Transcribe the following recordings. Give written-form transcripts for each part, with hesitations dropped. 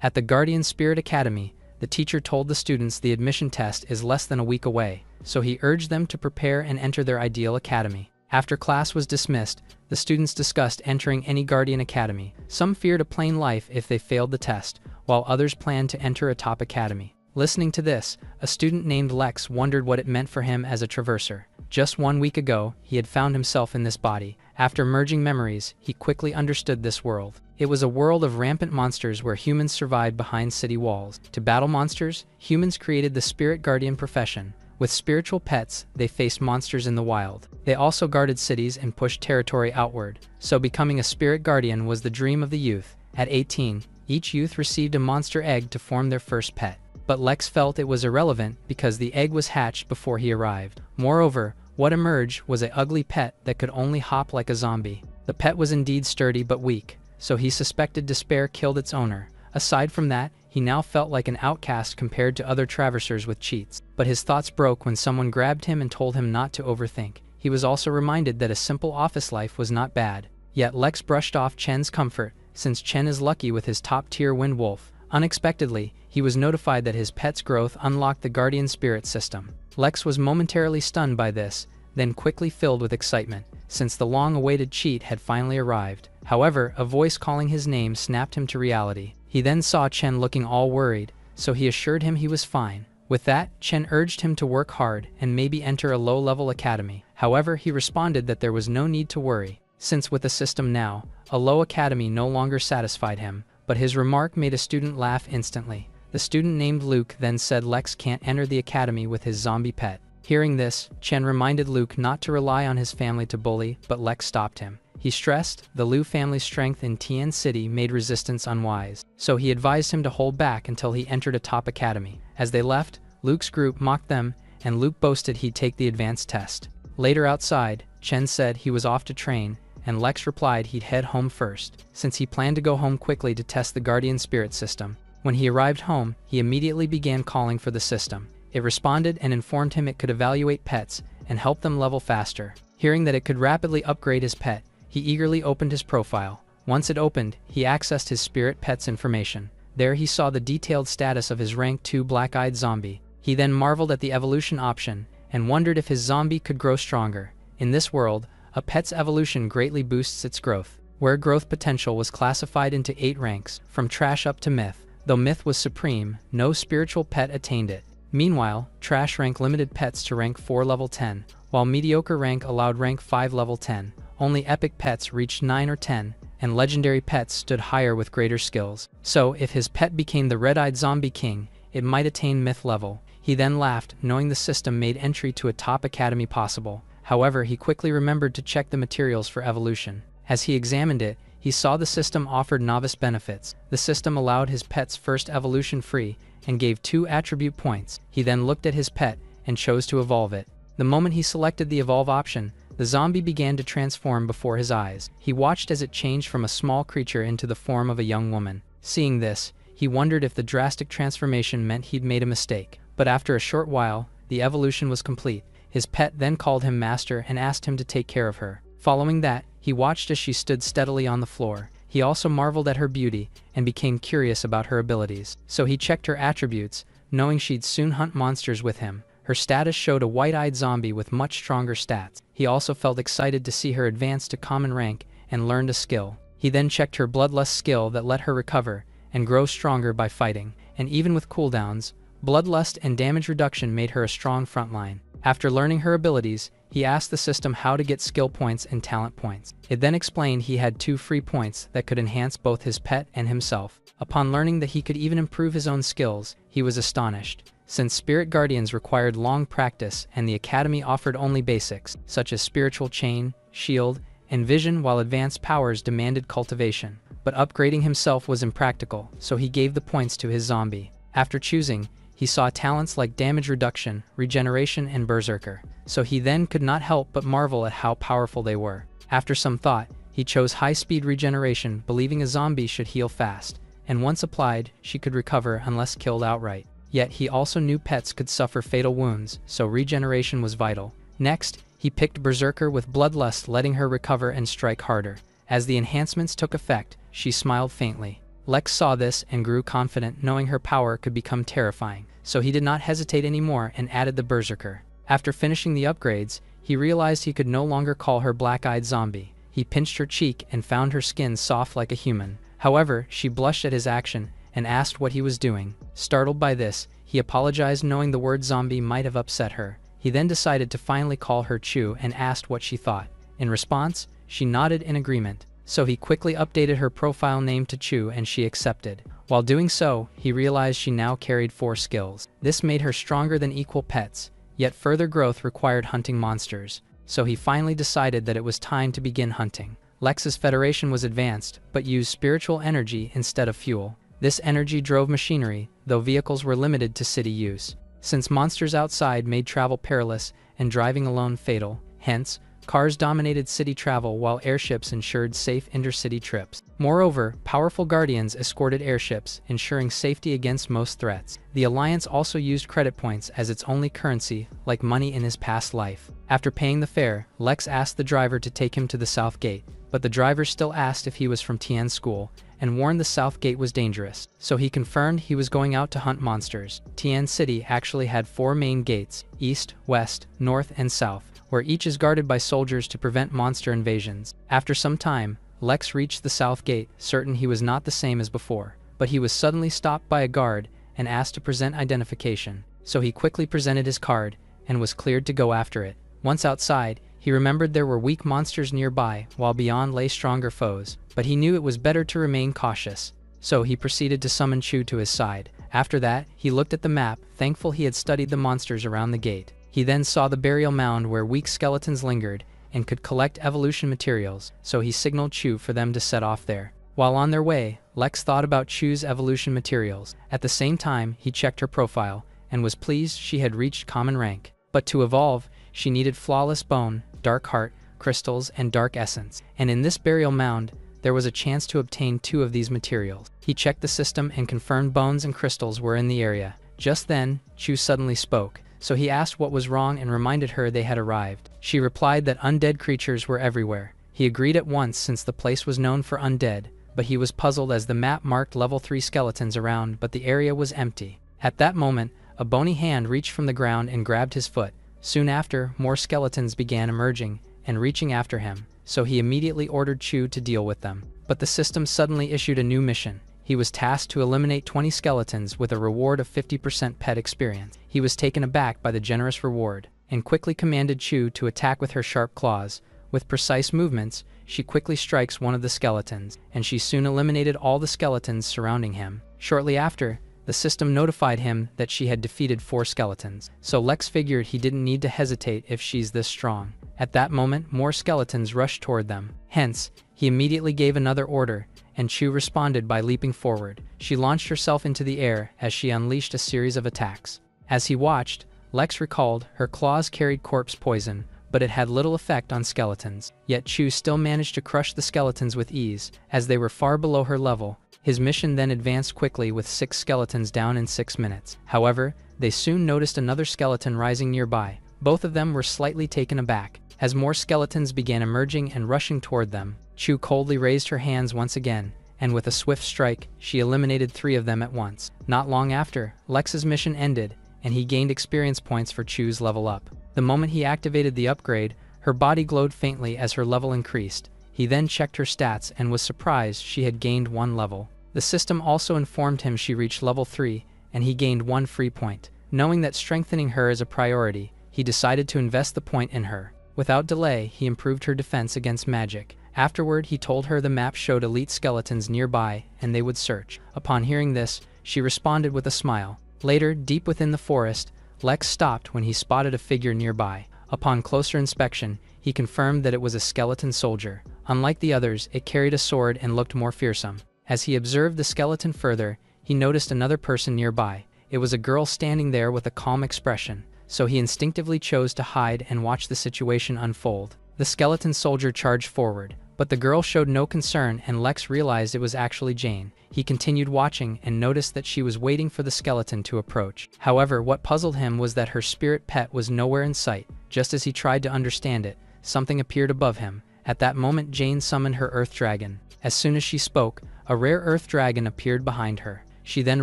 At the Guardian Spirit Academy, the teacher told the students the admission test is less than a week away, so he urged them to prepare and enter their ideal academy. After class was dismissed, the students discussed entering any Guardian Academy. Some feared a plain life if they failed the test, while others planned to enter a top academy. Listening to this, a student named Lex wondered what it meant for him as a traverser. Just 1 week ago, he had found himself in this body. After merging memories, he quickly understood this world. It was a world of rampant monsters where humans survived behind city walls. To battle monsters, humans created the Spirit Guardian profession. With spiritual pets, they faced monsters in the wild. They also guarded cities and pushed territory outward. So becoming a Spirit Guardian was the dream of the youth. At 18, each youth received a monster egg to form their first pet. But Lex felt it was irrelevant because the egg was hatched before he arrived. Moreover, what emerged was an ugly pet that could only hop like a zombie. The pet was indeed sturdy but weak, so he suspected despair killed its owner. Aside from that, he now felt like an outcast compared to other traversers with cheats. But his thoughts broke when someone grabbed him and told him not to overthink. He was also reminded that a simple office life was not bad. Yet Lex brushed off Chen's comfort, since Chen is lucky with his top-tier Wind Wolf. Unexpectedly, he was notified that his pet's growth unlocked the Guardian Spirit system. Lex was momentarily stunned by this, then quickly filled with excitement, since the long-awaited cheat had finally arrived. However, a voice calling his name snapped him to reality. He then saw Chen looking all worried, so he assured him he was fine. With that, Chen urged him to work hard and maybe enter a low-level academy. However, he responded that there was no need to worry, since with the system now, a low academy no longer satisfied him. But his remark made a student laugh instantly. The student named Luke then said Lex can't enter the academy with his zombie pet. Hearing this, Chen reminded Luke not to rely on his family to bully, but Lex stopped him. He stressed the Liu family's strength in Tian City made resistance unwise, so he advised him to hold back until he entered a top academy. As they left, Luke's group mocked them, and Luke boasted he'd take the advanced test. Later outside, Chen said he was off to train, and Lex replied he'd head home first, since he planned to go home quickly to test the Guardian Spirit system. When he arrived home, he immediately began calling for the system. It responded and informed him it could evaluate pets and help them level faster. Hearing that it could rapidly upgrade his pet, he eagerly opened his profile. Once it opened, he accessed his spirit pet's information. There he saw the detailed status of his rank 2 black-eyed zombie. He then marveled at the evolution option and wondered if his zombie could grow stronger. In this world, a pet's evolution greatly boosts its growth, where growth potential was classified into 8 ranks, from trash up to myth. Though myth was supreme, no spiritual pet attained it. Meanwhile, trash rank limited pets to rank 4 level 10, while mediocre rank allowed rank 5 level 10. Only epic pets reached 9 or 10, and legendary pets stood higher with greater skills. So, if his pet became the red-eyed zombie king, it might attain myth level. He then laughed, knowing the system made entry to a top academy possible. However, he quickly remembered to check the materials for evolution. As he examined it, he saw the system offered novice benefits. The system allowed his pet's first evolution free and gave 2 attribute points. He then looked at his pet and chose to evolve it. The moment he selected the evolve option, the zombie began to transform before his eyes. He watched as it changed from a small creature into the form of a young woman. Seeing this, he wondered if the drastic transformation meant he'd made a mistake. But after a short while, the evolution was complete. His pet then called him master and asked him to take care of her. Following that, he watched as she stood steadily on the floor. He also marveled at her beauty and became curious about her abilities. So he checked her attributes, knowing she'd soon hunt monsters with him. Her status showed a white-eyed zombie with much stronger stats. He also felt excited to see her advance to common rank and learned a skill. He then checked her bloodlust skill that let her recover and grow stronger by fighting. And even with cooldowns, bloodlust and damage reduction made her a strong frontline. After learning her abilities, he asked the system how to get skill points and talent points. It then explained he had 2 free points that could enhance both his pet and himself. Upon learning that he could even improve his own skills, he was astonished. Since Spirit Guardians required long practice and the Academy offered only basics, such as Spiritual Chain, Shield, and Vision, while advanced powers demanded cultivation. But upgrading himself was impractical, so he gave the points to his zombie. After choosing, he saw talents like damage reduction, regeneration, and berserker, so he then could not help but marvel at how powerful they were. After some thought, he chose high-speed regeneration, believing a zombie should heal fast, and once applied, she could recover unless killed outright. Yet he also knew pets could suffer fatal wounds, so regeneration was vital. Next, he picked berserker with bloodlust, letting her recover and strike harder. As the enhancements took effect, she smiled faintly. Lex saw this and grew confident, knowing her power could become terrifying, so he did not hesitate anymore and added the Berserker. After finishing the upgrades, he realized he could no longer call her black-eyed zombie. He pinched her cheek and found her skin soft like a human. However, she blushed at his action and asked what he was doing. Startled by this, he apologized, knowing the word zombie might have upset her. He then decided to finally call her Chu and asked what she thought. In response, she nodded in agreement, so he quickly updated her profile name to Chu and she accepted. While doing so, he realized she now carried 4 skills. This made her stronger than equal pets, yet further growth required hunting monsters, so he finally decided that it was time to begin hunting. Lex's Federation was advanced, but used spiritual energy instead of fuel. This energy drove machinery, though vehicles were limited to city use, since monsters outside made travel perilous and driving alone fatal. Hence, cars dominated city travel while airships ensured safe intercity trips. Moreover, powerful guardians escorted airships, ensuring safety against most threats. The Alliance also used credit points as its only currency, like money in his past life. After paying the fare, Lex asked the driver to take him to the South Gate, but the driver still asked if he was from Tian's school, and warned the South Gate was dangerous, so he confirmed he was going out to hunt monsters. Tian City actually had 4 main gates, east, west, north, and south, where each is guarded by soldiers to prevent monster invasions. After some time, Lex reached the South Gate, certain he was not the same as before, but he was suddenly stopped by a guard and asked to present identification, so he quickly presented his card and was cleared to go after it. Once outside, he remembered there were weak monsters nearby, while beyond lay stronger foes, but he knew it was better to remain cautious, so he proceeded to summon Chu to his side. After that, he looked at the map, thankful he had studied the monsters around the gate. He then saw the burial mound where weak skeletons lingered and could collect evolution materials, so he signaled Chu for them to set off there. While on their way, Lex thought about Chu's evolution materials. At the same time, he checked her profile and was pleased she had reached common rank. But to evolve, she needed flawless bone, dark heart, crystals, and dark essence. And in this burial mound, there was a chance to obtain 2 of these materials. He checked the system and confirmed bones and crystals were in the area. Just then, Chu suddenly spoke, so he asked what was wrong and reminded her they had arrived. She replied that undead creatures were everywhere. He agreed at once since the place was known for undead, but he was puzzled as the map marked level 3 skeletons around, but the area was empty. At that moment, a bony hand reached from the ground and grabbed his foot. Soon after, more skeletons began emerging and reaching after him, so he immediately ordered Chu to deal with them. But the system suddenly issued a new mission. He was tasked to eliminate 20 skeletons with a reward of 50% pet experience. He was taken aback by the generous reward, and quickly commanded Chu to attack with her sharp claws. With precise movements, she quickly strikes one of the skeletons, and she soon eliminated all the skeletons surrounding him. Shortly after, the system notified him that she had defeated 4 skeletons, so Lex figured he didn't need to hesitate if she's this strong. At that moment, more skeletons rushed toward them. Hence, he immediately gave another order, and Chu responded by leaping forward. She launched herself into the air as she unleashed a series of attacks. As he watched, Lex recalled her claws carried corpse poison, but it had little effect on skeletons. Yet Chu still managed to crush the skeletons with ease, as they were far below her level. His mission then advanced quickly with 6 skeletons down in 6 minutes. However, they soon noticed another skeleton rising nearby. Both of them were slightly taken aback, as more skeletons began emerging and rushing toward them. Chu coldly raised her hands once again, and with a swift strike, she eliminated 3 of them at once. Not long after, Lex's mission ended, and he gained experience points for Chu's level up. The moment he activated the upgrade, her body glowed faintly as her level increased. He then checked her stats and was surprised she had gained 1 level. The system also informed him she reached level 3, and he gained 1 free point. Knowing that strengthening her is a priority, he decided to invest the point in her. Without delay, he improved her defense against magic. Afterward, he told her the map showed elite skeletons nearby and they would search. Upon hearing this, she responded with a smile. Later, deep within the forest, Lex stopped when he spotted a figure nearby. Upon closer inspection, he confirmed that it was a skeleton soldier. Unlike the others, it carried a sword and looked more fearsome. As he observed the skeleton further, he noticed another person nearby. It was a girl standing there with a calm expression, so he instinctively chose to hide and watch the situation unfold. The skeleton soldier charged forward, but the girl showed no concern and Lex realized it was actually Jane. He continued watching and noticed that she was waiting for the skeleton to approach. However, what puzzled him was that her spirit pet was nowhere in sight. Just as he tried to understand it, something appeared above him. At that moment, Jane summoned her earth dragon. As soon as she spoke, A rare earth dragon appeared behind her. She then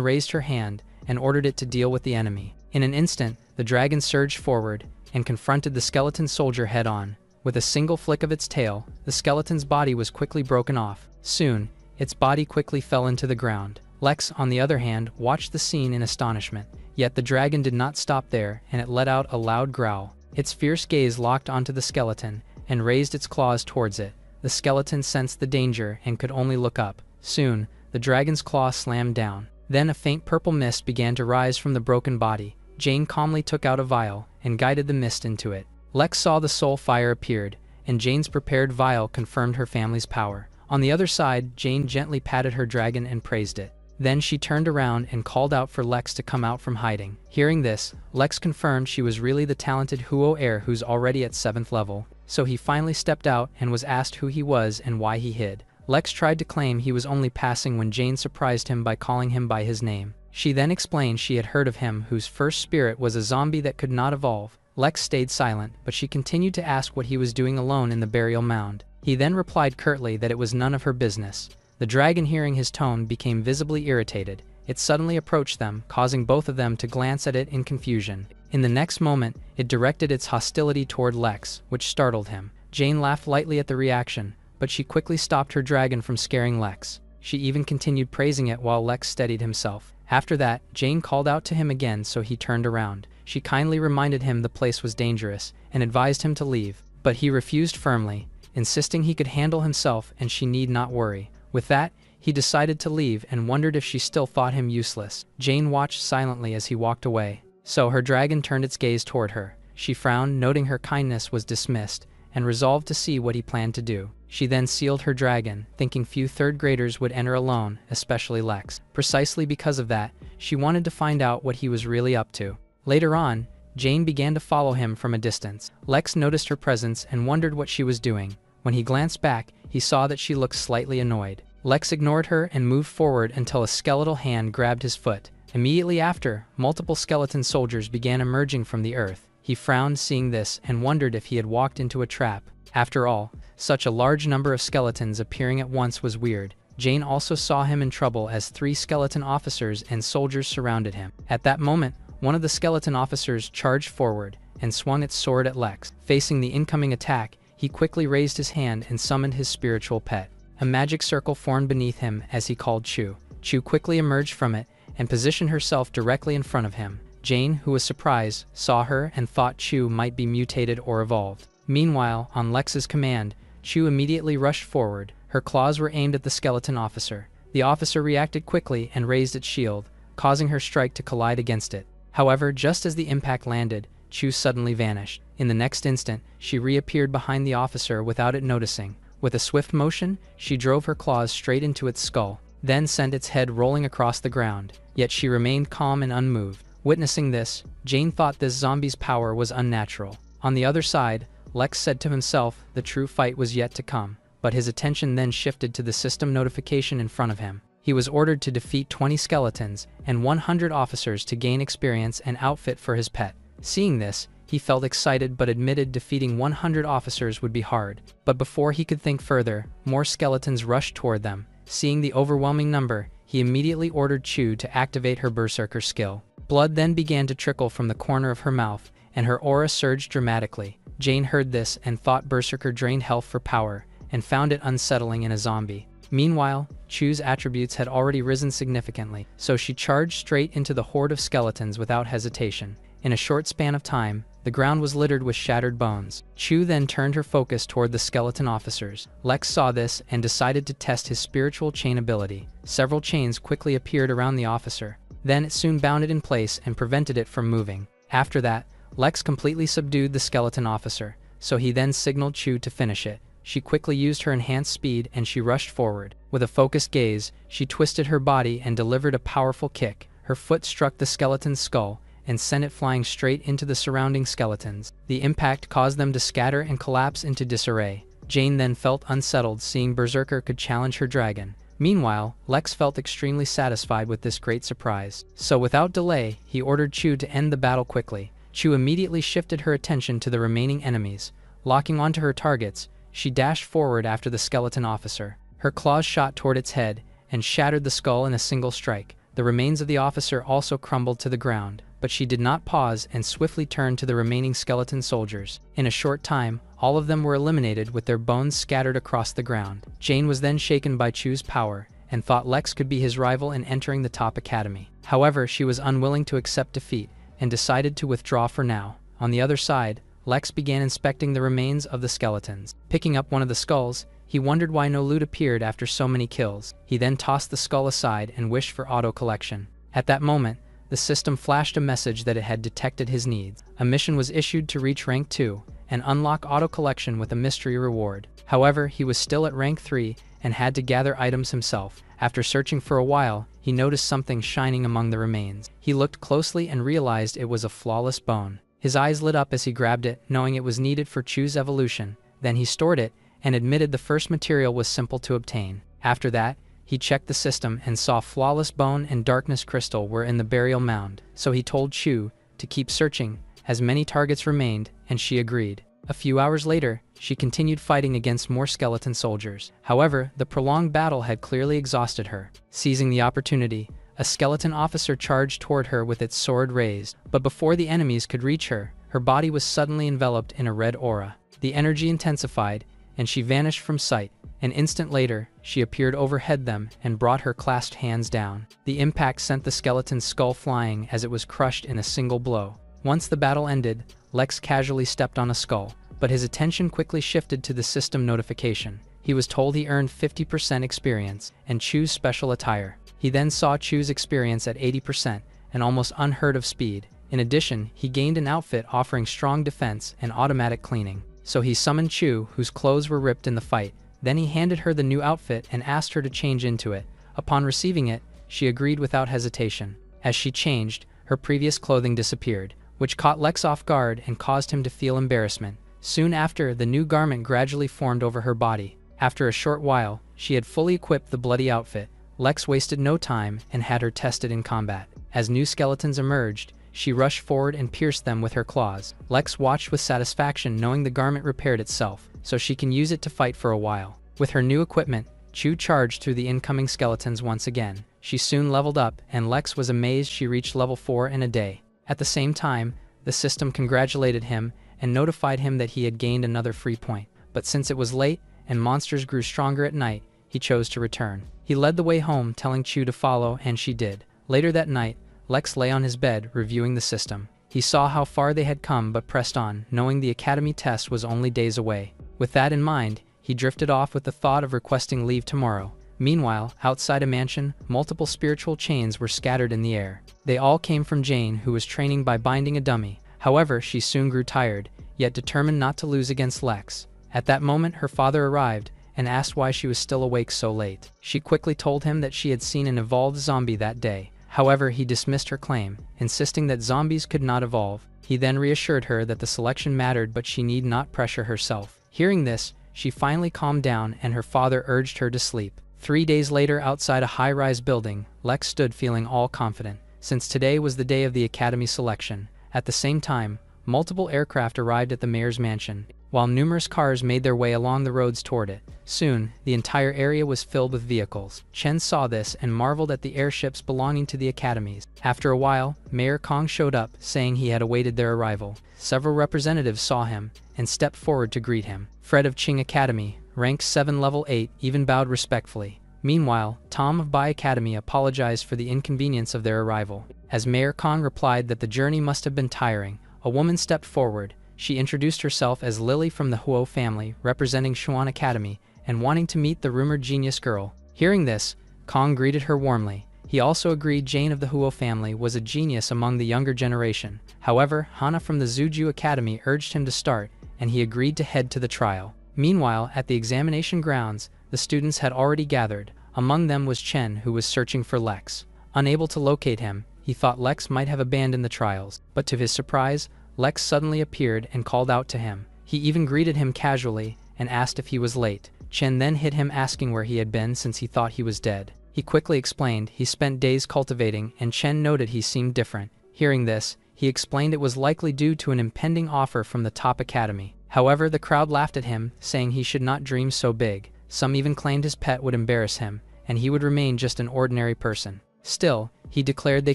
raised her hand and ordered it to deal with the enemy. In an instant, the dragon surged forward and confronted the skeleton soldier head-on. With a single flick of its tail, the skeleton's body was quickly broken off. Soon, its body quickly fell into the ground. Lex, on the other hand, watched the scene in astonishment. Yet the dragon did not stop there, and it let out a loud growl. Its fierce gaze locked onto the skeleton and raised its claws towards it. The skeleton sensed the danger and could only look up. Soon, the dragon's claw slammed down. Then a faint purple mist began to rise from the broken body. Jane calmly took out a vial and guided the mist into it. Lex saw the soul fire appeared, and Jane's prepared vial confirmed her family's power. On the other side, Jane gently patted her dragon and praised it. Then she turned around and called out for Lex to come out from hiding. Hearing this, Lex confirmed she was really the talented Huo heir who's already at 7th level. So he finally stepped out and was asked who he was and why he hid. Lex tried to claim he was only passing when Jane surprised him by calling him by his name. She then explained she had heard of him whose first spirit was a zombie that could not evolve. Lex stayed silent, but she continued to ask what he was doing alone in the burial mound. He then replied curtly that it was none of her business. The dragon, hearing his tone, became visibly irritated. It suddenly approached them, causing both of them to glance at it in confusion. In the next moment, it directed its hostility toward Lex, which startled him. Jane laughed lightly at the reaction, but she quickly stopped her dragon from scaring Lex. She even continued praising it while Lex steadied himself. After that, Jane called out to him again, so he turned around. She kindly reminded him the place was dangerous and advised him to leave, but he refused firmly, insisting he could handle himself and she need not worry. With that, he decided to leave and wondered if she still thought him useless. Jane watched silently as he walked away. So her dragon turned its gaze toward her. She frowned, noting her kindness was dismissed, and resolved to see what he planned to do. She then sealed her dragon, thinking few third graders would enter alone, especially Lex. Precisely because of that, she wanted to find out what he was really up to. Later on, Jane began to follow him from a distance. Lex noticed her presence and wondered what she was doing. When he glanced back, he saw that she looked slightly annoyed. Lex ignored her and moved forward until a skeletal hand grabbed his foot. Immediately after, multiple skeleton soldiers began emerging from the earth. He frowned seeing this and wondered if he had walked into a trap. After all, such a large number of skeletons appearing at once was weird. Jane also saw him in trouble as 3 skeleton officers and soldiers surrounded him. At that moment, one of the skeleton officers charged forward and swung its sword at Lex. Facing the incoming attack, he quickly raised his hand and summoned his spiritual pet. A magic circle formed beneath him as he called Chu. Chu quickly emerged from it and positioned herself directly in front of him. Jane, who was surprised, saw her and thought Chu might be mutated or evolved. Meanwhile, on Lex's command, Chu immediately rushed forward. Her claws were aimed at the skeleton officer. The officer reacted quickly and raised its shield, causing her strike to collide against it. However, just as the impact landed, Chu suddenly vanished. In the next instant, she reappeared behind the officer without it noticing. With a swift motion, she drove her claws straight into its skull, then sent its head rolling across the ground. Yet she remained calm and unmoved. Witnessing this, Jane thought this zombie's power was unnatural. On the other side, Lex said to himself the true fight was yet to come, but his attention then shifted to the system notification in front of him. He was ordered to defeat 20 skeletons and 100 officers to gain experience and outfit for his pet. Seeing this, he felt excited but admitted defeating 100 officers would be hard. But before he could think further, more skeletons rushed toward them. Seeing the overwhelming number, he immediately ordered Chu to activate her berserker skill. Blood then began to trickle from the corner of her mouth, and her aura surged dramatically. Jane heard this and thought berserker drained health for power, and found it unsettling in a zombie. Meanwhile, Chu's attributes had already risen significantly, so she charged straight into the horde of skeletons without hesitation. In a short span of time, the ground was littered with shattered bones. Chu then turned her focus toward the skeleton officers. Lex saw this and decided to test his spiritual chain ability. Several chains quickly appeared around the officer. Then it soon bound it in place and prevented it from moving. After that, Lex completely subdued the skeleton officer, so he then signaled Chu to finish it. She quickly used her enhanced speed and she rushed forward. With a focused gaze, she twisted her body and delivered a powerful kick. Her foot struck the skeleton's skull and sent it flying straight into the surrounding skeletons. The impact caused them to scatter and collapse into disarray. Jane then felt unsettled seeing Berserker could challenge her dragon. Meanwhile, Lex felt extremely satisfied with this great surprise. So without delay, he ordered Chu to end the battle quickly. Chu immediately shifted her attention to the remaining enemies. Locking onto her targets, she dashed forward after the skeleton officer. Her claws shot toward its head, and shattered the skull in a single strike. The remains of the officer also crumbled to the ground, but she did not pause and swiftly turned to the remaining skeleton soldiers. In a short time, all of them were eliminated with their bones scattered across the ground. Jane was then shaken by Chu's power and thought Lex could be his rival in entering the top academy. However, she was unwilling to accept defeat and decided to withdraw for now. On the other side, Lex began inspecting the remains of the skeletons. Picking up one of the skulls, he wondered why no loot appeared after so many kills. He then tossed the skull aside and wished for auto-collection. At that moment, the system flashed a message that it had detected his needs. A mission was issued to reach rank 2 and unlock auto-collection with a mystery reward. However, he was still at rank 3 and had to gather items himself. After searching for a while, he noticed something shining among the remains. He looked closely and realized it was a flawless bone. His eyes lit up as he grabbed it, knowing it was needed for Chu's evolution. Then he stored it and admitted the first material was simple to obtain. After that, he checked the system and saw flawless bone and darkness crystal were in the burial mound. So he told Chu to keep searching, as many targets remained, and she agreed. A few hours later, she continued fighting against more skeleton soldiers. However, the prolonged battle had clearly exhausted her. Seizing the opportunity, a skeleton officer charged toward her with its sword raised. But before the enemies could reach her, her body was suddenly enveloped in a red aura. The energy intensified, and she vanished from sight. An instant later, she appeared overhead them and brought her clasped hands down. The impact sent the skeleton's skull flying as it was crushed in a single blow. Once the battle ended, Lex casually stepped on a skull, but his attention quickly shifted to the system notification. He was told he earned 50% experience and Chu's special attire. He then saw Chu's experience at 80%, an almost unheard of speed. In addition, he gained an outfit offering strong defense and automatic cleaning. So he summoned Chu, whose clothes were ripped in the fight. Then he handed her the new outfit and asked her to change into it. Upon receiving it, she agreed without hesitation. As she changed, her previous clothing disappeared, which caught Lex off guard and caused him to feel embarrassment. Soon after, the new garment gradually formed over her body. After a short while, she had fully equipped the bloody outfit. Lex wasted no time and had her tested in combat. As new skeletons emerged, she rushed forward and pierced them with her claws. Lex watched with satisfaction, knowing the garment repaired itself, so she can use it to fight for a while. With her new equipment, Chu charged through the incoming skeletons once again. She soon leveled up, and Lex was amazed she reached level 4 in a day. At the same time, the system congratulated him and notified him that he had gained another free point. But since it was late and monsters grew stronger at night, he chose to return. He led the way home, telling Chu to follow, and she did. Later that night, Lex lay on his bed, reviewing the system. He saw how far they had come but pressed on, knowing the academy test was only days away. With that in mind, he drifted off with the thought of requesting leave tomorrow. Meanwhile, outside a mansion, multiple spiritual chains were scattered in the air. They all came from Jane, who was training by binding a dummy. However, she soon grew tired, yet determined not to lose against Lex. At that moment, her father arrived and asked why she was still awake so late. She quickly told him that she had seen an evolved zombie that day. However, he dismissed her claim, insisting that zombies could not evolve. He then reassured her that the selection mattered, but she need not pressure herself. Hearing this, she finally calmed down and her father urged her to sleep. 3 days later, outside a high-rise building, Lex stood feeling all confident, since today was the day of the academy selection. At the same time, multiple aircraft arrived at the mayor's mansion, while numerous cars made their way along the roads toward it. Soon, the entire area was filled with vehicles. Chen saw this and marveled at the airships belonging to the academies. After a while, Mayor Kong showed up, saying he had awaited their arrival. Several representatives saw him and stepped forward to greet him. Fred of Qing Academy, rank 7 level 8, even bowed respectfully. Meanwhile, Tom of Bai Academy apologized for the inconvenience of their arrival. As Mayor Kong replied that the journey must have been tiring, a woman stepped forward. She introduced herself as Lily from the Huo family, representing Xuan Academy, and wanting to meet the rumored genius girl. Hearing this, Kong greeted her warmly. He also agreed Jane of the Huo family was a genius among the younger generation. However, Hana from the Zuju Academy urged him to start, and he agreed to head to the trial. Meanwhile, at the examination grounds, the students had already gathered. Among them was Chen, who was searching for Lex. Unable to locate him, he thought Lex might have abandoned the trials, but to his surprise, Lex suddenly appeared and called out to him. He even greeted him casually and asked if he was late. Chen then hit him, asking where he had been since he thought he was dead. He quickly explained he spent days cultivating, and Chen noted he seemed different. Hearing this, he explained it was likely due to an impending offer from the top academy. However, the crowd laughed at him, saying he should not dream so big. Some even claimed his pet would embarrass him, and he would remain just an ordinary person. Still, he declared they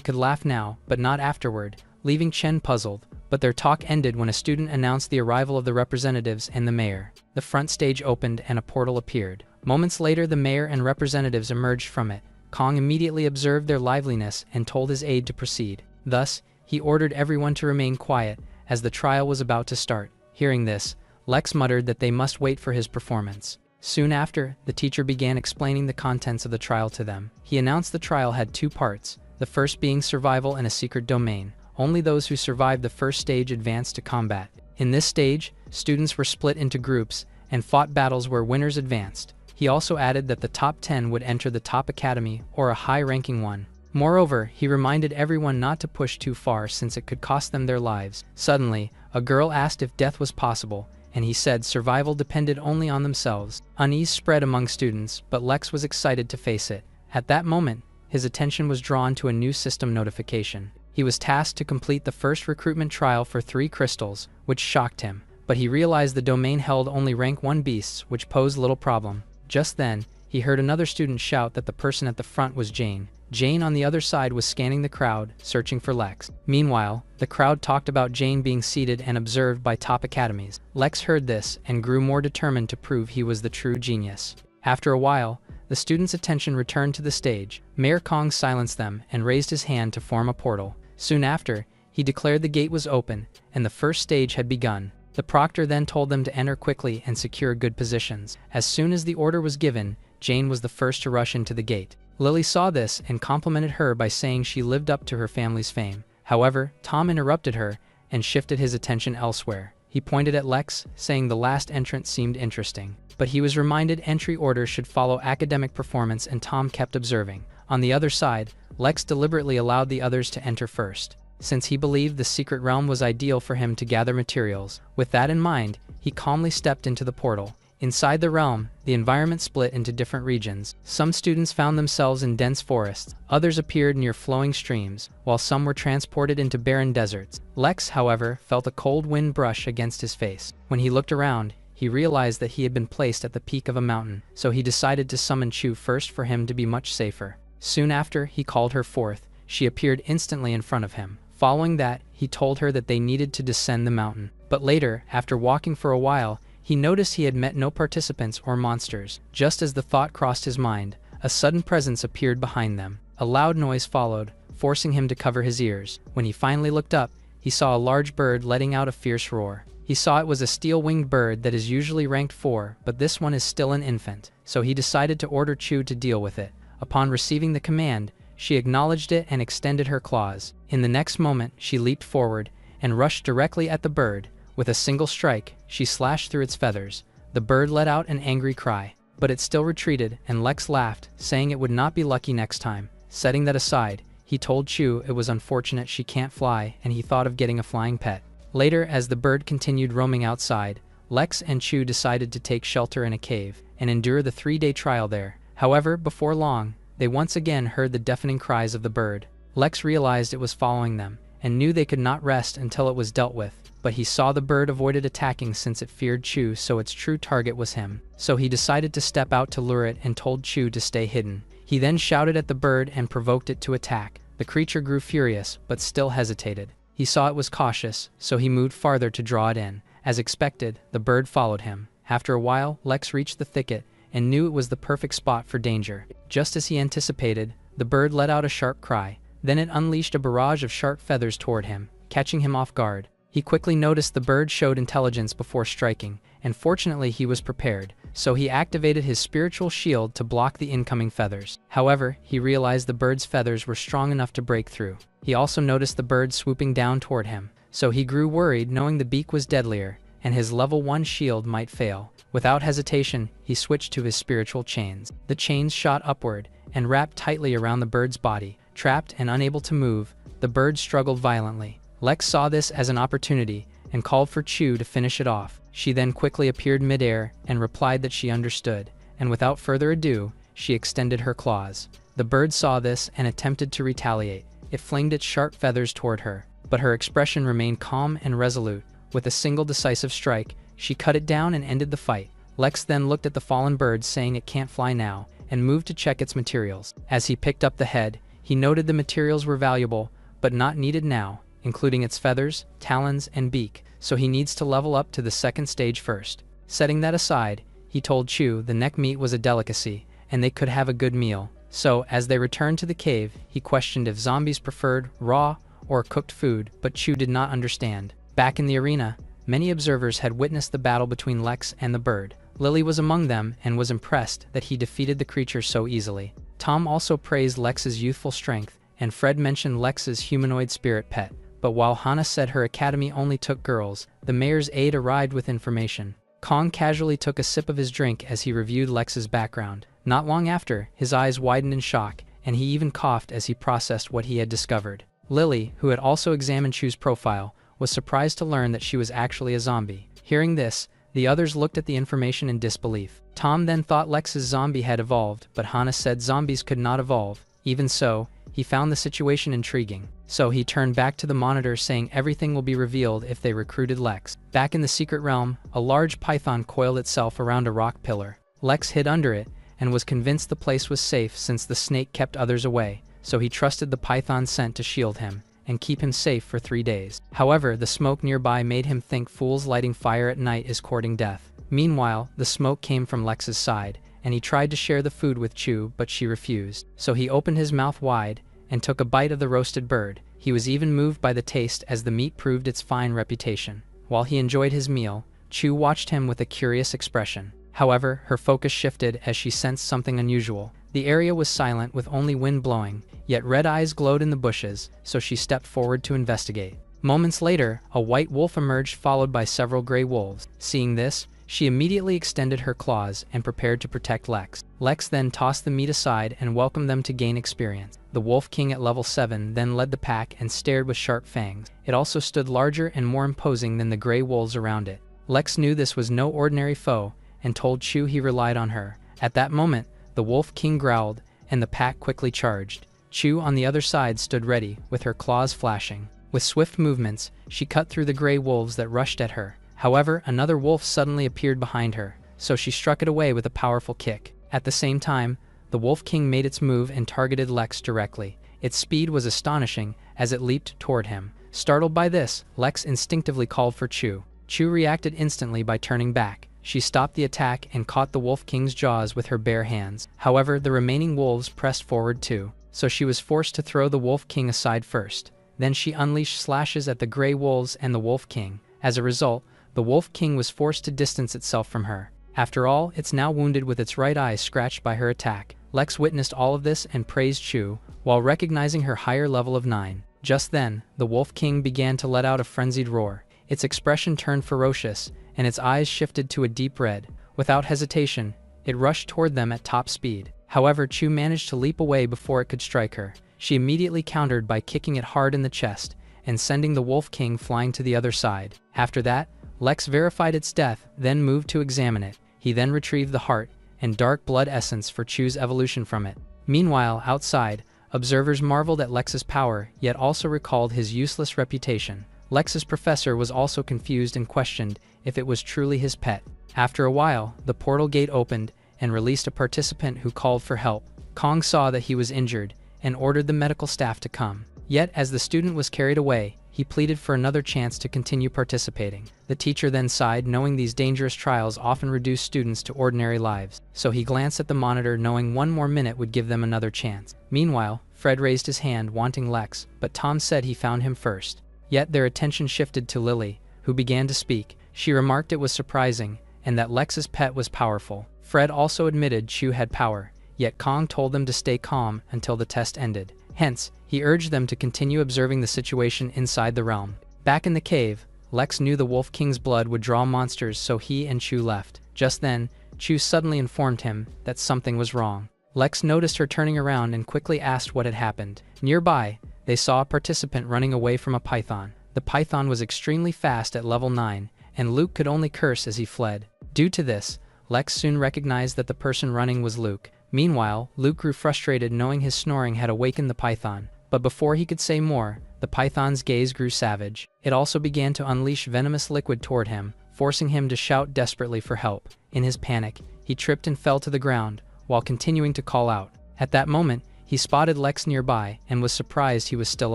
could laugh now, but not afterward, leaving Chen puzzled. But their talk ended when a student announced the arrival of the representatives and the mayor. The front stage opened and a portal appeared. Moments later, the mayor and representatives emerged from it. Kong immediately observed their liveliness and told his aide to proceed. Thus, he ordered everyone to remain quiet as the trial was about to start. Hearing this, Lex muttered that they must wait for his performance. Soon after, the teacher began explaining the contents of the trial to them. He announced the trial had two parts, the first being survival in a secret domain. Only those who survived the first stage advanced to combat. In this stage, students were split into groups and fought battles where winners advanced. He also added that the top 10 would enter the top academy or a high-ranking one. Moreover, he reminded everyone not to push too far since it could cost them their lives. Suddenly, a girl asked if death was possible, and he said survival depended only on themselves. Unease spread among students, but Lex was excited to face it. At that moment, his attention was drawn to a new system notification. He was tasked to complete the first recruitment trial for 3 crystals, which shocked him. But he realized the domain held only rank 1 beasts, which posed little problem. Just then, he heard another student shout that the person at the front was Jane. Jane on the other side was scanning the crowd, searching for Lex. Meanwhile, the crowd talked about Jane being seated and observed by top academies. Lex heard this and grew more determined to prove he was the true genius. After a while, the students' attention returned to the stage. Mayor Kong silenced them and raised his hand to form a portal. Soon after, he declared the gate was open, and the first stage had begun. The proctor then told them to enter quickly and secure good positions. As soon as the order was given, Jane was the first to rush into the gate. Lily saw this and complimented her by saying she lived up to her family's fame. However, Tom interrupted her and shifted his attention elsewhere. He pointed at Lex, saying the last entrant seemed interesting. But he was reminded entry orders should follow academic performance, and Tom kept observing. On the other side, Lex deliberately allowed the others to enter first, since he believed the secret realm was ideal for him to gather materials. With that in mind, he calmly stepped into the portal. Inside the realm, the environment split into different regions. Some students found themselves in dense forests, others appeared near flowing streams, while some were transported into barren deserts. Lex, however, felt a cold wind brush against his face. When he looked around, he realized that he had been placed at the peak of a mountain, so he decided to summon Chu first for him to be much safer. Soon after, he called her forth. She appeared instantly in front of him. Following that, he told her that they needed to descend the mountain. But later, after walking for a while, he noticed he had met no participants or monsters. Just as the thought crossed his mind, a sudden presence appeared behind them. A loud noise followed, forcing him to cover his ears. When he finally looked up, he saw a large bird letting out a fierce roar. He saw it was a steel-winged bird that is usually ranked 4, but this one is still an infant, so he decided to order Chu to deal with it. Upon receiving the command, she acknowledged it and extended her claws. In the next moment, she leaped forward and rushed directly at the bird. With a single strike, she slashed through its feathers. The bird let out an angry cry, but it still retreated, and Lex laughed, saying it would not be lucky next time. Setting that aside, he told Chu it was unfortunate she can't fly, and he thought of getting a flying pet. Later, as the bird continued roaming outside, Lex and Chu decided to take shelter in a cave and endure the 3-day trial there. However, before long, they once again heard the deafening cries of the bird. Lex realized it was following them and knew they could not rest until it was dealt with. But he saw the bird avoided attacking since it feared Chu, so its true target was him. So he decided to step out to lure it and told Chu to stay hidden. He then shouted at the bird and provoked it to attack. The creature grew furious, but still hesitated. He saw it was cautious, so he moved farther to draw it in. As expected, the bird followed him. After a while, Lex reached the thicket and knew it was the perfect spot for danger. Just as he anticipated, the bird let out a sharp cry. Then it unleashed a barrage of sharp feathers toward him, catching him off guard. He quickly noticed the bird showed intelligence before striking, and fortunately he was prepared, so he activated his spiritual shield to block the incoming feathers. However, he realized the bird's feathers were strong enough to break through. He also noticed the bird swooping down toward him, so he grew worried knowing the beak was deadlier, and his level 1 shield might fail. Without hesitation, he switched to his spiritual chains. The chains shot upward and wrapped tightly around the bird's body. Trapped and unable to move, the bird struggled violently. Lex saw this as an opportunity and called for Chu to finish it off. She then quickly appeared midair and replied that she understood, and without further ado, she extended her claws. The bird saw this and attempted to retaliate. It flinged its sharp feathers toward her, but her expression remained calm and resolute. With a single decisive strike, she cut it down and ended the fight. Lex then looked at the fallen bird, saying it can't fly now, and moved to check its materials. As he picked up the head, he noted the materials were valuable, but not needed now, including its feathers, talons, and beak, so he needs to level up to the second stage first. Setting that aside, he told Chu the neck meat was a delicacy, and they could have a good meal. So, as they returned to the cave, he questioned if zombies preferred raw or cooked food, but Chu did not understand. Back in the arena, many observers had witnessed the battle between Lex and the bird. Lily was among them and was impressed that he defeated the creature so easily. Tom also praised Lex's youthful strength, and Fred mentioned Lex's humanoid spirit pet. But while Hana said her academy only took girls, the mayor's aide arrived with information. Kong casually took a sip of his drink as he reviewed Lex's background. Not long after, his eyes widened in shock, and he even coughed as he processed what he had discovered. Lily, who had also examined Chu's profile, was surprised to learn that she was actually a zombie. Hearing this, the others looked at the information in disbelief. Tom then thought Lex's zombie had evolved, but Hana said zombies could not evolve. Even so, he found the situation intriguing. So he turned back to the monitor saying everything will be revealed if they recruited Lex. Back in the secret realm, a large python coiled itself around a rock pillar. Lex hid under it and was convinced the place was safe since the snake kept others away, so he trusted the python's scent to shield him and keep him safe for 3 days. However, the smoke nearby made him think fools lighting fire at night is courting death. Meanwhile, the smoke came from Lex's side, and he tried to share the food with Chu, but she refused. So he opened his mouth wide and took a bite of the roasted bird. He was even moved by the taste as the meat proved its fine reputation. While he enjoyed his meal, Chu watched him with a curious expression. However, her focus shifted as she sensed something unusual. The area was silent with only wind blowing, yet red eyes glowed in the bushes, so she stepped forward to investigate. Moments later, a white wolf emerged followed by several gray wolves. Seeing this, she immediately extended her claws and prepared to protect Lex. Lex then tossed the meat aside and welcomed them to gain experience. The Wolf King at level 7 then led the pack and stared with sharp fangs. It also stood larger and more imposing than the gray wolves around it. Lex knew this was no ordinary foe and told Chu he relied on her. At that moment, the Wolf King growled and the pack quickly charged. Chu on the other side stood ready, with her claws flashing. With swift movements, she cut through the gray wolves that rushed at her. However, another wolf suddenly appeared behind her, so she struck it away with a powerful kick. At the same time, the Wolf King made its move and targeted Lex directly. Its speed was astonishing as it leaped toward him. Startled by this, Lex instinctively called for Chu. Chu reacted instantly by turning back. She stopped the attack and caught the Wolf King's jaws with her bare hands. However, the remaining wolves pressed forward too, so she was forced to throw the Wolf King aside first. Then she unleashed slashes at the gray wolves and the Wolf King. As a result, the Wolf King was forced to distance itself from her. After all, it's now wounded with its right eye scratched by her attack. Lex witnessed all of this and praised Chu, while recognizing her higher level of 9. Just then, the Wolf King began to let out a frenzied roar. Its expression turned ferocious, and its eyes shifted to a deep red. Without hesitation, it rushed toward them at top speed. However, Chu managed to leap away before it could strike her. She immediately countered by kicking it hard in the chest, and sending the Wolf King flying to the other side. After that, Lex verified its death, then moved to examine it. He then retrieved the heart and dark blood essence for Chu's evolution from it. Meanwhile, outside, observers marveled at Lex's power, yet also recalled his useless reputation. Lex's professor was also confused and questioned if it was truly his pet. After a while, the portal gate opened and released a participant who called for help. Kong saw that he was injured and ordered the medical staff to come. Yet, as the student was carried away, he pleaded for another chance to continue participating. The teacher then sighed, knowing these dangerous trials often reduce students to ordinary lives. So he glanced at the monitor, knowing one more minute would give them another chance. Meanwhile, Fred raised his hand, wanting Lex, but Tom said he found him first. Yet their attention shifted to Lily, who began to speak. She remarked it was surprising, and that Lex's pet was powerful. Fred also admitted Chu had power, yet Kong told them to stay calm until the test ended. Hence, he urged them to continue observing the situation inside the realm. Back in the cave, Lex knew the Wolf King's blood would draw monsters, so he and Chu left. Just then, Chu suddenly informed him that something was wrong. Lex noticed her turning around and quickly asked what had happened. Nearby, they saw a participant running away from a python. The python was extremely fast at level 9, and Luke could only curse as he fled. Due to this, Lex soon recognized that the person running was Luke. Meanwhile, Luke grew frustrated knowing his snoring had awakened the python. But before he could say more, the python's gaze grew savage. It also began to unleash venomous liquid toward him, forcing him to shout desperately for help. In his panic, he tripped and fell to the ground, while continuing to call out. At that moment, he spotted Lex nearby and was surprised he was still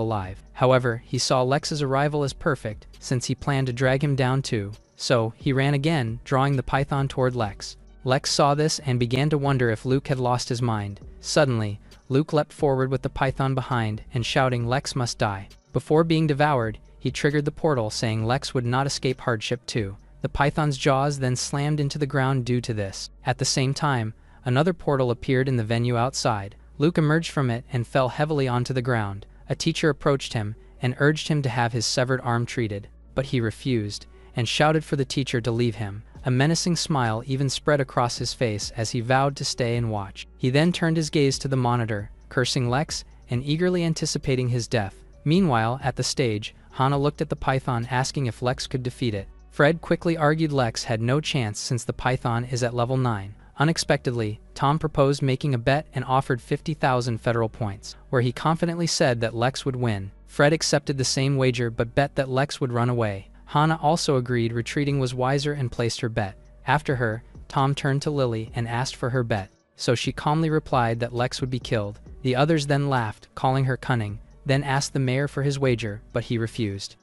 alive. However, he saw Lex's arrival as perfect since he planned to drag him down too, so he ran again, drawing the python toward Lex. Lex saw this and began to wonder if Luke had lost his mind. Suddenly, Luke leapt forward with the python behind and shouting, "Lex must die." Before being devoured, he triggered the portal saying Lex would not escape hardship too. The python's jaws then slammed into the ground due to this. At the same time, another portal appeared in the venue outside. Luke emerged from it and fell heavily onto the ground. A teacher approached him and urged him to have his severed arm treated, but he refused and shouted for the teacher to leave him. A menacing smile even spread across his face as he vowed to stay and watch. He then turned his gaze to the monitor, cursing Lex and eagerly anticipating his death. Meanwhile, at the stage, Hana looked at the python asking if Lex could defeat it. Fred quickly argued Lex had no chance since the python is at level 9. Unexpectedly, Tom proposed making a bet and offered 50,000 federal points, where he confidently said that Lex would win. Fred accepted the same wager but bet that Lex would run away. Hana also agreed retreating was wiser and placed her bet. After her, Tom turned to Lily and asked for her bet, so she calmly replied that Lex would be killed. The others then laughed, calling her cunning, then asked the mayor for his wager, but he refused.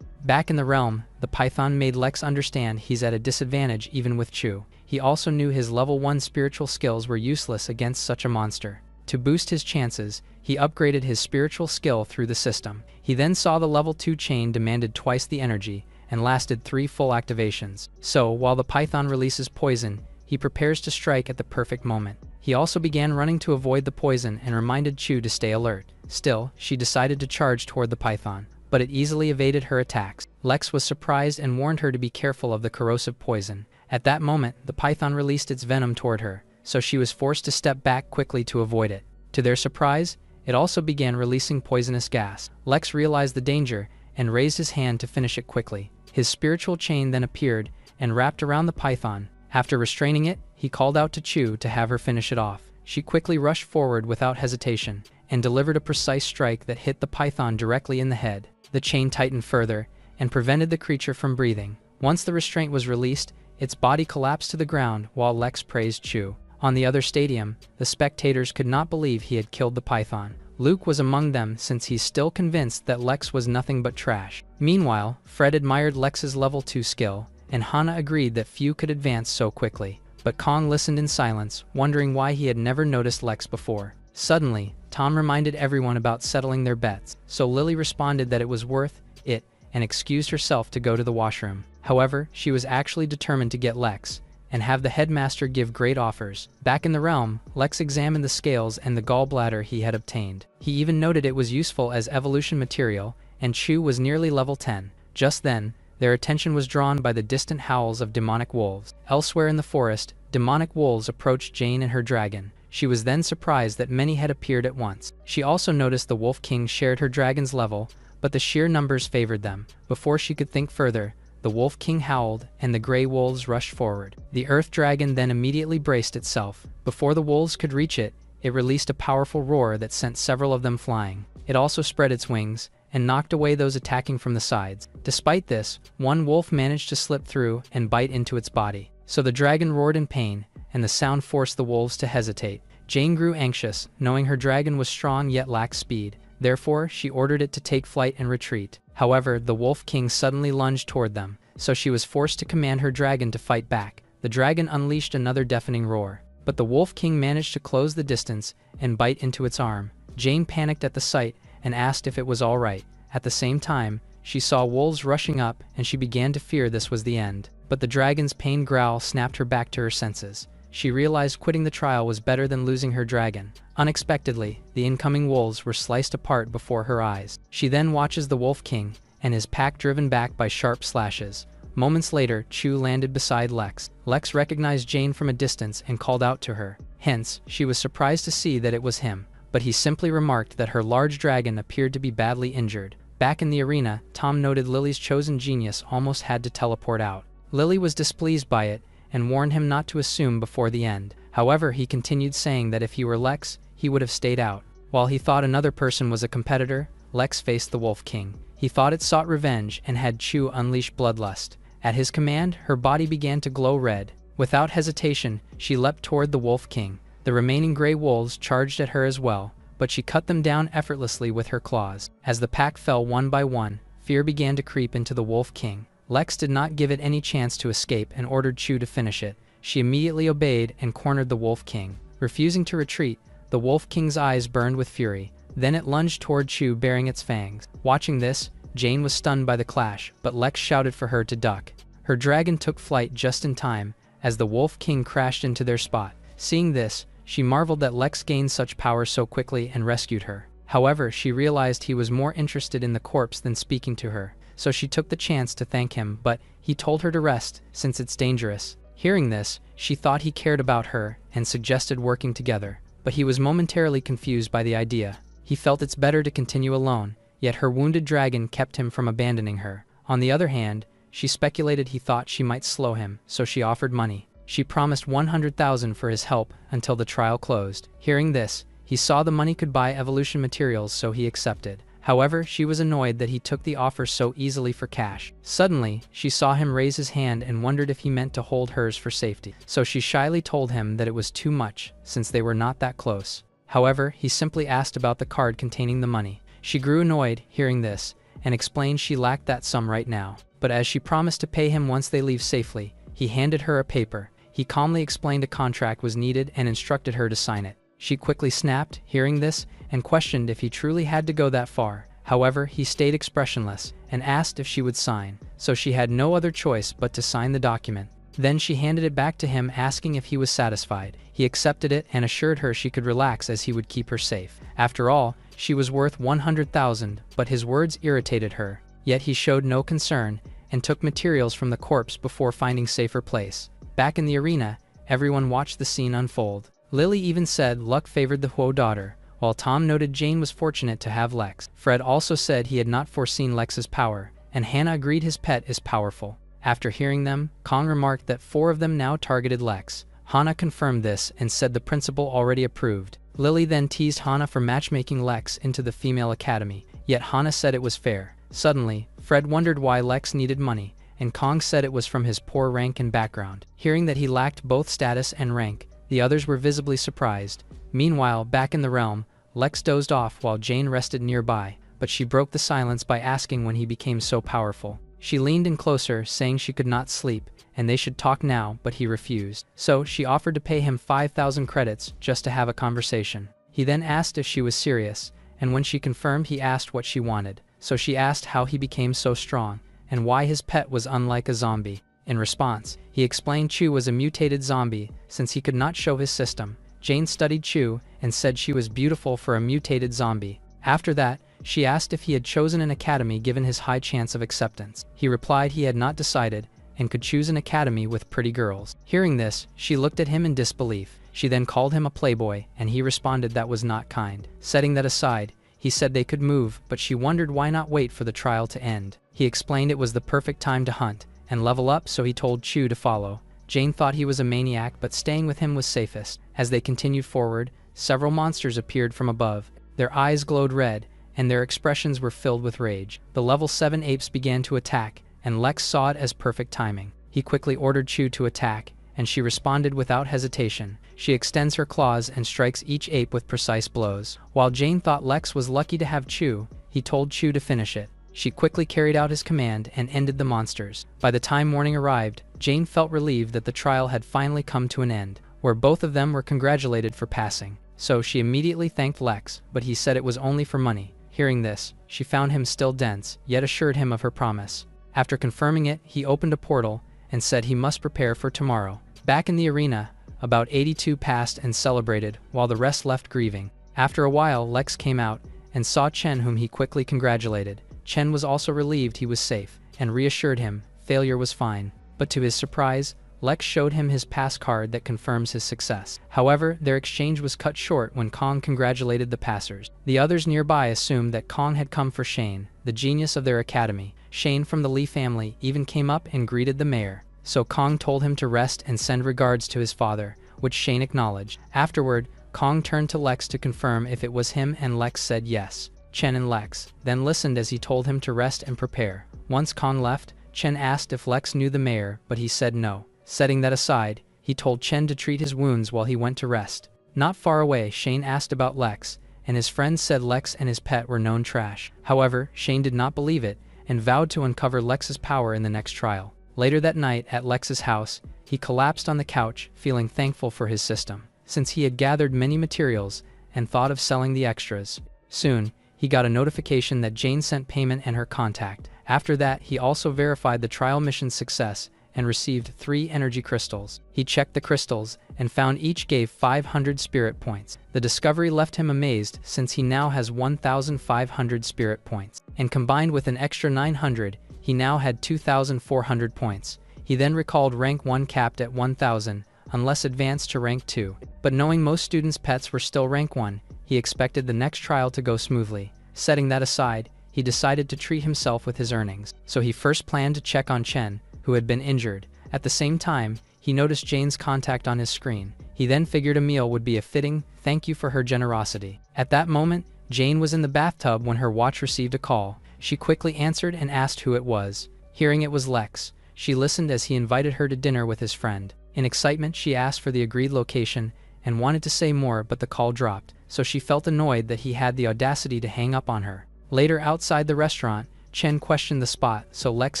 Back in the realm, the python made Lex understand he's at a disadvantage even with Chu. He also knew his level 1 spiritual skills were useless against such a monster. To boost his chances, he upgraded his spiritual skill through the system. He then saw the level 2 chain demanded twice the energy and lasted 3 full activations. So, while the python releases poison, he prepares to strike at the perfect moment. He also began running to avoid the poison and reminded Chu to stay alert. Still, she decided to charge toward the python, but it easily evaded her attacks. Lex was surprised and warned her to be careful of the corrosive poison. At that moment, the python released its venom toward her, so she was forced to step back quickly to avoid it. To their surprise, it also began releasing poisonous gas. Lex realized the danger and raised his hand to finish it quickly. His spiritual chain then appeared and wrapped around the python. After restraining it, he called out to Chu to have her finish it off. She quickly rushed forward without hesitation and delivered a precise strike that hit the python directly in the head. The chain tightened further and prevented the creature from breathing. Once the restraint was released, its body collapsed to the ground while Lex praised Chu. On the other stadium, the spectators could not believe he had killed the python. Luke was among them since he's still convinced that Lex was nothing but trash. Meanwhile, Fred admired Lex's level 2 skill, and Hana agreed that few could advance so quickly. But Kong listened in silence, wondering why he had never noticed Lex before. Suddenly, Tom reminded everyone about settling their bets, so Lily responded that it was worth it and excused herself to go to the washroom. However, she was actually determined to get Lex and have the headmaster give great offers. Back in the realm, Lex examined the scales and the gallbladder he had obtained. He even noted it was useful as evolution material, and Chu was nearly level 10. Just then, their attention was drawn by the distant howls of demonic wolves. Elsewhere in the forest, demonic wolves approached Jane and her dragon. She was then surprised that many had appeared at once. She also noticed the Wolf King shared her dragon's level, but the sheer numbers favored them. Before she could think further, the Wolf King howled, and the gray wolves rushed forward. The Earth Dragon then immediately braced itself. Before the wolves could reach it, it released a powerful roar that sent several of them flying. It also spread its wings and knocked away those attacking from the sides. Despite this, one wolf managed to slip through and bite into its body. So the dragon roared in pain, and the sound forced the wolves to hesitate. Jane grew anxious, knowing her dragon was strong yet lacked speed. Therefore, she ordered it to take flight and retreat. However, the Wolf King suddenly lunged toward them, so she was forced to command her dragon to fight back. The dragon unleashed another deafening roar, but the Wolf King managed to close the distance and bite into its arm. Jane panicked at the sight and asked if it was all right. At the same time, she saw wolves rushing up and she began to fear this was the end. But the dragon's pained growl snapped her back to her senses. She realized quitting the trial was better than losing her dragon. Unexpectedly, the incoming wolves were sliced apart before her eyes. She then watches the Wolf King and his pack driven back by sharp slashes. Moments later, Chu landed beside Lex. Lex recognized Jane from a distance and called out to her. Hence, she was surprised to see that it was him, but he simply remarked that her large dragon appeared to be badly injured. Back in the arena, Tom noted Lily's chosen genius almost had to teleport out. Lily was displeased by it and warned him not to assume before the end. However, he continued saying that if he were Lex, he would have stayed out. While he thought another person was a competitor, Lex faced the Wolf King. He thought it sought revenge and had Chu unleash bloodlust. At his command, her body began to glow red. Without hesitation, she leapt toward the Wolf King. The remaining gray wolves charged at her as well, but she cut them down effortlessly with her claws. As the pack fell one by one, fear began to creep into the Wolf King. Lex did not give it any chance to escape and ordered Chu to finish it. She immediately obeyed and cornered the Wolf King. Refusing to retreat, the Wolf King's eyes burned with fury. Then it lunged toward Chu bearing its fangs. Watching this, Jane was stunned by the clash, but Lex shouted for her to duck. Her dragon took flight just in time, as the Wolf King crashed into their spot. Seeing this, she marveled that Lex gained such power so quickly and rescued her. However, she realized he was more interested in the corpse than speaking to her, so she took the chance to thank him, but he told her to rest, since it's dangerous. Hearing this, she thought he cared about her and suggested working together, but he was momentarily confused by the idea. He felt it's better to continue alone, yet her wounded dragon kept him from abandoning her. On the other hand, she speculated he thought she might slow him, so she offered money. She promised 100,000 for his help until the trial closed. Hearing this, he saw the money could buy evolution materials, so he accepted. However, she was annoyed that he took the offer so easily for cash. Suddenly, she saw him raise his hand and wondered if he meant to hold hers for safety. So she shyly told him that it was too much, since they were not that close. However, he simply asked about the card containing the money. She grew annoyed hearing this, and explained she lacked that sum right now. But as she promised to pay him once they leave safely, he handed her a paper. He calmly explained a contract was needed and instructed her to sign it. She quickly snapped, hearing this, and questioned if he truly had to go that far. However, he stayed expressionless, and asked if she would sign, so she had no other choice but to sign the document. Then she handed it back to him, asking if he was satisfied. He accepted it and assured her she could relax as he would keep her safe. After all, she was worth 100,000, but his words irritated her. Yet he showed no concern, and took materials from the corpse before finding safer place. Back in the arena, everyone watched the scene unfold. Lily even said luck favored the Huo daughter, while Tom noted Jane was fortunate to have Lex. Fred also said he had not foreseen Lex's power, and Hannah agreed his pet is powerful. After hearing them, Kong remarked that 4 of them now targeted Lex. Hannah confirmed this and said the principal already approved. Lily then teased Hannah for matchmaking Lex into the female academy, yet Hannah said it was fair. Suddenly, Fred wondered why Lex needed money, and Kong said it was from his poor rank and background. Hearing that he lacked both status and rank, the others were visibly surprised. Meanwhile, back in the realm, Lex dozed off while Jane rested nearby, but she broke the silence by asking when he became so powerful. She leaned in closer, saying she could not sleep, and they should talk now, but he refused. So she offered to pay him 5,000 credits just to have a conversation. He then asked if she was serious, and when she confirmed, he asked what she wanted. So she asked how he became so strong, and why his pet was unlike a zombie. In response, he explained Chu was a mutated zombie, since he could not show his system. Jane studied Chu, and said she was beautiful for a mutated zombie. After that, she asked if he had chosen an academy given his high chance of acceptance. He replied he had not decided, and could choose an academy with pretty girls. Hearing this, she looked at him in disbelief. She then called him a playboy, and he responded that was not kind. Setting that aside, he said they could move, but she wondered why not wait for the trial to end. He explained it was the perfect time to hunt and level up, so he told Chu to follow. Jane thought he was a maniac, but staying with him was safest. As they continued forward, several monsters appeared from above. Their eyes glowed red, and their expressions were filled with rage. The level 7 apes began to attack, and Lex saw it as perfect timing. He quickly ordered Chu to attack, and she responded without hesitation. She extends her claws and strikes each ape with precise blows. While Jane thought Lex was lucky to have Chu, he told Chu to finish it. She quickly carried out his command and ended the monsters. By the time morning arrived, Jane felt relieved that the trial had finally come to an end, where both of them were congratulated for passing. So she immediately thanked Lex, but he said it was only for money. Hearing this, she found him still dense, yet assured him of her promise. After confirming it, he opened a portal and said he must prepare for tomorrow. Back in the arena, about 82 passed and celebrated, while the rest left grieving. After a while, Lex came out and saw Chen, whom he quickly congratulated. Chen was also relieved he was safe, and reassured him failure was fine. But to his surprise, Lex showed him his pass card that confirms his success. However, their exchange was cut short when Kong congratulated the passers. The others nearby assumed that Kong had come for Shane, the genius of their academy. Shane from the Lee family even came up and greeted the mayor. So Kong told him to rest and send regards to his father, which Shane acknowledged. Afterward, Kong turned to Lex to confirm if it was him, and Lex said yes. Chen and Lex then listened as he told him to rest and prepare. Once Kong left, Chen asked if Lex knew the mayor, but he said no. Setting that aside, he told Chen to treat his wounds while he went to rest. Not far away, Shane asked about Lex, and his friends said Lex and his pet were known trash. However, Shane did not believe it, and vowed to uncover Lex's power in the next trial. Later that night, at Lex's house, he collapsed on the couch, feeling thankful for his system, since he had gathered many materials and thought of selling the extras. Soon, he got a notification that Jane sent payment and her contact. After that, he also verified the trial mission's success and received 3 energy crystals. He checked the crystals and found each gave 500 spirit points. The discovery left him amazed, since he now has 1,500 spirit points, and combined with an extra 900, he now had 2,400 points. He then recalled rank 1 capped at 1,000, unless advanced to rank 2. But knowing most students' pets were still rank 1, he expected the next trial to go smoothly. Setting that aside, he decided to treat himself with his earnings. So he first planned to check on Chen, who had been injured. At the same time, he noticed Jane's contact on his screen. He then figured a meal would be a fitting thank you for her generosity. At that moment, Jane was in the bathtub when her watch received a call. She quickly answered and asked who it was. Hearing it was Lex, she listened as he invited her to dinner with his friend. In excitement, she asked for the agreed location and wanted to say more, but the call dropped, so she felt annoyed that he had the audacity to hang up on her. Later, outside the restaurant, Chen questioned the spot, so Lex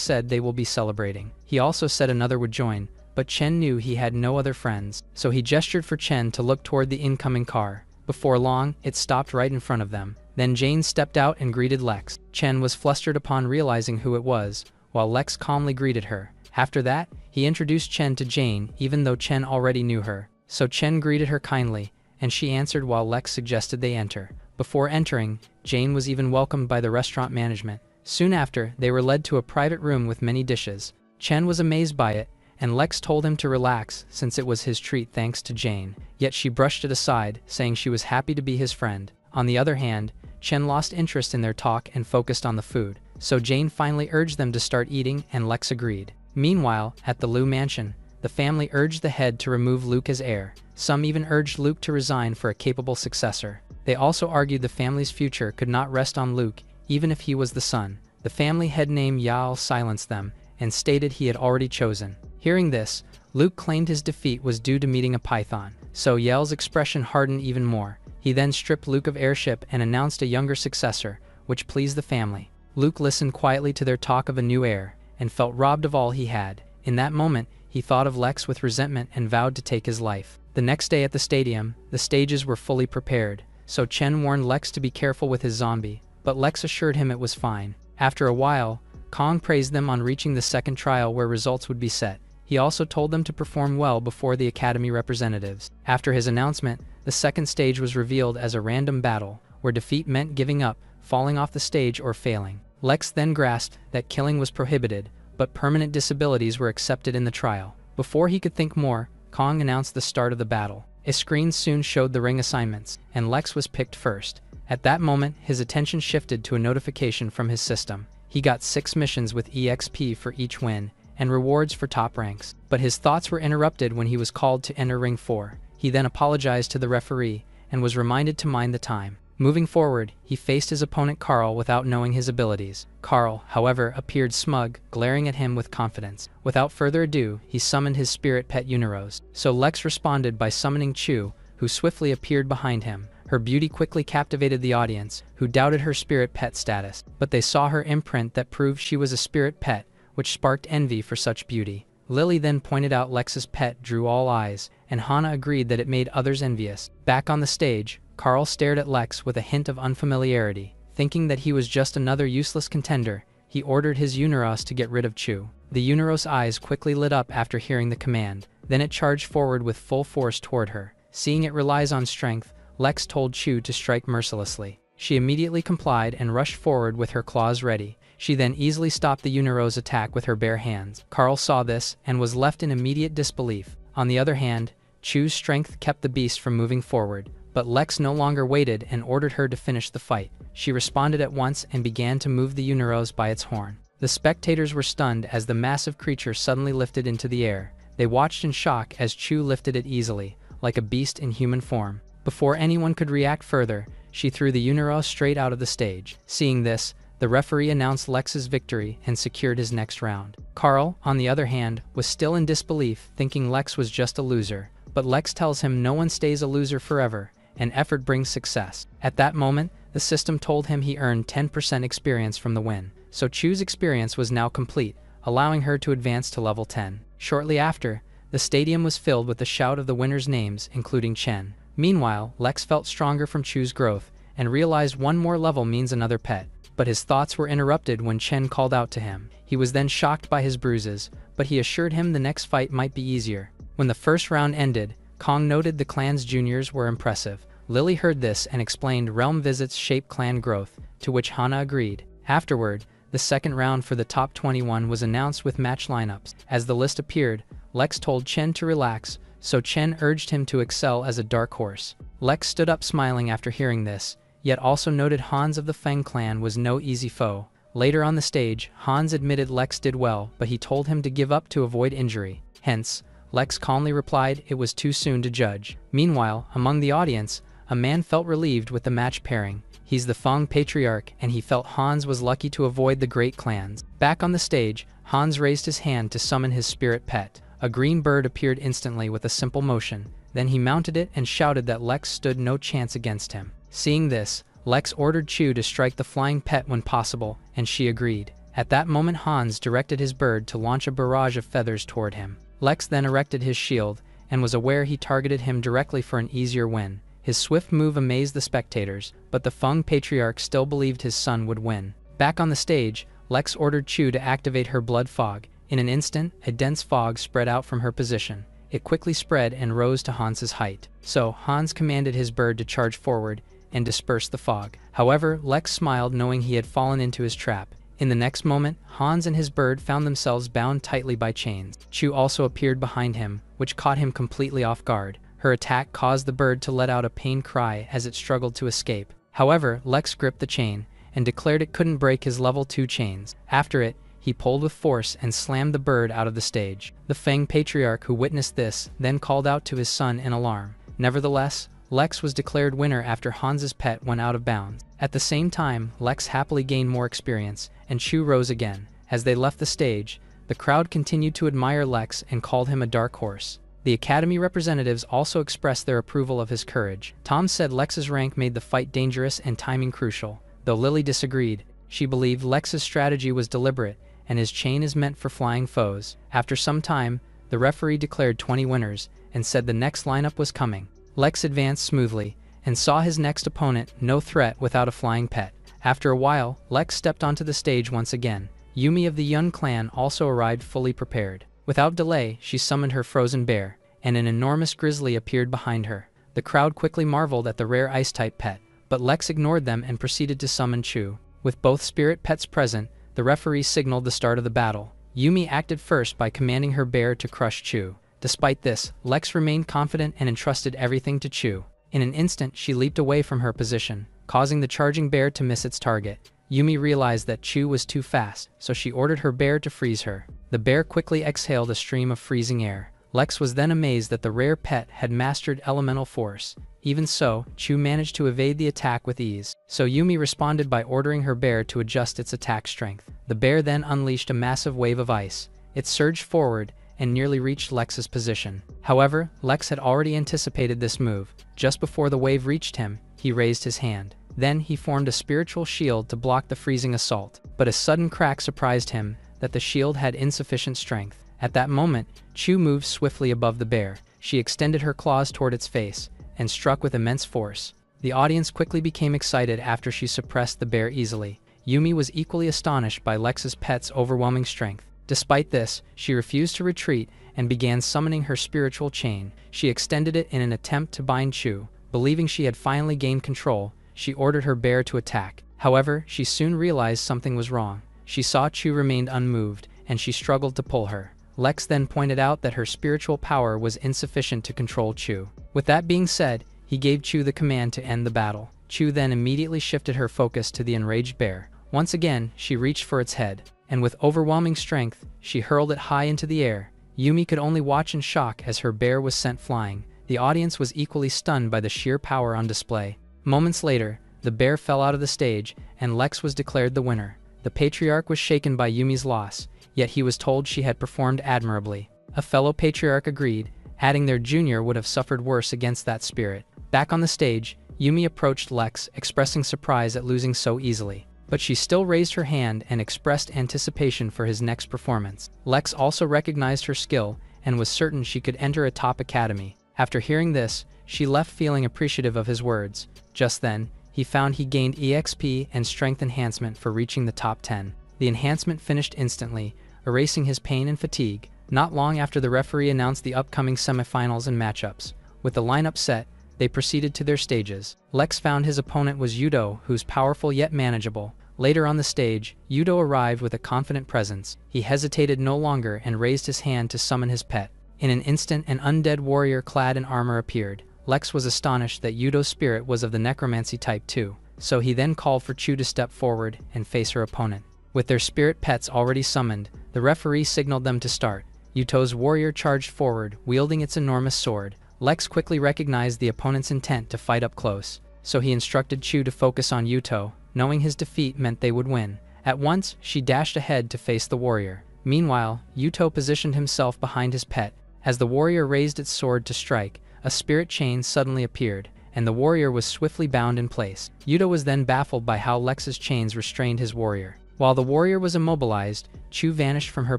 said they will be celebrating. He also said another would join, but Chen knew he had no other friends, so he gestured for Chen to look toward the incoming car. Before long, it stopped right in front of them. Then Jane stepped out and greeted Lex. Chen was flustered upon realizing who it was, while Lex calmly greeted her. After that, he introduced Chen to Jane, even though Chen already knew her. So Chen greeted her kindly, and she answered while Lex suggested they enter. Before entering, Jane was even welcomed by the restaurant management. Soon after, they were led to a private room with many dishes. Chen was amazed by it, and Lex told him to relax since it was his treat thanks to Jane. Yet she brushed it aside, saying she was happy to be his friend. On the other hand, Chen lost interest in their talk and focused on the food. So Jane finally urged them to start eating, and Lex agreed. Meanwhile, at the Liu mansion, the family urged the head to remove Luke as heir. Some even urged Luke to resign for a capable successor. They also argued the family's future could not rest on Luke, even if he was the son. The family head named Yael silenced them and stated he had already chosen. Hearing this, Luke claimed his defeat was due to meeting a python, so Yael's expression hardened even more. He then stripped Luke of heirship and announced a younger successor, which pleased the family. Luke listened quietly to their talk of a new heir, and felt robbed of all he had. In that moment, he thought of Lex with resentment and vowed to take his life. The next day at the stadium, the stages were fully prepared, so Chen warned Lex to be careful with his zombie, but Lex assured him it was fine. After a while, Kong praised them on reaching the second trial where results would be set. He also told them to perform well before the Academy representatives. After his announcement, the second stage was revealed as a random battle, where defeat meant giving up, falling off the stage, or failing. Lex then grasped that killing was prohibited, but permanent disabilities were accepted in the trial. Before he could think more, Kong announced the start of the battle. A screen soon showed the ring assignments, and Lex was picked first. At that moment, his attention shifted to a notification from his system. He got 6 missions with EXP for each win, and rewards for top ranks. But his thoughts were interrupted when he was called to enter Ring 4. He then apologized to the referee, and was reminded to mind the time. Moving forward, he faced his opponent Carl without knowing his abilities. Carl, however, appeared smug, glaring at him with confidence. Without further ado, he summoned his spirit pet Unirose. So Lex responded by summoning Chu, who swiftly appeared behind him. Her beauty quickly captivated the audience, who doubted her spirit pet status. But they saw her imprint that proved she was a spirit pet, which sparked envy for such beauty. Lily then pointed out Lex's pet drew all eyes, and Hana agreed that it made others envious. Back on the stage, Carl stared at Lex with a hint of unfamiliarity. Thinking that he was just another useless contender, he ordered his Uniros to get rid of Chu. The Uniros' eyes quickly lit up after hearing the command. Then it charged forward with full force toward her. Seeing it relies on strength, Lex told Chu to strike mercilessly. She immediately complied and rushed forward with her claws ready. She then easily stopped the Uniros' attack with her bare hands. Carl saw this and was left in immediate disbelief. On the other hand, Chu's strength kept the beast from moving forward. But Lex no longer waited and ordered her to finish the fight. She responded at once and began to move the Uniros by its horn. The spectators were stunned as the massive creature suddenly lifted into the air. They watched in shock as Chu lifted it easily, like a beast in human form. Before anyone could react further, she threw the Uniros straight out of the stage. Seeing this, the referee announced Lex's victory and secured his next round. Carl, on the other hand, was still in disbelief, thinking Lex was just a loser. but Lex tells him no one stays a loser forever, and effort brings success. At that moment, the system told him he earned 10% experience from the win, so Chu's experience was now complete, allowing her to advance to level 10. Shortly after, the stadium was filled with the shout of the winners' names, including Chen. Meanwhile, Lex felt stronger from Chu's growth, and realized one more level means another pet. But his thoughts were interrupted when Chen called out to him. He was then shocked by his bruises, but he assured him the next fight might be easier. When the first round ended, Kong noted the clan's juniors were impressive. Lily heard this and explained realm visits shape clan growth, to which Hana agreed. Afterward, the second round for the top 21 was announced with match lineups. As the list appeared, Lex told Chen to relax, so Chen urged him to excel as a dark horse. Lex stood up smiling after hearing this, yet also noted Hans of the Feng clan was no easy foe. Later on the stage, Hans admitted Lex did well, but he told him to give up to avoid injury. Hence, Lex calmly replied it was too soon to judge. Meanwhile, among the audience, a man felt relieved with the match pairing. He's the Feng patriarch, and he felt Hans was lucky to avoid the great clans. Back on the stage, Hans raised his hand to summon his spirit pet. A green bird appeared instantly with a simple motion. Then he mounted it and shouted that Lex stood no chance against him. Seeing this, Lex ordered Chu to strike the flying pet when possible, and she agreed. At that moment, Hans directed his bird to launch a barrage of feathers toward him. Lex then erected his shield, and was aware he targeted him directly for an easier win. His swift move amazed the spectators, but the Feng patriarch still believed his son would win. Back on the stage, Lex ordered Chu to activate her blood fog. In an instant, a dense fog spread out from her position. It quickly spread and rose to Hans's height. So, Hans commanded his bird to charge forward and disperse the fog. However, Lex smiled knowing he had fallen into his trap. In the next moment, Hans and his bird found themselves bound tightly by chains. Chu also appeared behind him, which caught him completely off guard. Her attack caused the bird to let out a pained cry as it struggled to escape. However, Lex gripped the chain and declared it couldn't break his level 2 chains. After it, he pulled with force and slammed the bird out of the stage. The Feng patriarch who witnessed this then called out to his son in alarm. Nevertheless, Lex was declared winner after Hans's pet went out of bounds. At the same time, Lex happily gained more experience, and Chu rose again. As they left the stage, the crowd continued to admire Lex and called him a dark horse. The Academy representatives also expressed their approval of his courage. Tom said Lex's rank made the fight dangerous and timing crucial, though Lily disagreed. She believed Lex's strategy was deliberate, and his chain is meant for flying foes. After some time, the referee declared 20 winners, and said the next lineup was coming. Lex advanced smoothly, and saw his next opponent no threat without a flying pet. After a while, Lex stepped onto the stage once again. Yumi of the Yun clan also arrived fully prepared. Without delay, she summoned her frozen bear, and an enormous grizzly appeared behind her. The crowd quickly marveled at the rare ice-type pet, but Lex ignored them and proceeded to summon Chu. With both spirit pets present, the referee signaled the start of the battle. Yumi acted first by commanding her bear to crush Chu. Despite this, Lex remained confident and entrusted everything to Chu. In an instant, she leaped away from her position, causing the charging bear to miss its target. Yumi realized that Chu was too fast, so she ordered her bear to freeze her. The bear quickly exhaled a stream of freezing air. Lex was then amazed that the rare pet had mastered elemental force. Even so, Chu managed to evade the attack with ease. So Yumi responded by ordering her bear to adjust its attack strength. The bear then unleashed a massive wave of ice. It surged forward and nearly reached Lex's position. However, Lex had already anticipated this move. Just before the wave reached him, he raised his hand. Then he formed a spiritual shield to block the freezing assault. But a sudden crack surprised him that the shield had insufficient strength. At that moment, Chu moved swiftly above the bear. She extended her claws toward its face and struck with immense force. The audience quickly became excited after she suppressed the bear easily. Yumi was equally astonished by Lex's pet's overwhelming strength. Despite this, she refused to retreat and began summoning her spiritual chain. She extended it in an attempt to bind Chu. Believing she had finally gained control, she ordered her bear to attack. However, she soon realized something was wrong. She saw Chu remained unmoved, and she struggled to pull her. Lex then pointed out that her spiritual power was insufficient to control Chu. With that being said, he gave Chu the command to end the battle. Chu then immediately shifted her focus to the enraged bear. Once again, she reached for its head, and with overwhelming strength, she hurled it high into the air. Yumi could only watch in shock as her bear was sent flying. The audience was equally stunned by the sheer power on display. Moments later, the bear fell out of the stage, and Lex was declared the winner. The patriarch was shaken by Yumi's loss, yet he was told she had performed admirably. A fellow patriarch agreed, adding their junior would have suffered worse against that spirit. Back on the stage, Yumi approached Lex, expressing surprise at losing so easily. But she still raised her hand and expressed anticipation for his next performance. Lex also recognized her skill and was certain she could enter a top academy. After hearing this, she left feeling appreciative of his words. Just then, he found he gained EXP and strength enhancement for reaching the top 10. The enhancement finished instantly, erasing his pain and fatigue. Not long after the referee announced the upcoming semifinals and matchups. With the lineup set, they proceeded to their stages. Lex found his opponent was Yudo, who's powerful yet manageable. Later on the stage, Yudo arrived with a confident presence. He hesitated no longer and raised his hand to summon his pet. In an instant, an undead warrior clad in armor appeared. Lex was astonished that Yudo's spirit was of the necromancy type too, so he then called for Chu to step forward and face her opponent. With their spirit pets already summoned, the referee signaled them to start. Yuto's warrior charged forward, wielding its enormous sword. Lex quickly recognized the opponent's intent to fight up close, so he instructed Chu to focus on Yuto, knowing his defeat meant they would win. At once, she dashed ahead to face the warrior. Meanwhile, Yuto positioned himself behind his pet. As the warrior raised its sword to strike, a spirit chain suddenly appeared, and the warrior was swiftly bound in place. Yuto was then baffled by how Lex's chains restrained his warrior. While the warrior was immobilized, Chu vanished from her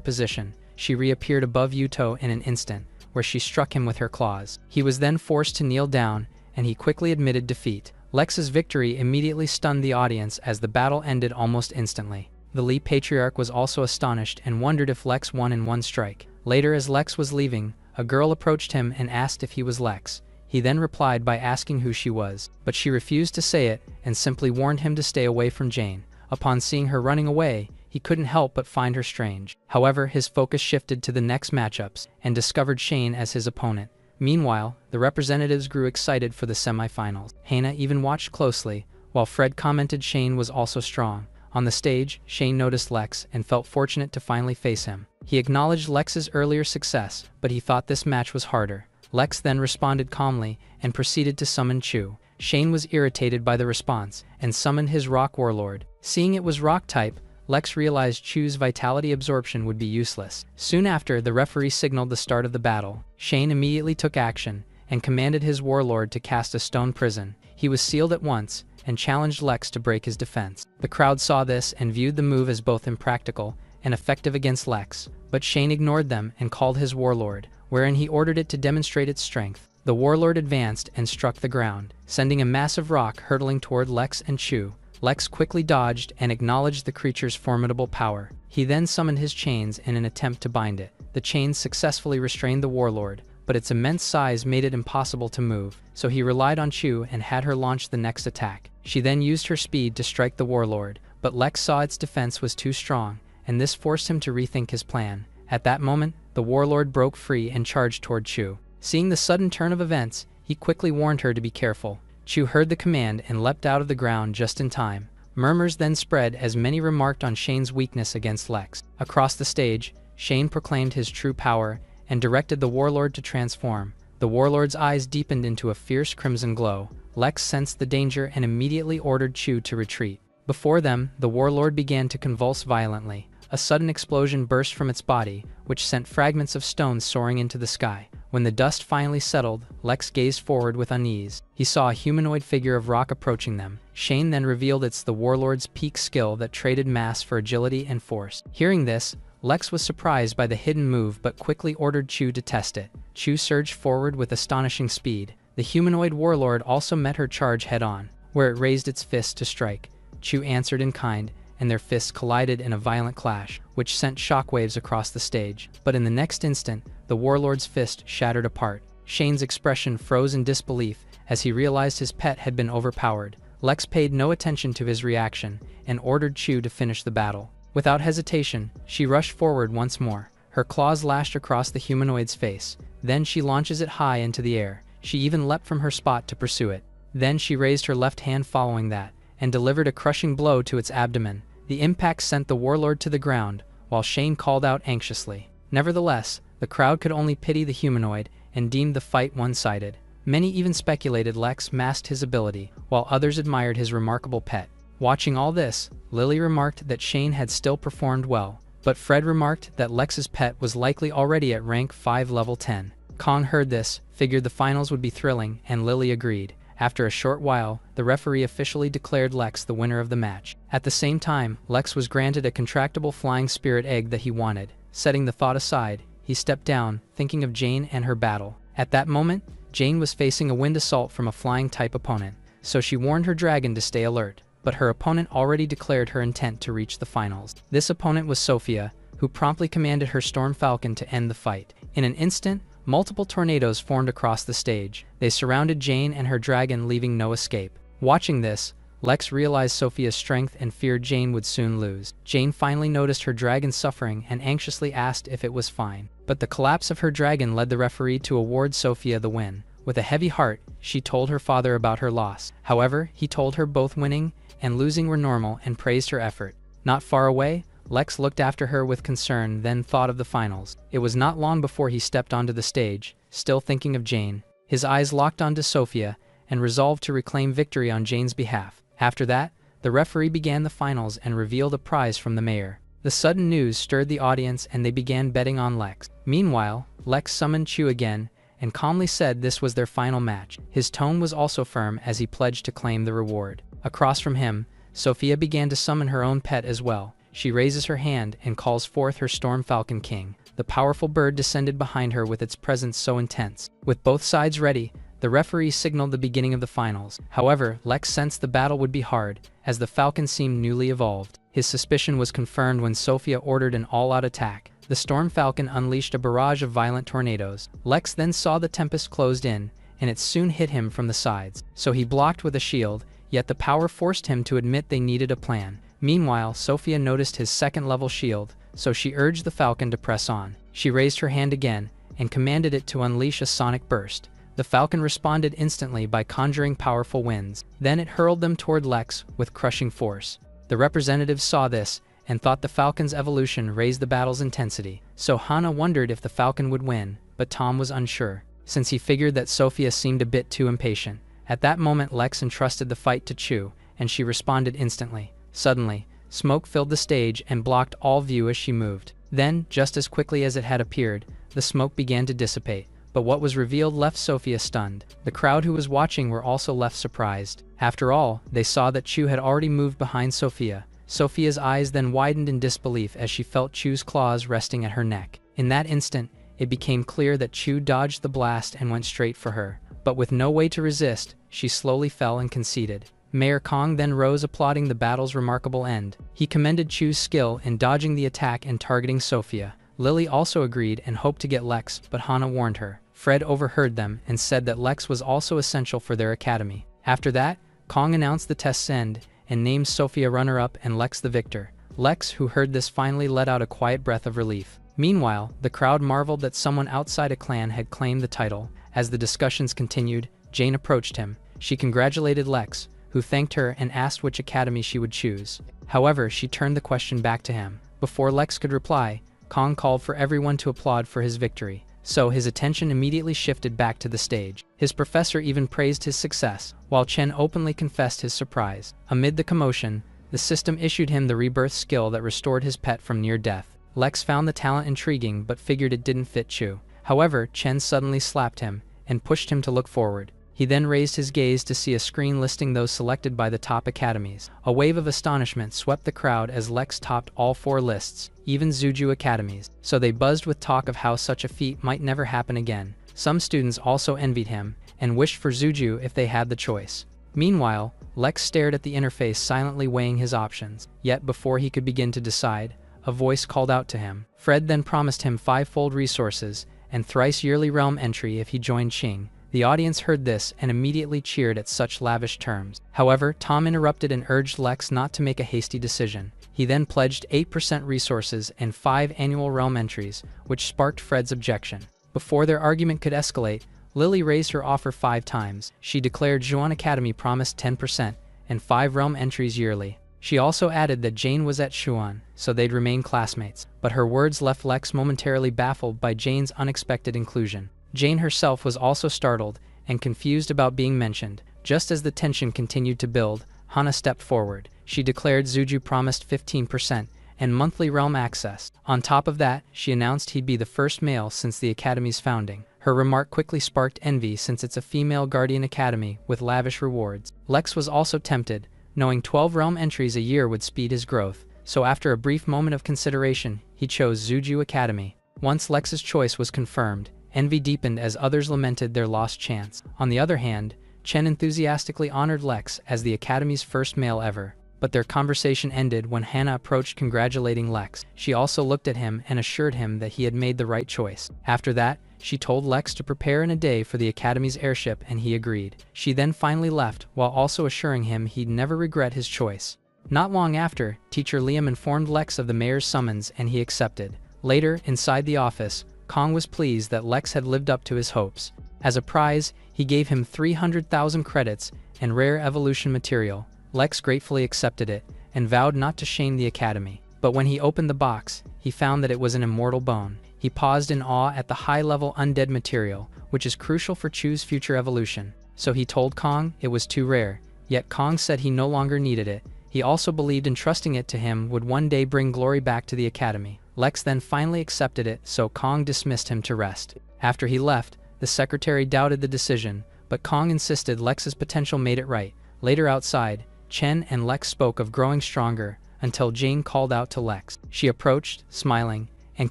position. She reappeared above Yuto in an instant, where she struck him with her claws. He was then forced to kneel down, and he quickly admitted defeat. Lex's victory immediately stunned the audience as the battle ended almost instantly. The Lee Patriarch was also astonished and wondered if Lex won in one strike. Later, as Lex was leaving, a girl approached him and asked if he was Lex. He then replied by asking who she was, but she refused to say it and simply warned him to stay away from Jane. Upon seeing her running away, he couldn't help but find her strange. However, his focus shifted to the next matchups and discovered Shane as his opponent. Meanwhile, the representatives grew excited for the semifinals. Hannah even watched closely, while Fred commented Shane was also strong. On the stage, Shane noticed Lex and felt fortunate to finally face him. He acknowledged Lex's earlier success, but he thought this match was harder. Lex then responded calmly and proceeded to summon Chu. Shane was irritated by the response and summoned his rock warlord. Seeing it was rock type, Lex realized Chu's vitality absorption would be useless. Soon after, the referee signaled the start of the battle. Shane immediately took action and commanded his warlord to cast a stone prison. He was sealed at once and challenged Lex to break his defense. The crowd saw this and viewed the move as both impractical and effective against Lex, but Shane ignored them and called his warlord, wherein he ordered it to demonstrate its strength. The warlord advanced and struck the ground, sending a massive rock hurtling toward Lex and Chu. Lex quickly dodged and acknowledged the creature's formidable power. He then summoned his chains in an attempt to bind it. The chains successfully restrained the warlord, but its immense size made it impossible to move, so he relied on Chu and had her launch the next attack. She then used her speed to strike the warlord, but Lex saw its defense was too strong, and this forced him to rethink his plan. At that moment, the warlord broke free and charged toward Chu. Seeing the sudden turn of events, he quickly warned her to be careful. Chu heard the command and leapt out of the ground just in time. Murmurs then spread as many remarked on Shane's weakness against Lex. Across the stage, Shane proclaimed his true power and directed the warlord to transform. The warlord's eyes deepened into a fierce crimson glow. Lex sensed the danger and immediately ordered Chu to retreat. Before them, the warlord began to convulse violently. A sudden explosion burst from its body, which sent fragments of stone soaring into the sky. When the dust finally settled, Lex gazed forward with unease. He saw a humanoid figure of rock approaching them. Shane then revealed it's the warlord's peak skill that traded mass for agility and force. Hearing this, Lex was surprised by the hidden move but quickly ordered Chu to test it. Chu surged forward with astonishing speed. The humanoid warlord also met her charge head-on, where it raised its fist to strike. Chu answered in kind, and their fists collided in a violent clash, which sent shockwaves across the stage. But in the next instant, the warlord's fist shattered apart. Shane's expression froze in disbelief as he realized his pet had been overpowered. Lex paid no attention to his reaction and ordered Chu to finish the battle. Without hesitation, she rushed forward once more. Her claws lashed across the humanoid's face. Then she launches it high into the air. She even leapt from her spot to pursue it. Then she raised her left hand following that, and delivered a crushing blow to its abdomen. The impact sent the warlord to the ground, while Shane called out anxiously. Nevertheless, the crowd could only pity the humanoid and deemed the fight one-sided. Many even speculated Lex masked his ability, while others admired his remarkable pet. Watching all this, Lily remarked that Shane had still performed well, but Fred remarked that Lex's pet was likely already at rank 5 level 10. Kong heard this, figured the finals would be thrilling, and Lily agreed. After a short while, the referee officially declared Lex the winner of the match. At the same time, Lex was granted a contractable flying spirit egg that he wanted. Setting the thought aside, he stepped down, thinking of Jane and her battle. At that moment, Jane was facing a wind assault from a flying-type opponent, so she warned her dragon to stay alert. But her opponent already declared her intent to reach the finals. This opponent was Sophia, who promptly commanded her Storm Falcon to end the fight. In an instant, multiple tornadoes formed across the stage. They surrounded Jane and her dragon, leaving no escape. Watching this, Lex realized Sophia's strength and feared Jane would soon lose. Jane finally noticed her dragon suffering and anxiously asked if it was fine. But the collapse of her dragon led the referee to award Sophia the win. With a heavy heart, she told her father about her loss. However, he told her both winning and losing were normal and praised her effort. Not far away, Lex looked after her with concern, then thought of the finals. It was not long before he stepped onto the stage, still thinking of Jane. His eyes locked onto Sophia, and resolved to reclaim victory on Jane's behalf. After that, the referee began the finals and revealed a prize from the mayor. The sudden news stirred the audience and they began betting on Lex. Meanwhile, Lex summoned Chu again, and calmly said this was their final match. His tone was also firm as he pledged to claim the reward. Across from him, Sophia began to summon her own pet as well. She raises her hand and calls forth her Storm Falcon King. The powerful bird descended behind her with its presence so intense. With both sides ready, the referee signaled the beginning of the finals. However, Lex sensed the battle would be hard, as the Falcon seemed newly evolved. His suspicion was confirmed when Sophia ordered an all-out attack. The Storm Falcon unleashed a barrage of violent tornadoes. Lex then saw the tempest closed in, and it soon hit him from the sides. So he blocked with a shield, yet the power forced him to admit they needed a plan. Meanwhile, Sophia noticed his second-level shield, so she urged the Falcon to press on. She raised her hand again, and commanded it to unleash a sonic burst. The Falcon responded instantly by conjuring powerful winds. Then it hurled them toward Lex with crushing force. The representatives saw this, and thought the Falcon's evolution raised the battle's intensity. So Hana wondered if the Falcon would win, but Tom was unsure, since he figured that Sophia seemed a bit too impatient. At that moment, Lex entrusted the fight to Chu, and she responded instantly. Suddenly, smoke filled the stage and blocked all view as she moved. Then, just as quickly as it had appeared, the smoke began to dissipate. But what was revealed left Sophia stunned. The crowd who was watching were also left surprised. After all, they saw that Chu had already moved behind Sophia. Sophia's eyes then widened in disbelief as she felt Chu's claws resting at her neck. In that instant, it became clear that Chu dodged the blast and went straight for her. But with no way to resist, she slowly fell and conceded. Mayor Kong then rose, applauding the battle's remarkable end. He commended Chu's skill in dodging the attack and targeting Sophia. Lily also agreed and hoped to get Lex, but Hana warned her. Fred overheard them and said that Lex was also essential for their academy. After that, Kong announced the test's end and named Sophia runner-up and Lex the victor. Lex, who heard this, finally let out a quiet breath of relief. Meanwhile, the crowd marveled that someone outside a clan had claimed the title. As the discussions continued, Jane approached him. She congratulated Lex, who thanked her and asked which academy she would choose. However, she turned the question back to him. Before Lex could reply, Kong called for everyone to applaud for his victory. So his attention immediately shifted back to the stage. His professor even praised his success, while Chen openly confessed his surprise. Amid the commotion, the system issued him the rebirth skill that restored his pet from near death. Lex found the talent intriguing but figured it didn't fit Chu. However, Chen suddenly slapped him and pushed him to look forward. He then raised his gaze to see a screen listing those selected by the top academies. A wave of astonishment swept the crowd as Lex topped all 4 lists, even Zuju academies. So they buzzed with talk of how such a feat might never happen again. Some students also envied him and wished for Zuju if they had the choice. Meanwhile, Lex stared at the interface, silently weighing his options. Yet before he could begin to decide, a voice called out to him. Fred then promised him 5-fold resources and thrice yearly realm entry if he joined Qing. The audience heard this and immediately cheered at such lavish terms. However, Tom interrupted and urged Lex not to make a hasty decision. He then pledged 8% resources and 5 annual realm entries, which sparked Fred's objection. Before their argument could escalate, Lily raised her offer 5 times. She declared Zhuan Academy promised 10% and 5 realm entries yearly. She also added that Jane was at Xuan, so they'd remain classmates. But her words left Lex momentarily baffled by Jane's unexpected inclusion. Jane herself was also startled and confused about being mentioned. Just as the tension continued to build, Hana stepped forward. She declared Zuju promised 15% and monthly realm access. On top of that, she announced he'd be the first male since the academy's founding. Her remark quickly sparked envy since it's a female guardian academy with lavish rewards. Lex was also tempted, knowing 12 realm entries a year would speed his growth, so after a brief moment of consideration, he chose Zuju Academy. Once Lex's choice was confirmed, envy deepened as others lamented their lost chance. On the other hand, Chen enthusiastically honored Lex as the Academy's first male ever. But their conversation ended when Hannah approached congratulating Lex. She also looked at him and assured him that he had made the right choice. After that, she told Lex to prepare in a day for the Academy's airship and he agreed. She then finally left while also assuring him he'd never regret his choice. Not long after, Teacher Liam informed Lex of the mayor's summons and he accepted. Later, inside the office, Kong was pleased that Lex had lived up to his hopes. As a prize, he gave him 300,000 credits and rare evolution material. Lex gratefully accepted it and vowed not to shame the Academy. But when he opened the box, he found that it was an immortal bone. He paused in awe at the high-level undead material, which is crucial for Chu's future evolution. So he told Kong it was too rare, yet Kong said he no longer needed it. He also believed entrusting it to him would one day bring glory back to the Academy. Lex then finally accepted it, so Kong dismissed him to rest. After he left, the secretary doubted the decision, but Kong insisted Lex's potential made it right. Later outside, Chen and Lex spoke of growing stronger, until Jane called out to Lex. She approached, smiling, and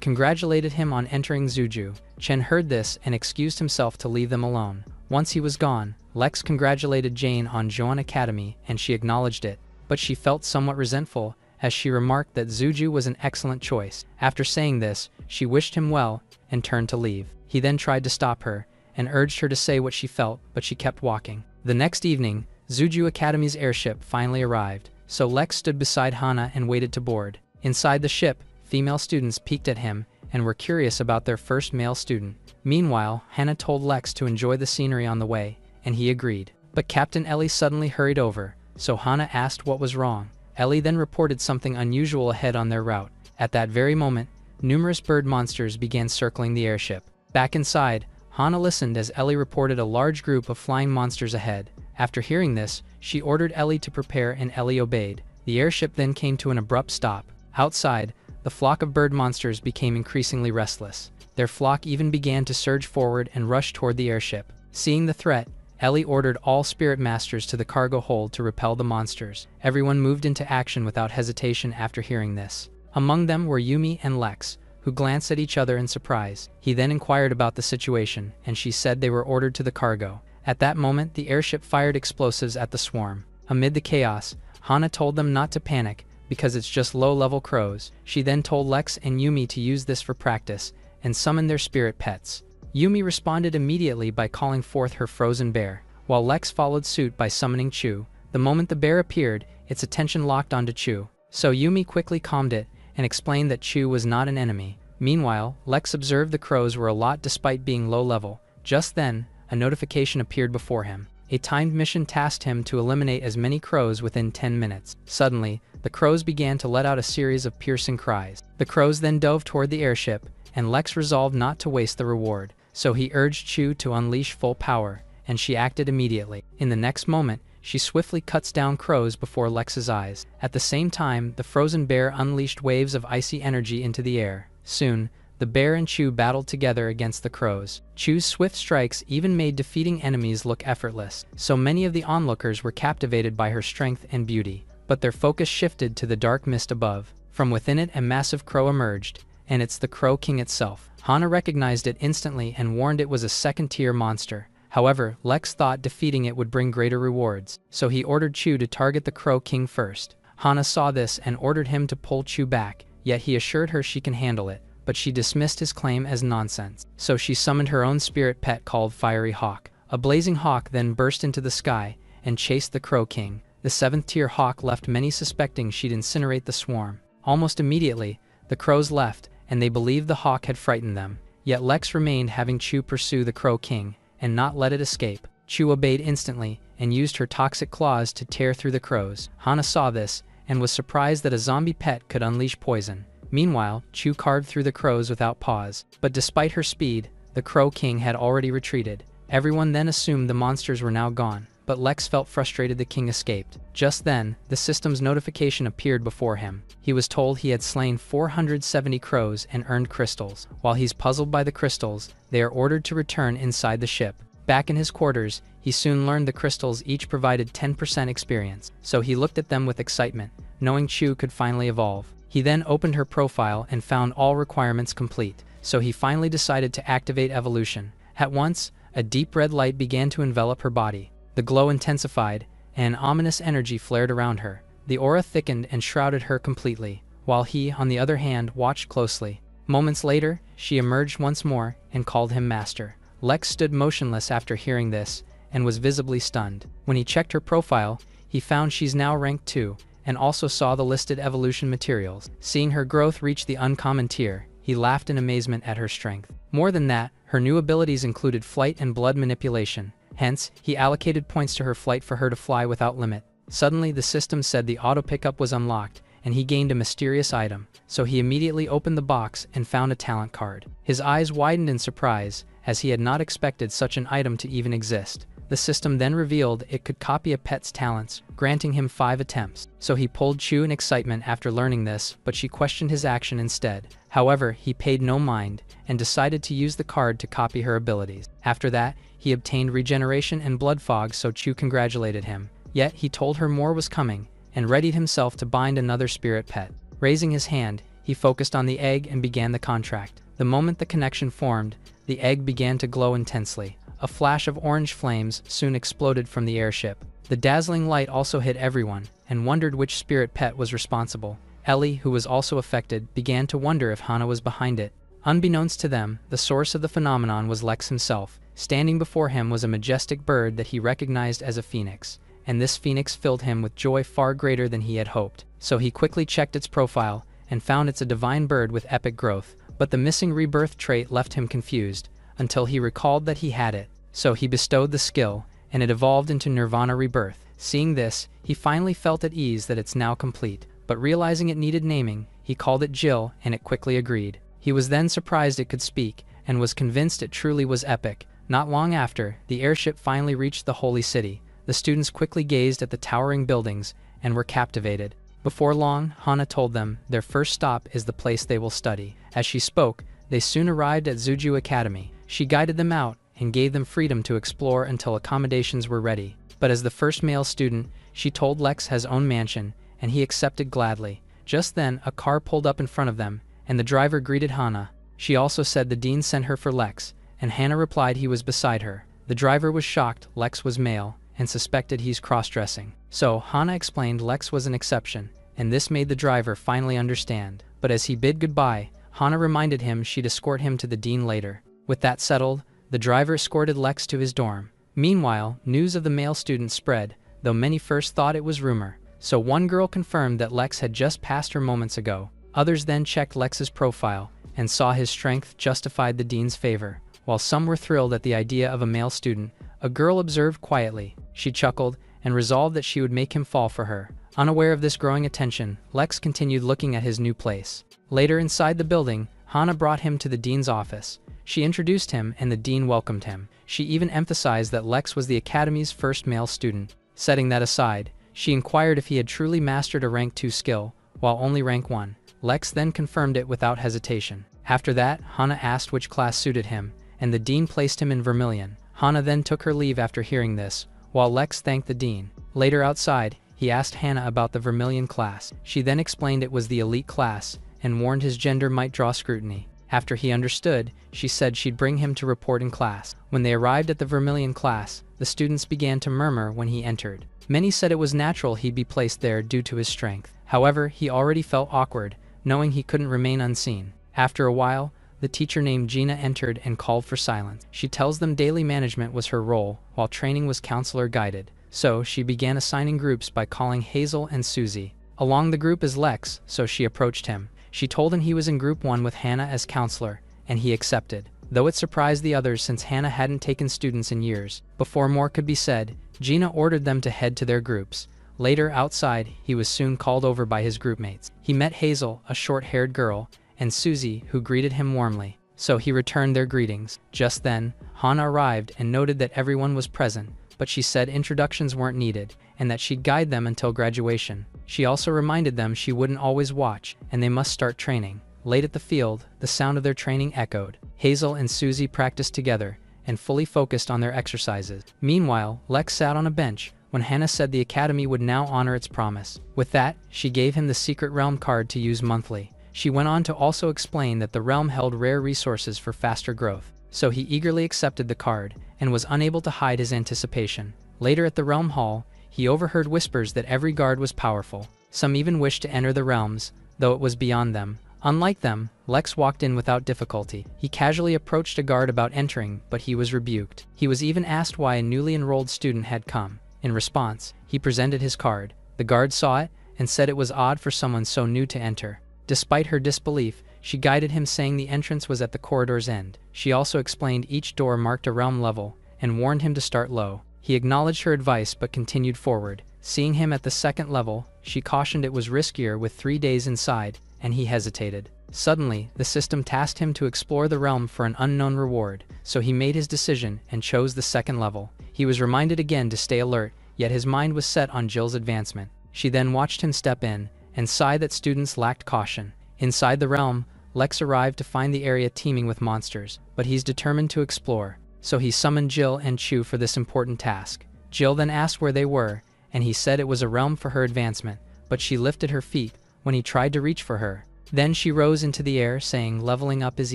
congratulated him on entering Zuju. Chen heard this and excused himself to leave them alone. Once he was gone, Lex congratulated Jane on Joan Academy and she acknowledged it, but she felt somewhat resentful as she remarked that Zuju was an excellent choice. After saying this, she wished him well and turned to leave. He then tried to stop her and urged her to say what she felt, but she kept walking. The next evening, Zuju Academy's airship finally arrived, so Lex stood beside Hana and waited to board. Inside the ship, female students peeked at him and were curious about their first male student. Meanwhile, Hannah told Lex to enjoy the scenery on the way, and he agreed. But Captain Ellie suddenly hurried over, so Hana asked what was wrong. Ellie then reported something unusual ahead on their route. At that very moment, numerous bird monsters began circling the airship. Back inside, Hana listened as Ellie reported a large group of flying monsters ahead. After hearing this, she ordered Ellie to prepare and Ellie obeyed. The airship then came to an abrupt stop. Outside, the flock of bird monsters became increasingly restless. Their flock even began to surge forward and rush toward the airship. Seeing the threat, Ellie ordered all spirit masters to the cargo hold to repel the monsters. Everyone moved into action without hesitation after hearing this. Among them were Yumi and Lex, who glanced at each other in surprise. He then inquired about the situation, and she said they were ordered to the cargo. At that moment, the airship fired explosives at the swarm. Amid the chaos, Hana told them not to panic, because it's just low-level crows. She then told Lex and Yumi to use this for practice, and summon their spirit pets. Yumi responded immediately by calling forth her frozen bear, while Lex followed suit by summoning Chu. The moment the bear appeared, its attention locked onto Chu. So Yumi quickly calmed it, and explained that Chu was not an enemy. Meanwhile, Lex observed the crows were a lot despite being low-level. Just then, a notification appeared before him. A timed mission tasked him to eliminate as many crows within 10 minutes. Suddenly, the crows began to let out a series of piercing cries. The crows then dove toward the airship, and Lex resolved not to waste the reward. So he urged Chu to unleash full power, and she acted immediately. In the next moment, she swiftly cuts down crows before Lex's eyes. At the same time, the frozen bear unleashed waves of icy energy into the air. Soon, the bear and Chu battled together against the crows. Chu's swift strikes even made defeating enemies look effortless, so many of the onlookers were captivated by her strength and beauty. But their focus shifted to the dark mist above. From within it, a massive crow emerged, and it's the Crow King itself. Hana recognized it instantly and warned it was a second-tier monster. However, Lex thought defeating it would bring greater rewards, so he ordered Chu to target the Crow King first. Hana saw this and ordered him to pull Chu back, yet he assured her she can handle it, but she dismissed his claim as nonsense. So she summoned her own spirit pet called Fiery Hawk. A blazing hawk then burst into the sky and chased the Crow King. The 7th-tier hawk left many suspecting she'd incinerate the swarm. Almost immediately, the crows left, and they believed the hawk had frightened them. Yet Lex remained, having Chu pursue the Crow King and not let it escape. Chu obeyed instantly and used her toxic claws to tear through the crows. Hana saw this and was surprised that a zombie pet could unleash poison. Meanwhile, Chu carved through the crows without pause. But despite her speed, the Crow King had already retreated. Everyone then assumed the monsters were now gone. but Lex felt frustrated the king escaped. Just then, the system's notification appeared before him. He was told he had slain 470 crows and earned crystals. While he's puzzled by the crystals, they are ordered to return inside the ship. Back in his quarters, he soon learned the crystals each provided 10% experience, so he looked at them with excitement, knowing Chu could finally evolve. He then opened her profile and found all requirements complete, so he finally decided to activate evolution. At once, a deep red light began to envelop her body. The glow intensified, and an ominous energy flared around her. The aura thickened and shrouded her completely, while he, on the other hand, watched closely. Moments later, she emerged once more and called him master. Lex stood motionless after hearing this, and was visibly stunned. When he checked her profile, he found she's now rank 2, and also saw the listed evolution materials. Seeing her growth reach the uncommon tier, he laughed in amazement at her strength. More than that, her new abilities included flight and blood manipulation. Hence, he allocated points to her flight for her to fly without limit. Suddenly, the system said the auto pickup was unlocked, and he gained a mysterious item, so he immediately opened the box and found a talent card. His eyes widened in surprise, as he had not expected such an item to even exist. The system then revealed it could copy a pet's talents, granting him 5 attempts. So he pulled Chu in excitement after learning this, but she questioned his action instead. However, he paid no mind, and decided to use the card to copy her abilities. After that, he obtained regeneration and blood fog, so Chu congratulated him. Yet, he told her more was coming, and readied himself to bind another spirit pet. Raising his hand, he focused on the egg and began the contract. The moment the connection formed, the egg began to glow intensely. A flash of orange flames soon exploded from the airship. The dazzling light also hit everyone, and wondered which spirit pet was responsible. Ellie, who was also affected, began to wonder if Hana was behind it. Unbeknownst to them, the source of the phenomenon was Lex himself. Standing before him was a majestic bird that he recognized as a phoenix, and this phoenix filled him with joy far greater than he had hoped. So he quickly checked its profile, and found it's a divine bird with epic growth. But the missing rebirth trait left him confused, until he recalled that he had it. So he bestowed the skill, and it evolved into Nirvana Rebirth. Seeing this, he finally felt at ease that it's now complete, but realizing it needed naming, he called it Jill, and it quickly agreed. He was then surprised it could speak, and was convinced it truly was epic. Not long after, the airship finally reached the holy city. The students quickly gazed at the towering buildings, and were captivated. Before long, Hana told them their first stop is the place they will study. As she spoke, they soon arrived at Zuju Academy. She guided them out, and gave them freedom to explore until accommodations were ready. But as the first male student, she told Lex his own mansion, and he accepted gladly. Just then, a car pulled up in front of them, and the driver greeted Hana. She also said the dean sent her for Lex, and Hana replied he was beside her. The driver was shocked Lex was male, and suspected he's cross-dressing. So, Hana explained Lex was an exception, and this made the driver finally understand. But as he bid goodbye, Hana reminded him she'd escort him to the dean later. With that settled, the driver escorted Lex to his dorm. Meanwhile, news of the male student spread, though many first thought it was rumor. So one girl confirmed that Lex had just passed her moments ago. Others then checked Lex's profile, and saw his strength justified the dean's favor. While some were thrilled at the idea of a male student, a girl observed quietly. She chuckled, and resolved that she would make him fall for her. Unaware of this growing attention, Lex continued looking at his new place. Later inside the building, Hana brought him to the dean's office. She introduced him, and the dean welcomed him. She even emphasized that Lex was the academy's first male student. Setting that aside, she inquired if he had truly mastered a rank 2 skill, while only rank 1. Lex then confirmed it without hesitation. After that, Hana asked which class suited him, and the dean placed him in Vermilion. Hana then took her leave after hearing this, while Lex thanked the dean. Later outside, he asked Hana about the Vermilion class. She then explained it was the elite class, and warned his gender might draw scrutiny. After he understood, she said she'd bring him to report in class. When they arrived at the Vermilion class, the students began to murmur when he entered. Many said it was natural he'd be placed there due to his strength. However, he already felt awkward, knowing he couldn't remain unseen. After a while, the teacher named Gina entered and called for silence. She tells them daily management was her role, while training was counselor guided. So, she began assigning groups by calling Hazel and Susie. Along the group is Lex, so she approached him. She told him he was in group 1 with Hana as counselor, and he accepted, though it surprised the others since Hana hadn't taken students in years. Before more could be said, Gina ordered them to head to their groups. Later, outside, he was soon called over by his groupmates. He met Hazel, a short-haired girl, and Susie, who greeted him warmly. So he returned their greetings. Just then, Hana arrived and noted that everyone was present, but she said introductions weren't needed, and that she'd guide them until graduation. She also reminded them she wouldn't always watch, and they must start training. Late at the field, the sound of their training echoed. Hazel and Susie practiced together, and fully focused on their exercises. Meanwhile, Lex sat on a bench, when Hannah said the academy would now honor its promise. With that, she gave him the secret realm card to use monthly. She went on to also explain that the realm held rare resources for faster growth. So he eagerly accepted the card, and was unable to hide his anticipation. Later at the realm hall, he overheard whispers that every guard was powerful. Some even wished to enter the realms, though it was beyond them. Unlike them, Lex walked in without difficulty. He casually approached a guard about entering, but he was rebuked. He was even asked why a newly enrolled student had come. In response, he presented his card. The guard saw it, and said it was odd for someone so new to enter. Despite her disbelief, she guided him, saying the entrance was at the corridor's end. She also explained each door marked a realm level, and warned him to start low. He acknowledged her advice but continued forward. Seeing him at the second level, she cautioned it was riskier with 3 days inside, and he hesitated. Suddenly, the system tasked him to explore the realm for an unknown reward, so he made his decision and chose the second level. He was reminded again to stay alert, yet his mind was set on Jill's advancement. She then watched him step in, and sighed that students lacked caution. Inside the realm, Lex arrived to find the area teeming with monsters, but he's determined to explore, so he summoned Jill and Chu for this important task. Jill then asked where they were, and he said it was a realm for her advancement, but she lifted her feet when he tried to reach for her. Then she rose into the air, saying leveling up is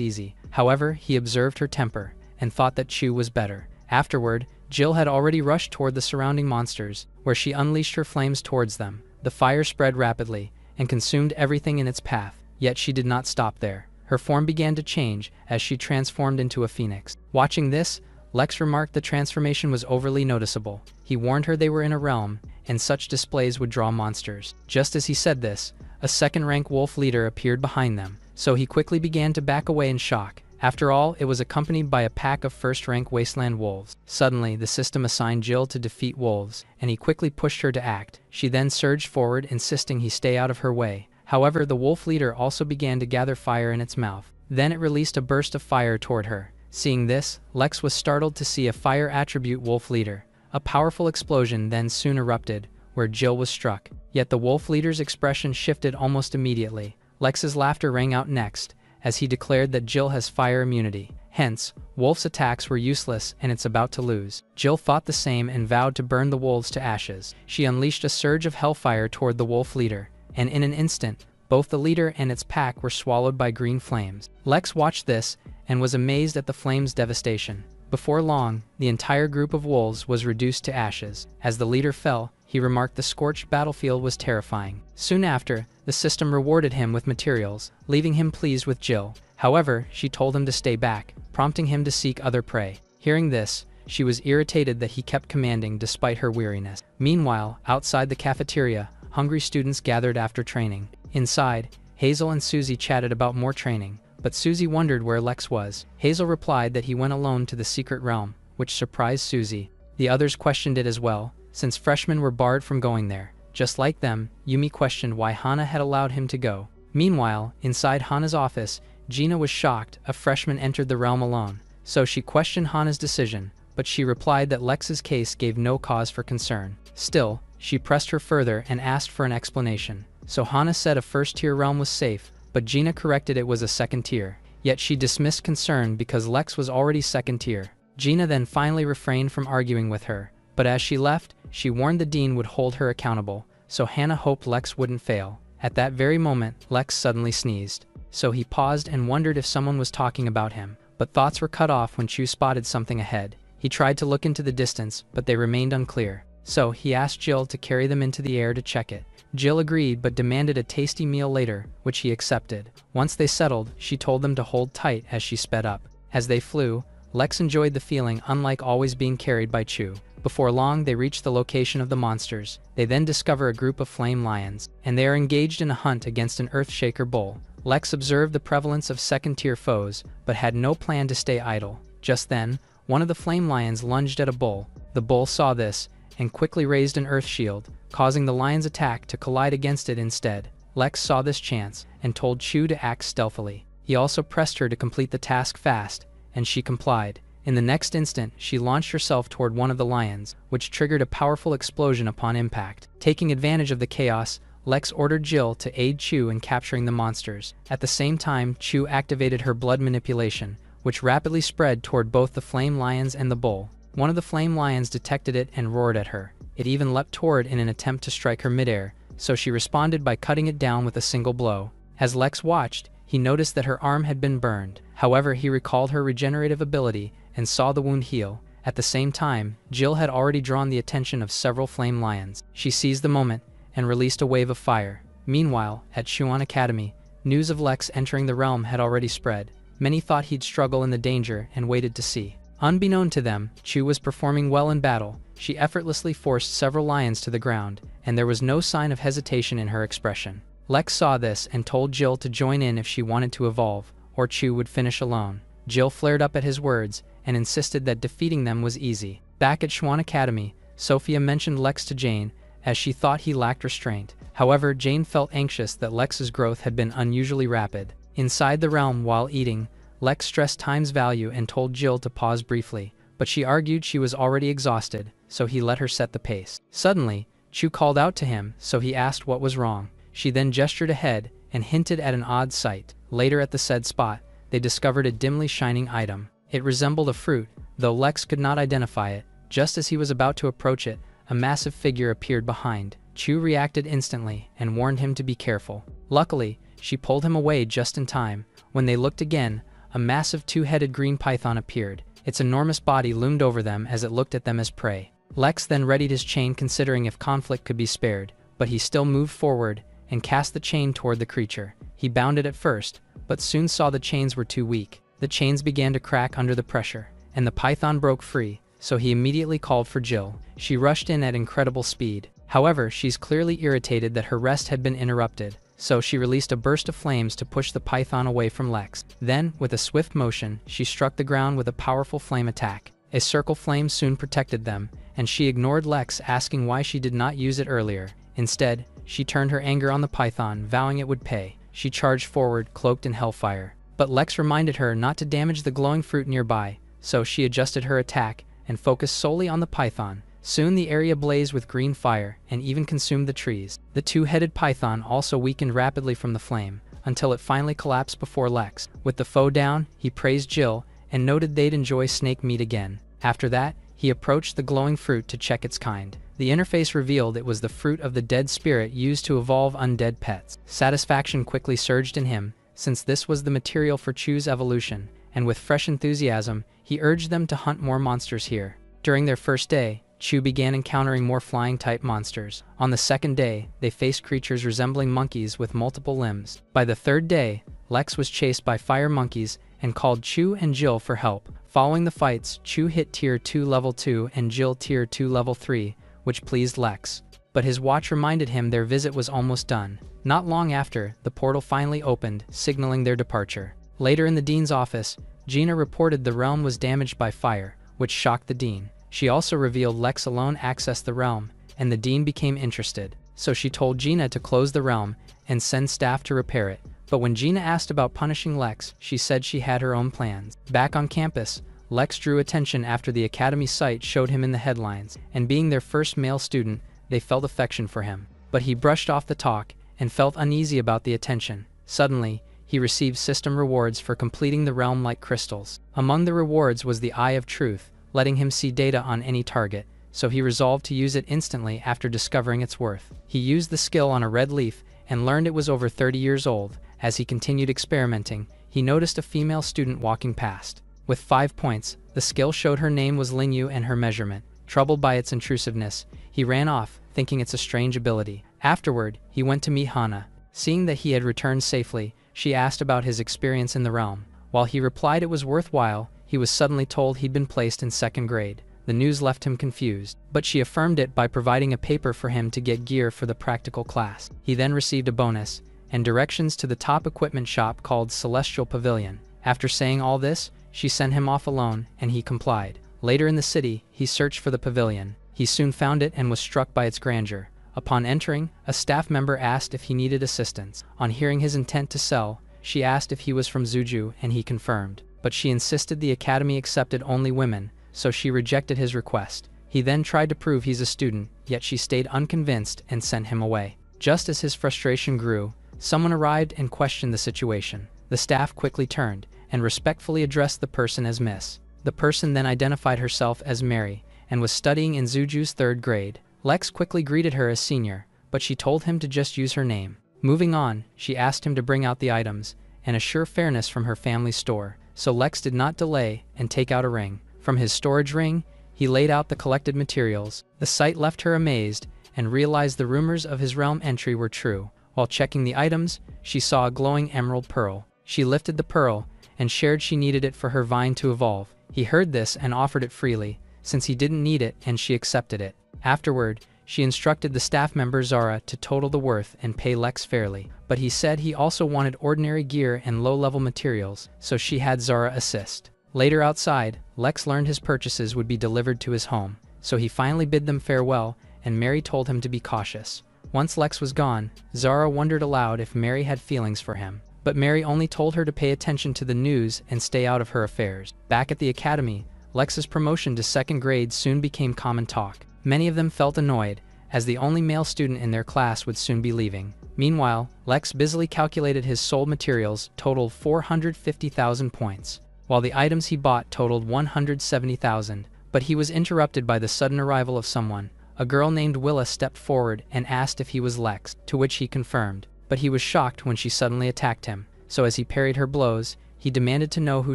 easy. However, he observed her temper, and thought that Chu was better. Afterward, Jill had already rushed toward the surrounding monsters, where she unleashed her flames towards them. The fire spread rapidly, and consumed everything in its path, yet she did not stop there. Her form began to change, as she transformed into a phoenix. Watching this, Lex remarked the transformation was overly noticeable. He warned her they were in a realm, and such displays would draw monsters. Just as he said this, a second-rank wolf leader appeared behind them, so he quickly began to back away in shock. After all, it was accompanied by a pack of first-rank wasteland wolves. Suddenly, the system assigned Jill to defeat wolves, and he quickly pushed her to act. She then surged forward, insisting he stay out of her way. However, the wolf leader also began to gather fire in its mouth. Then it released a burst of fire toward her. Seeing this, Lex was startled to see a fire attribute wolf leader. A powerful explosion then soon erupted, where Jill was struck. Yet the wolf leader's expression shifted almost immediately. Lex's laughter rang out next, as he declared that Jill has fire immunity. Hence, Wolf's attacks were useless and it's about to lose. Jill thought the same and vowed to burn the wolves to ashes. She unleashed a surge of hellfire toward the wolf leader, and in an instant, both the leader and its pack were swallowed by green flames. Lex watched this and was amazed at the flames' devastation. Before long, the entire group of wolves was reduced to ashes. As the leader fell, he remarked the scorched battlefield was terrifying. Soon after, the system rewarded him with materials, leaving him pleased with Jill. However, she told him to stay back, prompting him to seek other prey. Hearing this, she was irritated that he kept commanding despite her weariness. Meanwhile, outside the cafeteria, hungry students gathered after training. Inside, Hazel and Susie chatted about more training, but Susie wondered where Lex was. Hazel replied that he went alone to the secret realm, which surprised Susie. The others questioned it as well, since freshmen were barred from going there. Just like them, Yumi questioned why Hana had allowed him to go. Meanwhile, inside Hana's office, Gina was shocked a freshman entered the realm alone, so she questioned Hana's decision, but she replied that Lex's case gave no cause for concern. Still, she pressed her further and asked for an explanation. So Hana said a first-tier realm was safe, but Gina corrected it was a second tier. Yet she dismissed concern because Lex was already second tier. Gina then finally refrained from arguing with her, but as she left, she warned the dean would hold her accountable, so Hana hoped Lex wouldn't fail. At that very moment, Lex suddenly sneezed. So he paused and wondered if someone was talking about him, but thoughts were cut off when Chu spotted something ahead. He tried to look into the distance, but they remained unclear. So he asked Jill to carry them into the air to check it. Jill agreed but demanded a tasty meal later, which he accepted. Once they settled, she told them to hold tight as she sped up. As they flew, Lex enjoyed the feeling, unlike always being carried by Chu. Before long, they reach the location of the monsters. They then discover a group of flame lions, and they are engaged in a hunt against an Earthshaker bull. Lex observed the prevalence of second-tier foes, but had no plan to stay idle. Just then, one of the flame lions lunged at a bull. The bull saw this, and quickly raised an earth shield, causing the lion's attack to collide against it instead. Lex saw this chance, and told Chu to act stealthily. He also pressed her to complete the task fast, and she complied, In the next instant, she launched herself toward one of the lions, which triggered a powerful explosion upon impact. Taking advantage of the chaos, Lex ordered Jill to aid Chu in capturing the monsters. At the same time, Chu activated her blood manipulation, which rapidly spread toward both the flame lions and the bull. One of the flame lions detected it and roared at her. It even leapt toward in an attempt to strike her midair, so she responded by cutting it down with a single blow. As Lex watched, he noticed that her arm had been burned. However, he recalled her regenerative ability and saw the wound heal. At the same time, Jill had already drawn the attention of several flame lions. She seized the moment and released a wave of fire. Meanwhile, at Chuan Academy, news of Lex entering the realm had already spread. Many thought he'd struggle in the danger and waited to see. Unbeknown to them, Chu was performing well in battle. She effortlessly forced several lions to the ground, and there was no sign of hesitation in her expression. Lex saw this and told Jill to join in if she wanted to evolve, or Chu would finish alone. Jill flared up at his words and insisted that defeating them was easy. Back at Chuan Academy, Sophia mentioned Lex to Jane, as she thought he lacked restraint. However, Jane felt anxious that Lex's growth had been unusually rapid. Inside the realm while eating, Lex stressed time's value and told Jill to pause briefly, but she argued she was already exhausted, so he let her set the pace. Suddenly, Chu called out to him, so he asked what was wrong. She then gestured ahead and hinted at an odd sight. Later at the said spot, they discovered a dimly shining item. It resembled a fruit, though Lex could not identify it. Just as he was about to approach it, a massive figure appeared behind. Chu reacted instantly and warned him to be careful. Luckily, she pulled him away just in time. When they looked again, a massive two-headed green python appeared. Its enormous body loomed over them as it looked at them as prey. Lex then readied his chain considering if conflict could be spared, but he still moved forward and cast the chain toward the creature. He bounded at first, but soon saw the chains were too weak. The chains began to crack under the pressure, and the python broke free, so he immediately called for Jill. She rushed in at incredible speed. However, she's clearly irritated that her rest had been interrupted, so she released a burst of flames to push the python away from Lex. Then, with a swift motion, she struck the ground with a powerful flame attack. A circle flame soon protected them, and she ignored Lex asking why she did not use it earlier. Instead, she turned her anger on the python, vowing it would pay. She charged forward, cloaked in hellfire. But Lex reminded her not to damage the glowing fruit nearby, so she adjusted her attack and focused solely on the python. Soon the area blazed with green fire and even consumed the trees. The two-headed python also weakened rapidly from the flame, until it finally collapsed before Lex. With the foe down, he praised Jill and noted they'd enjoy snake meat again. After that, he approached the glowing fruit to check its kind. The interface revealed it was the fruit of the dead spirit used to evolve undead pets. Satisfaction quickly surged in him, since this was the material for Chu's evolution, and with fresh enthusiasm, he urged them to hunt more monsters here. During their first day, Chu began encountering more flying-type monsters. On the second day, they faced creatures resembling monkeys with multiple limbs. By the third day, Lex was chased by fire monkeys and called Chu and Jill for help. Following the fights, Chu hit Tier 2 Level 2 and Jill Tier 2 Level 3, which pleased Lex. But his watch reminded him their visit was almost done. Not long after, the portal finally opened, signaling their departure. Later in the dean's office, Gina reported the realm was damaged by fire, which shocked the dean. She also revealed Lex alone accessed the realm, and the dean became interested. So she told Gina to close the realm and send staff to repair it. But when Gina asked about punishing Lex, she said she had her own plans. Back on campus, Lex drew attention after the academy site showed him in the headlines, and being their first male student, they felt affection for him. But he brushed off the talk and felt uneasy about the attention. Suddenly, he received system rewards for completing the realm like crystals. Among the rewards was the Eye of Truth, letting him see data on any target, so he resolved to use it instantly after discovering its worth. He used the skill on a red leaf and learned it was over 30 years old. As he continued experimenting, he noticed a female student walking past. With 5 points, the skill showed her name was Lingyu and her measurement. Troubled by its intrusiveness, he ran off, thinking it's a strange ability. Afterward, he went to meet Hana. Seeing that he had returned safely, she asked about his experience in the realm. While he replied it was worthwhile, he was suddenly told he'd been placed in 2nd grade. The news left him confused, but she affirmed it by providing a paper for him to get gear for the practical class. He then received a bonus and directions to the top equipment shop called Celestial Pavilion. After saying all this, she sent him off alone, and he complied. Later in the city, he searched for the pavilion. He soon found it and was struck by its grandeur. Upon entering, a staff member asked if he needed assistance. On hearing his intent to sell, she asked if he was from Zuju, and he confirmed. but she insisted the academy accepted only women, so she rejected his request. He then tried to prove he's a student, yet she stayed unconvinced and sent him away. Just as his frustration grew, someone arrived and questioned the situation. The staff quickly turned and respectfully addressed the person as Miss. The person then identified herself as Mary and was studying in Zuju's 3rd grade. Lex quickly greeted her as senior, but she told him to just use her name. Moving on, she asked him to bring out the items and assure fairness from her family's store. So Lex did not delay and take out a ring. From his storage ring, he laid out the collected materials. The sight left her amazed and realized the rumors of his realm entry were true. While checking the items, she saw a glowing emerald pearl. She lifted the pearl and shared she needed it for her vine to evolve. He heard this and offered it freely, since he didn't need it, and she accepted it. Afterward, she instructed the staff member Zara to total the worth and pay Lex fairly, but he said he also wanted ordinary gear and low-level materials, so she had Zara assist. Later outside, Lex learned his purchases would be delivered to his home, so he finally bid them farewell, and Mary told him to be cautious. Once Lex was gone, Zara wondered aloud if Mary had feelings for him, but Mary only told her to pay attention to the news and stay out of her affairs. Back at the academy, Lex's promotion to 2nd grade soon became common talk. Many of them felt annoyed, as the only male student in their class would soon be leaving. Meanwhile, Lex busily calculated his sold materials totaled 450,000 points, while the items he bought totaled 170,000, but he was interrupted by the sudden arrival of someone. A girl named Willa stepped forward and asked if he was Lex, to which he confirmed, but he was shocked when she suddenly attacked him. So as he parried her blows, he demanded to know who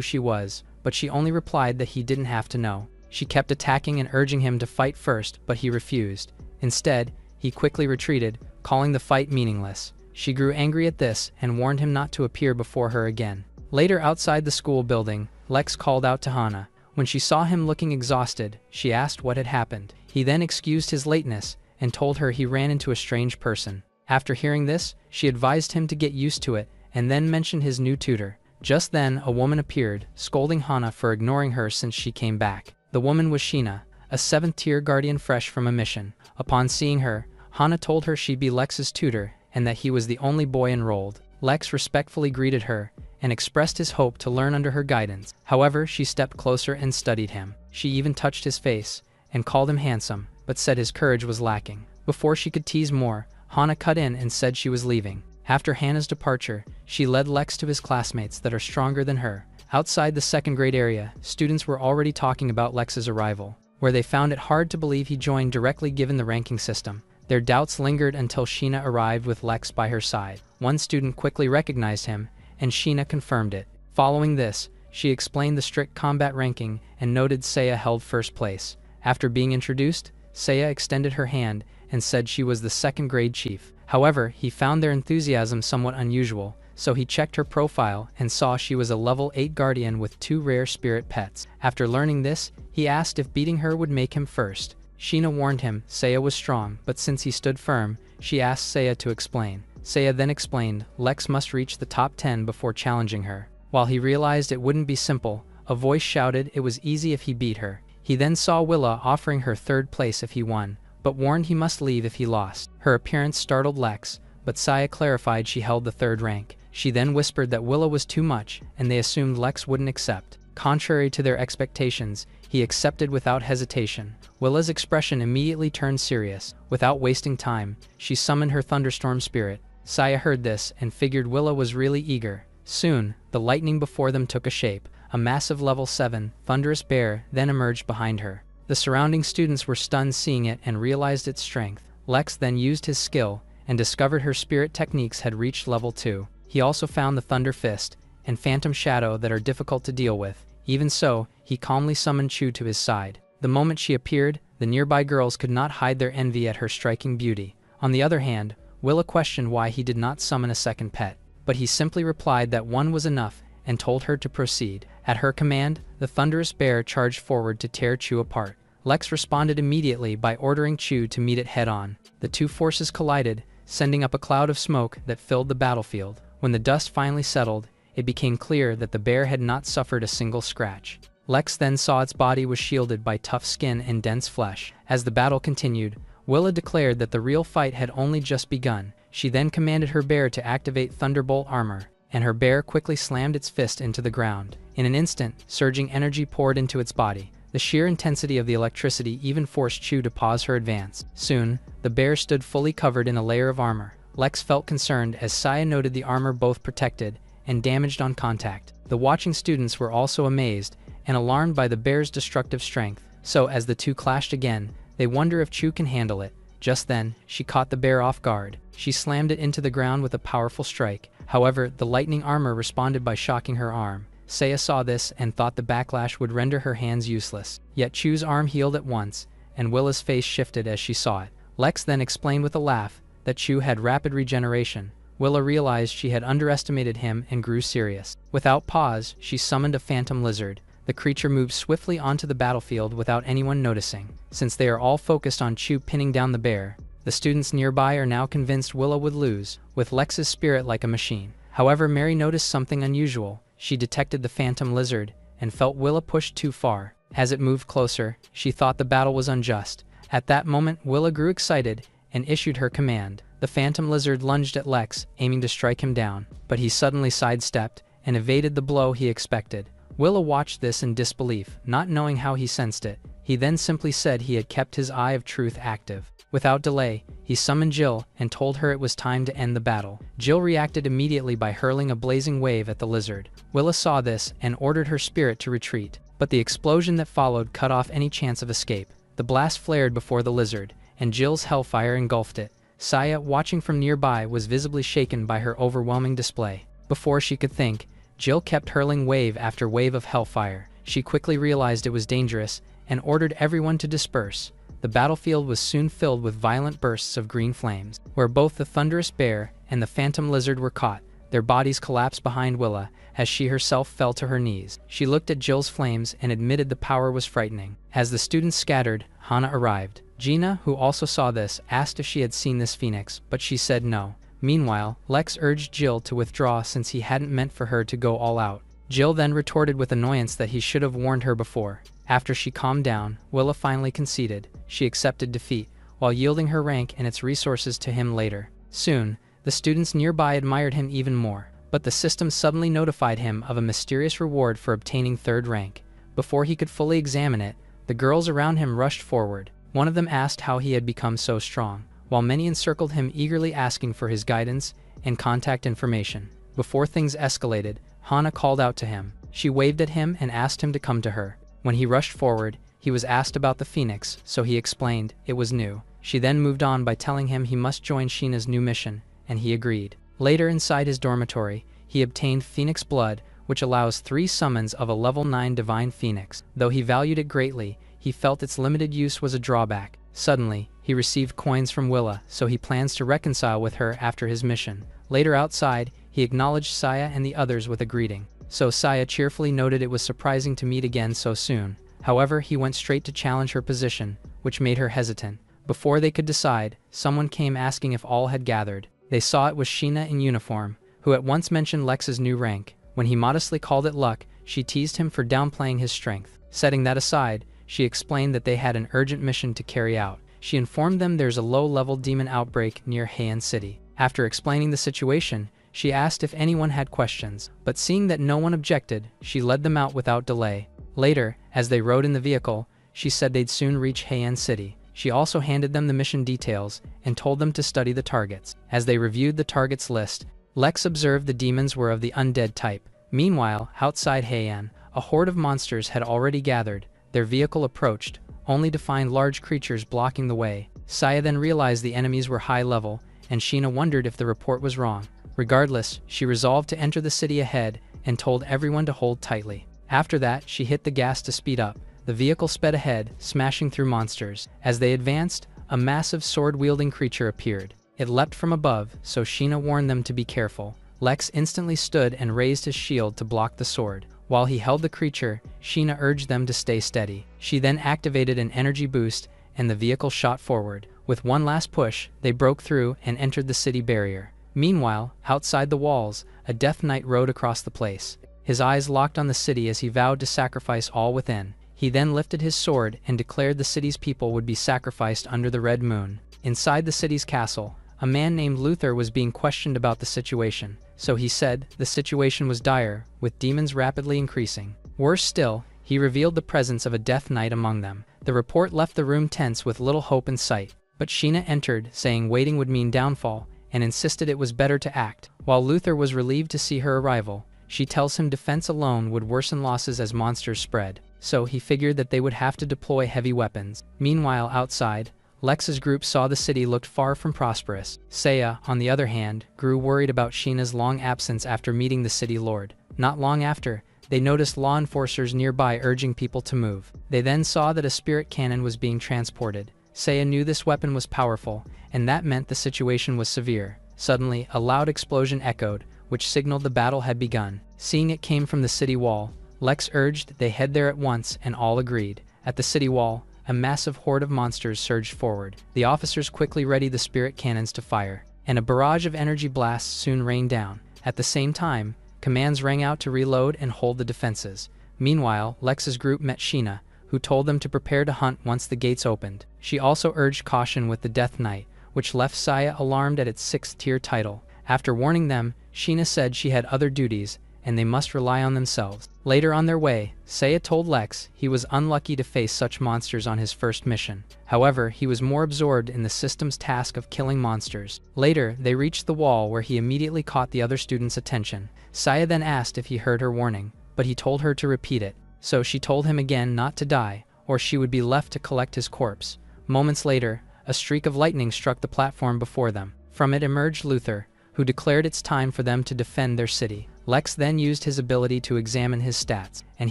she was, but she only replied that he didn't have to know. She kept attacking and urging him to fight first, but he refused. Instead, he quickly retreated, calling the fight meaningless. She grew angry at this and warned him not to appear before her again. Later outside the school building, Lex called out to Hana. When she saw him looking exhausted, she asked what had happened. He then excused his lateness and told her he ran into a strange person. After hearing this, she advised him to get used to it and then mentioned his new tutor. Just then, a woman appeared, scolding Hana for ignoring her since she came back. The woman was Sheena, a 7th-tier guardian fresh from a mission. Upon seeing her, Hana told her she'd be Lex's tutor and that he was the only boy enrolled. Lex respectfully greeted her and expressed his hope to learn under her guidance. However, she stepped closer and studied him. She even touched his face and called him handsome, but said his courage was lacking. Before she could tease more, Hana cut in and said she was leaving. After Hana's departure, she led Lex to his classmates that are stronger than her. Outside the 2nd grade area, students were already talking about Lex's arrival, where they found it hard to believe he joined directly given the ranking system. Their doubts lingered until Sheena arrived with Lex by her side. One student quickly recognized him, and Sheena confirmed it. Following this, she explained the strict combat ranking and noted Seiya held 1st place. After being introduced, Seiya extended her hand and said she was the 2nd grade chief. However, he found their enthusiasm somewhat unusual, so he checked her profile and saw she was a level 8 guardian with 2 rare spirit pets. After learning this, he asked if beating her would make him first. Sheena warned him Seiya was strong, but since he stood firm, she asked Seiya to explain. Seiya then explained Lex must reach the top 10 before challenging her. While he realized it wouldn't be simple, a voice shouted it was easy if he beat her. He then saw Willa offering her 3rd place if he won, but warned he must leave if he lost. Her appearance startled Lex, but Seiya clarified she held the 3rd rank. She then whispered that Willa was too much, and they assumed Lex wouldn't accept. Contrary to their expectations, he accepted without hesitation. Willa's expression immediately turned serious. Without wasting time, she summoned her thunderstorm spirit. Seiya heard this and figured Willa was really eager. Soon, the lightning before them took a shape. A massive level 7, thunderous bear then emerged behind her. The surrounding students were stunned seeing it and realized its strength. Lex then used his skill and discovered her spirit techniques had reached level 2. He also found the Thunder Fist and Phantom Shadow that are difficult to deal with. Even so, he calmly summoned Chu to his side. The moment she appeared, the nearby girls could not hide their envy at her striking beauty. On the other hand, Willa questioned why he did not summon a 2nd pet, but he simply replied that one was enough and told her to proceed. At her command, the thunderous bear charged forward to tear Chu apart. Lex responded immediately by ordering Chu to meet it head-on. The two forces collided, sending up a cloud of smoke that filled the battlefield. When the dust finally settled, it became clear that the bear had not suffered a single scratch. Lex then saw its body was shielded by tough skin and dense flesh. As the battle continued, Willa declared that the real fight had only just begun. She then commanded her bear to activate Thunderbolt armor, and her bear quickly slammed its fist into the ground. In an instant, surging energy poured into its body. The sheer intensity of the electricity even forced Chu to pause her advance. Soon, the bear stood fully covered in a layer of armor. Lex felt concerned as Saya noted the armor both protected and damaged on contact. The watching students were also amazed and alarmed by the bear's destructive strength. So as the two clashed again, they wonder if Chu can handle it. Just then, she caught the bear off guard. She slammed it into the ground with a powerful strike. However, the lightning armor responded by shocking her arm. Saya saw this and thought the backlash would render her hands useless. Yet Chu's arm healed at once, and Willa's face shifted as she saw it. Lex then explained with a laugh that Chu had rapid regeneration. Willa realized she had underestimated him and grew serious. Without pause, she summoned a phantom lizard. The creature moved swiftly onto the battlefield without anyone noticing. Since they are all focused on Chu pinning down the bear, the students nearby are now convinced Willa would lose, with Lex's spirit like a machine. However, Mary noticed something unusual. She detected the phantom lizard and felt Willa pushed too far. As it moved closer, she thought the battle was unjust. At that moment, Willa grew excited and issued her command. The phantom lizard lunged at Lex, aiming to strike him down, but he suddenly sidestepped and evaded the blow he expected. Willa watched this in disbelief, not knowing how he sensed it. He then simply said he had kept his eye of truth active. Without delay, he summoned Jill and told her it was time to end the battle. Jill reacted immediately by hurling a blazing wave at the lizard. Willa saw this and ordered her spirit to retreat, but the explosion that followed cut off any chance of escape. The blast flared before the lizard, and Jill's hellfire engulfed it. Saya, watching from nearby, was visibly shaken by her overwhelming display. Before she could think, Jill kept hurling wave after wave of hellfire. She quickly realized it was dangerous and ordered everyone to disperse. The battlefield was soon filled with violent bursts of green flames, where both the thunderous bear and the phantom lizard were caught. Their bodies collapsed behind Willa as she herself fell to her knees. She looked at Jill's flames and admitted the power was frightening. As the students scattered, Hana arrived. Gina, who also saw this, asked if she had seen this phoenix, but she said no. Meanwhile, Lex urged Jill to withdraw since he hadn't meant for her to go all out. Jill then retorted with annoyance that he should have warned her before. After she calmed down, Willa finally conceded. She accepted defeat, while yielding her rank and its resources to him later. Soon, the students nearby admired him even more, but the system suddenly notified him of a mysterious reward for obtaining 3rd rank. Before he could fully examine it, the girls around him rushed forward. One of them asked how he had become so strong, while many encircled him eagerly asking for his guidance and contact information. Before things escalated, Hana called out to him. She waved at him and asked him to come to her. When he rushed forward, he was asked about the phoenix, so he explained it was new. She then moved on by telling him he must join Sheena's new mission, and he agreed. Later, inside his dormitory, he obtained Phoenix Blood, which allows 3 summons of a level 9 Divine Phoenix. Though he valued it greatly, he felt its limited use was a drawback. Suddenly, he received coins from Willa, so he plans to reconcile with her after his mission. Later outside, he acknowledged Saya and the others with a greeting. So Saya cheerfully noted it was surprising to meet again so soon. However, he went straight to challenge her position, which made her hesitant. Before they could decide, someone came asking if all had gathered. They saw it was Sheena in uniform, who at once mentioned Lex's new rank. When he modestly called it luck, she teased him for downplaying his strength. Setting that aside, she explained that they had an urgent mission to carry out. She informed them there's a low-level demon outbreak near Heian City. After explaining the situation, she asked if anyone had questions, but seeing that no one objected, she led them out without delay. Later, as they rode in the vehicle, she said they'd soon reach Heian City. She also handed them the mission details and told them to study the targets. As they reviewed the targets list, Lex observed the demons were of the undead type. Meanwhile, outside Heian, a horde of monsters had already gathered. Their vehicle approached, only to find large creatures blocking the way. Saya then realized the enemies were high level, and Sheena wondered if the report was wrong. Regardless, she resolved to enter the city ahead and told everyone to hold tightly. After that, she hit the gas to speed up. The vehicle sped ahead, smashing through monsters. As they advanced, a massive sword-wielding creature appeared. It leapt from above, so Sheena warned them to be careful. Lex instantly stood and raised his shield to block the sword. While he held the creature, Sheena urged them to stay steady. She then activated an energy boost, and the vehicle shot forward. With one last push, they broke through and entered the city barrier. Meanwhile, outside the walls, a Death Knight rode across the place. His eyes locked on the city as he vowed to sacrifice all within. He then lifted his sword and declared the city's people would be sacrificed under the red moon. Inside the city's castle, a man named Luther was being questioned about the situation. so he said the situation was dire, with demons rapidly increasing. Worse still, he revealed the presence of a death knight among them. The report left the room tense with little hope in sight, but Sheena entered, saying waiting would mean downfall, and insisted it was better to act. While Luther was relieved to see her arrival, she tells him defense alone would worsen losses as monsters spread, so he figured that they would have to deploy heavy weapons. Meanwhile, outside, Lex's group saw the city looked far from prosperous. Saya, on the other hand, grew worried about Sheena's long absence after meeting the city lord. Not long after, they noticed law enforcers nearby urging people to move. They then saw that a spirit cannon was being transported. Saya knew this weapon was powerful, and that meant the situation was severe. Suddenly, a loud explosion echoed, which signaled the battle had begun. Seeing it came from the city wall, Lex urged they head there at once, and all agreed. At the city wall, a massive horde of monsters surged forward. The officers quickly readied the spirit cannons to fire, and a barrage of energy blasts soon rained down. At the same time, commands rang out to reload and hold the defenses. Meanwhile, Lex's group met Sheena, who told them to prepare to hunt once the gates opened. She also urged caution with the Death Knight, which left Saya alarmed at its 6th-tier title. After warning them, Sheena said she had other duties, and they must rely on themselves. Later on their way, Saya told Lex he was unlucky to face such monsters on his first mission. However, he was more absorbed in the system's task of killing monsters. Later, they reached the wall where he immediately caught the other students' attention. Saya then asked if he heard her warning, but he told her to repeat it, so she told him again not to die, or she would be left to collect his corpse. Moments later, a streak of lightning struck the platform before them. From it emerged Luther, who declared it's time for them to defend their city. Lex then used his ability to examine his stats, and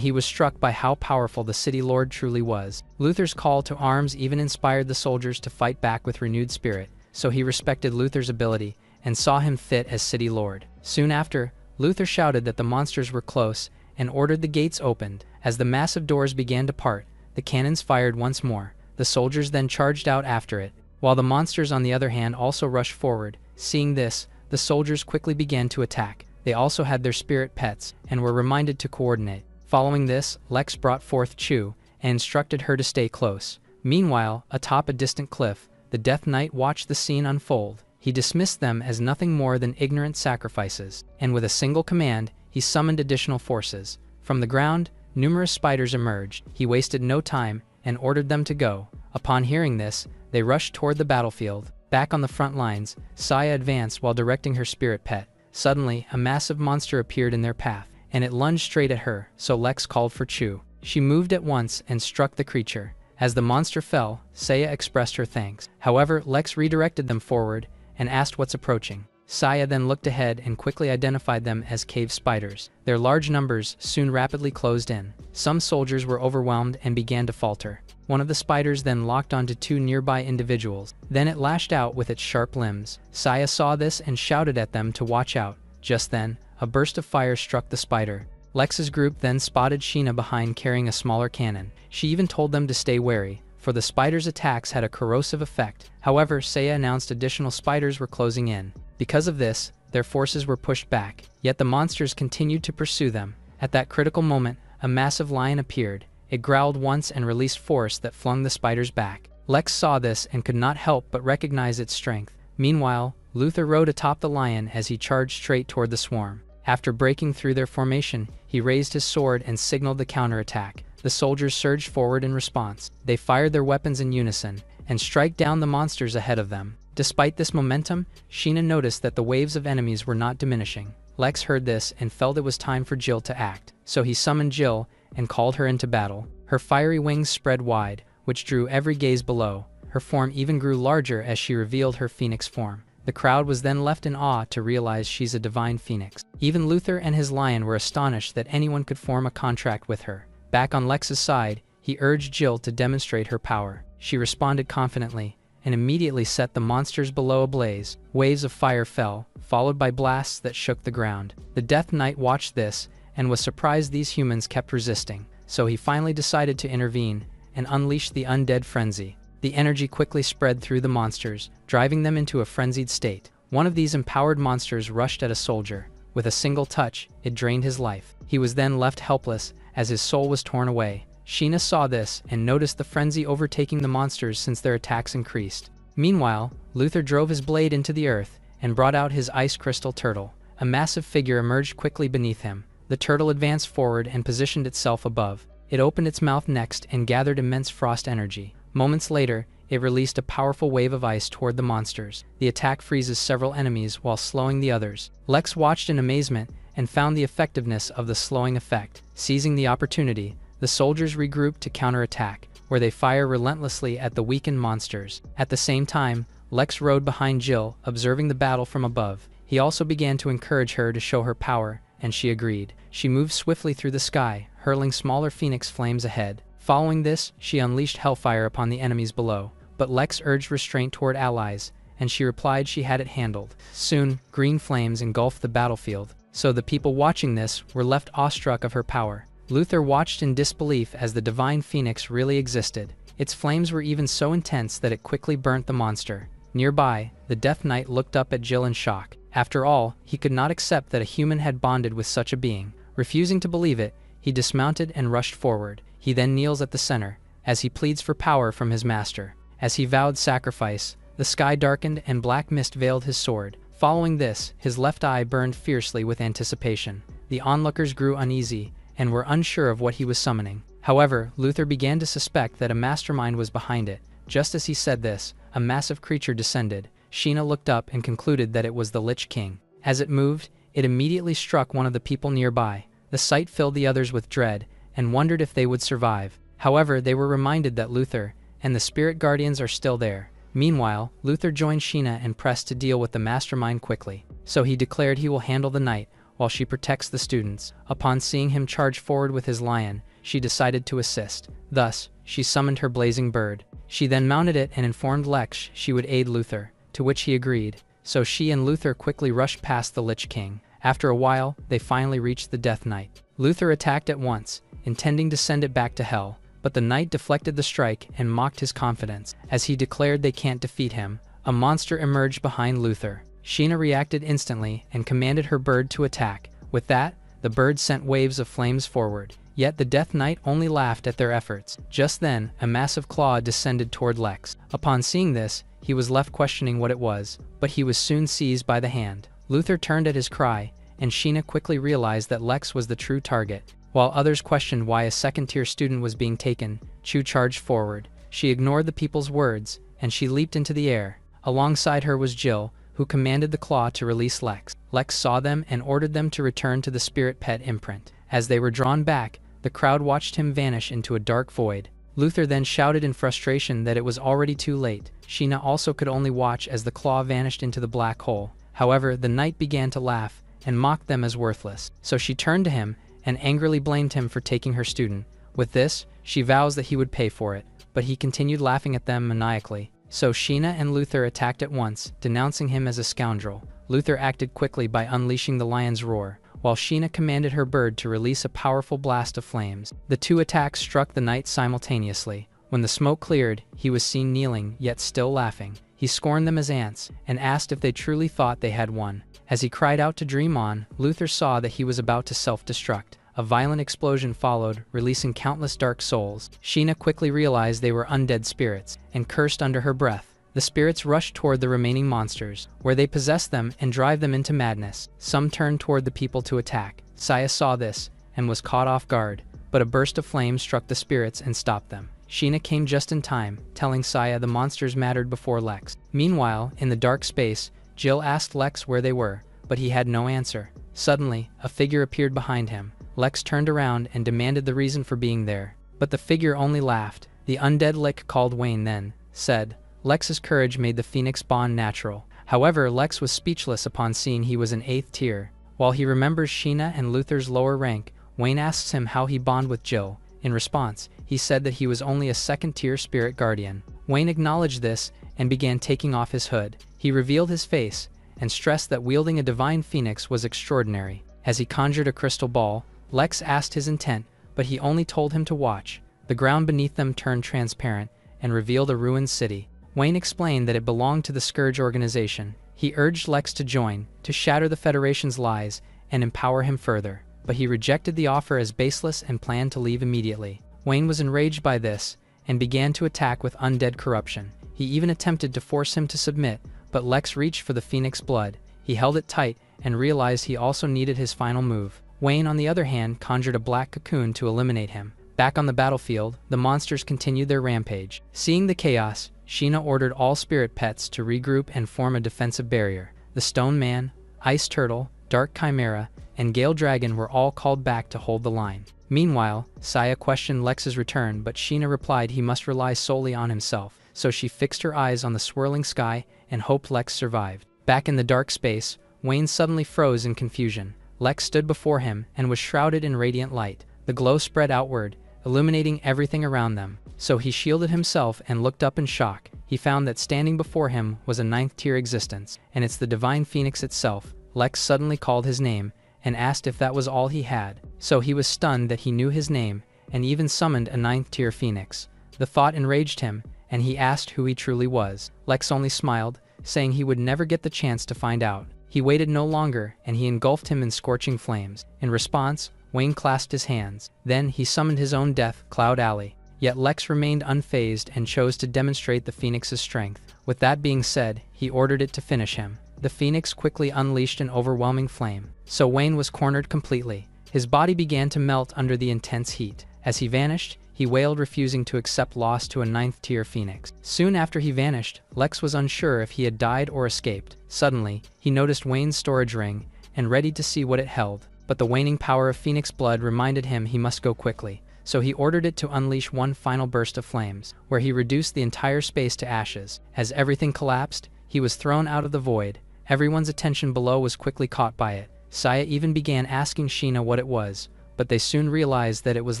he was struck by how powerful the city lord truly was. Luther's call to arms even inspired the soldiers to fight back with renewed spirit, so he respected Luther's ability and saw him fit as city lord. Soon after, Luther shouted that the monsters were close and ordered the gates opened. As the massive doors began to part, the cannons fired once more. The soldiers then charged out after it, while the monsters on the other hand also rushed forward. Seeing this, the soldiers quickly began to attack. They also had their spirit pets, and were reminded to coordinate. Following this, Lex brought forth Chu, and instructed her to stay close. Meanwhile, atop a distant cliff, the Death Knight watched the scene unfold. He dismissed them as nothing more than ignorant sacrifices, and with a single command, he summoned additional forces. From the ground, numerous spiders emerged. He wasted no time, and ordered them to go. Upon hearing this, they rushed toward the battlefield. Back on the front lines, Saya advanced while directing her spirit pet. Suddenly, a massive monster appeared in their path, and it lunged straight at her, so Lex called for Chu. She moved at once and struck the creature. As the monster fell, Saya expressed her thanks. However, Lex redirected them forward and asked what's approaching. Saya then looked ahead and quickly identified them as cave spiders. Their large numbers soon rapidly closed in. Some soldiers were overwhelmed and began to falter. One of the spiders then locked onto 2 nearby individuals. Then it lashed out with its sharp limbs. Saya saw this and shouted at them to watch out. Just then, a burst of fire struck the spider. Lex's group then spotted Sheena behind carrying a smaller cannon. She even told them to stay wary, for the spider's attacks had a corrosive effect. However, Saya announced additional spiders were closing in. Because of this, their forces were pushed back, yet the monsters continued to pursue them. At that critical moment, a massive lion appeared. It growled once and released force that flung the spiders back. Lex saw this and could not help but recognize its strength. Meanwhile, Luther rode atop the lion as he charged straight toward the swarm. After breaking through their formation, he raised his sword and signaled the counterattack. The soldiers surged forward in response. They fired their weapons in unison and struck down the monsters ahead of them. Despite this momentum, Sheena noticed that the waves of enemies were not diminishing. Lex heard this and felt it was time for Jill to act, so he summoned Jill and called her into battle. Her fiery wings spread wide, which drew every gaze below. Her form even grew larger as she revealed her phoenix form. The crowd was then left in awe to realize she's a divine phoenix. Even Luther and his lion were astonished that anyone could form a contract with her. Back on Lex's side, he urged Jill to demonstrate her power. She responded confidently, and immediately set the monsters below ablaze. Waves of fire fell, followed by blasts that shook the ground. The Death Knight watched this, and was surprised these humans kept resisting, so he finally decided to intervene and unleash the undead frenzy. The energy quickly spread through the monsters, driving them into a frenzied state. One of these empowered monsters rushed at a soldier. With a single touch, it drained his life. He was then left helpless as his soul was torn away. Sheena saw this and noticed the frenzy overtaking the monsters since their attacks increased. Meanwhile, Luther drove his blade into the earth and brought out his ice crystal turtle. a massive figure emerged quickly beneath him. The turtle advanced forward and positioned itself above. It opened its mouth next and gathered immense frost energy. Moments later, it released a powerful wave of ice toward the monsters. The attack freezes several enemies while slowing the others. Lex watched in amazement and found the effectiveness of the slowing effect. Seizing the opportunity, the soldiers regrouped to counterattack, where they fire relentlessly at the weakened monsters. At the same time, Lex rode behind Jill, observing the battle from above. He also began to encourage her to show her power, and she agreed. She moved swiftly through the sky, hurling smaller phoenix flames ahead. Following this, she unleashed hellfire upon the enemies below. But Lex urged restraint toward allies, and she replied she had it handled. Soon, green flames engulfed the battlefield, so the people watching this were left awestruck of her power. Luther watched in disbelief as the divine phoenix really existed. Its flames were even so intense that it quickly burnt the monster. Nearby, the Death Knight looked up at Jill in shock. After all, he could not accept that a human had bonded with such a being. Refusing to believe it, he dismounted and rushed forward. He then kneels at the center, as he pleads for power from his master. As he vowed sacrifice, the sky darkened and black mist veiled his sword. Following this, his left eye burned fiercely with anticipation. The onlookers grew uneasy and were unsure of what he was summoning. However, Luther began to suspect that a mastermind was behind it. Just as he said this, a massive creature descended. Sheena looked up and concluded that it was the Lich King. As it moved, it immediately struck one of the people nearby. The sight filled the others with dread and wondered if they would survive. However, they were reminded that Luther and the spirit guardians are still there. Meanwhile, Luther joined Sheena and pressed to deal with the mastermind quickly. So he declared he will handle the knight while she protects the students. Upon seeing him charge forward with his lion, she decided to assist. Thus, she summoned her blazing bird. She then mounted it and informed Lex she would aid Luther, to which he agreed. So she and Luther quickly rushed past the Lich King. After a while, they finally reached the Death Knight. Luther attacked at once, intending to send it back to hell, but the knight deflected the strike and mocked his confidence. As he declared they can't defeat him, a monster emerged behind Luther. Sheena reacted instantly and commanded her bird to attack. With that, the bird sent waves of flames forward. Yet the Death Knight only laughed at their efforts. Just then, a massive claw descended toward Lex. Upon seeing this, he was left questioning what it was, but he was soon seized by the hand. Luther turned at his cry, and Sheena quickly realized that Lex was the true target. While others questioned why a second-tier student was being taken, Chu charged forward. She ignored the people's words, and she leaped into the air. Alongside her was Jill, who commanded the claw to release Lex. Lex saw them and ordered them to return to the spirit pet imprint. As they were drawn back, the crowd watched him vanish into a dark void. Luther then shouted in frustration that it was already too late. Sheena also could only watch as the claw vanished into the black hole. However, the knight began to laugh and mocked them as worthless. So she turned to him and angrily blamed him for taking her student. With this, she vows that he would pay for it, but he continued laughing at them maniacally. So Sheena and Luther attacked at once, denouncing him as a scoundrel. Luther acted quickly by unleashing the lion's roar, while Sheena commanded her bird to release a powerful blast of flames. The two attacks struck the knight simultaneously. When the smoke cleared, he was seen kneeling, yet still laughing. He scorned them as ants, and asked if they truly thought they had won. As he cried out to dream on, Luther saw that he was about to self-destruct. A violent explosion followed, releasing countless dark souls. Sheena quickly realized they were undead spirits, and cursed under her breath. The spirits rushed toward the remaining monsters, where they possessed them and drive them into madness. Some turned toward the people to attack. Saya saw this, and was caught off guard, but a burst of flames struck the spirits and stopped them. Sheena came just in time, telling Saya the monsters mattered before Lex. Meanwhile, in the dark space, Jill asked Lex where they were, but he had no answer. Suddenly, a figure appeared behind him. Lex turned around and demanded the reason for being there, but the figure only laughed. The undead Lick called Wayne then said, Lex's courage made the Phoenix bond natural. However, Lex was speechless upon seeing he was an 8th tier. While he remembers Sheena and Luther's lower rank, Wayne asks him how he bond with Jill. In response, he said that he was only a 2nd-tier spirit guardian. Wayne acknowledged this and began taking off his hood. He revealed his face and stressed that wielding a divine phoenix was extraordinary. As he conjured a crystal ball, Lex asked his intent, but he only told him to watch. The ground beneath them turned transparent and revealed a ruined city. Wayne explained that it belonged to the Scourge organization. He urged Lex to join, to shatter the Federation's lies, and empower him further. But he rejected the offer as baseless and planned to leave immediately. Wayne was enraged by this, and began to attack with undead corruption. He even attempted to force him to submit, but Lex reached for the Phoenix blood. He held it tight, and realized he also needed his final move. Wayne, on the other hand, conjured a black cocoon to eliminate him. Back on the battlefield, the monsters continued their rampage. Seeing the chaos, Sheena ordered all spirit pets to regroup and form a defensive barrier. The Stone Man, Ice Turtle, Dark Chimera, and Gale Dragon were all called back to hold the line. Meanwhile, Saya questioned Lex's return, but Sheena replied he must rely solely on himself, so she fixed her eyes on the swirling sky and hoped Lex survived. Back in the dark space, Wayne suddenly froze in confusion. Lex stood before him and was shrouded in radiant light. The glow spread outward, illuminating everything around them. So he shielded himself and looked up in shock. He found that standing before him was a ninth-tier existence, and it's the Divine Phoenix itself. Lex suddenly called his name and asked if that was all he had. So he was stunned that he knew his name and even summoned a ninth-tier phoenix. The thought enraged him, and he asked who he truly was. Lex only smiled, saying he would never get the chance to find out. He waited no longer, and he engulfed him in scorching flames. In response, Wayne clasped his hands. Then he summoned his own death, Cloud Alley. Yet Lex remained unfazed and chose to demonstrate the Phoenix's strength. With that being said, he ordered it to finish him. The Phoenix quickly unleashed an overwhelming flame. So Wayne was cornered completely. His body began to melt under the intense heat. As he vanished, he wailed, refusing to accept loss to a ninth-tier Phoenix. Soon after he vanished, Lex was unsure if he had died or escaped. Suddenly, he noticed Wayne's storage ring and readied to see what it held. But the waning power of Phoenix blood reminded him he must go quickly. So he ordered it to unleash one final burst of flames, where he reduced the entire space to ashes. As everything collapsed, he was thrown out of the void. Everyone's attention below was quickly caught by it. Saya even began asking Sheena what it was, but they soon realized that it was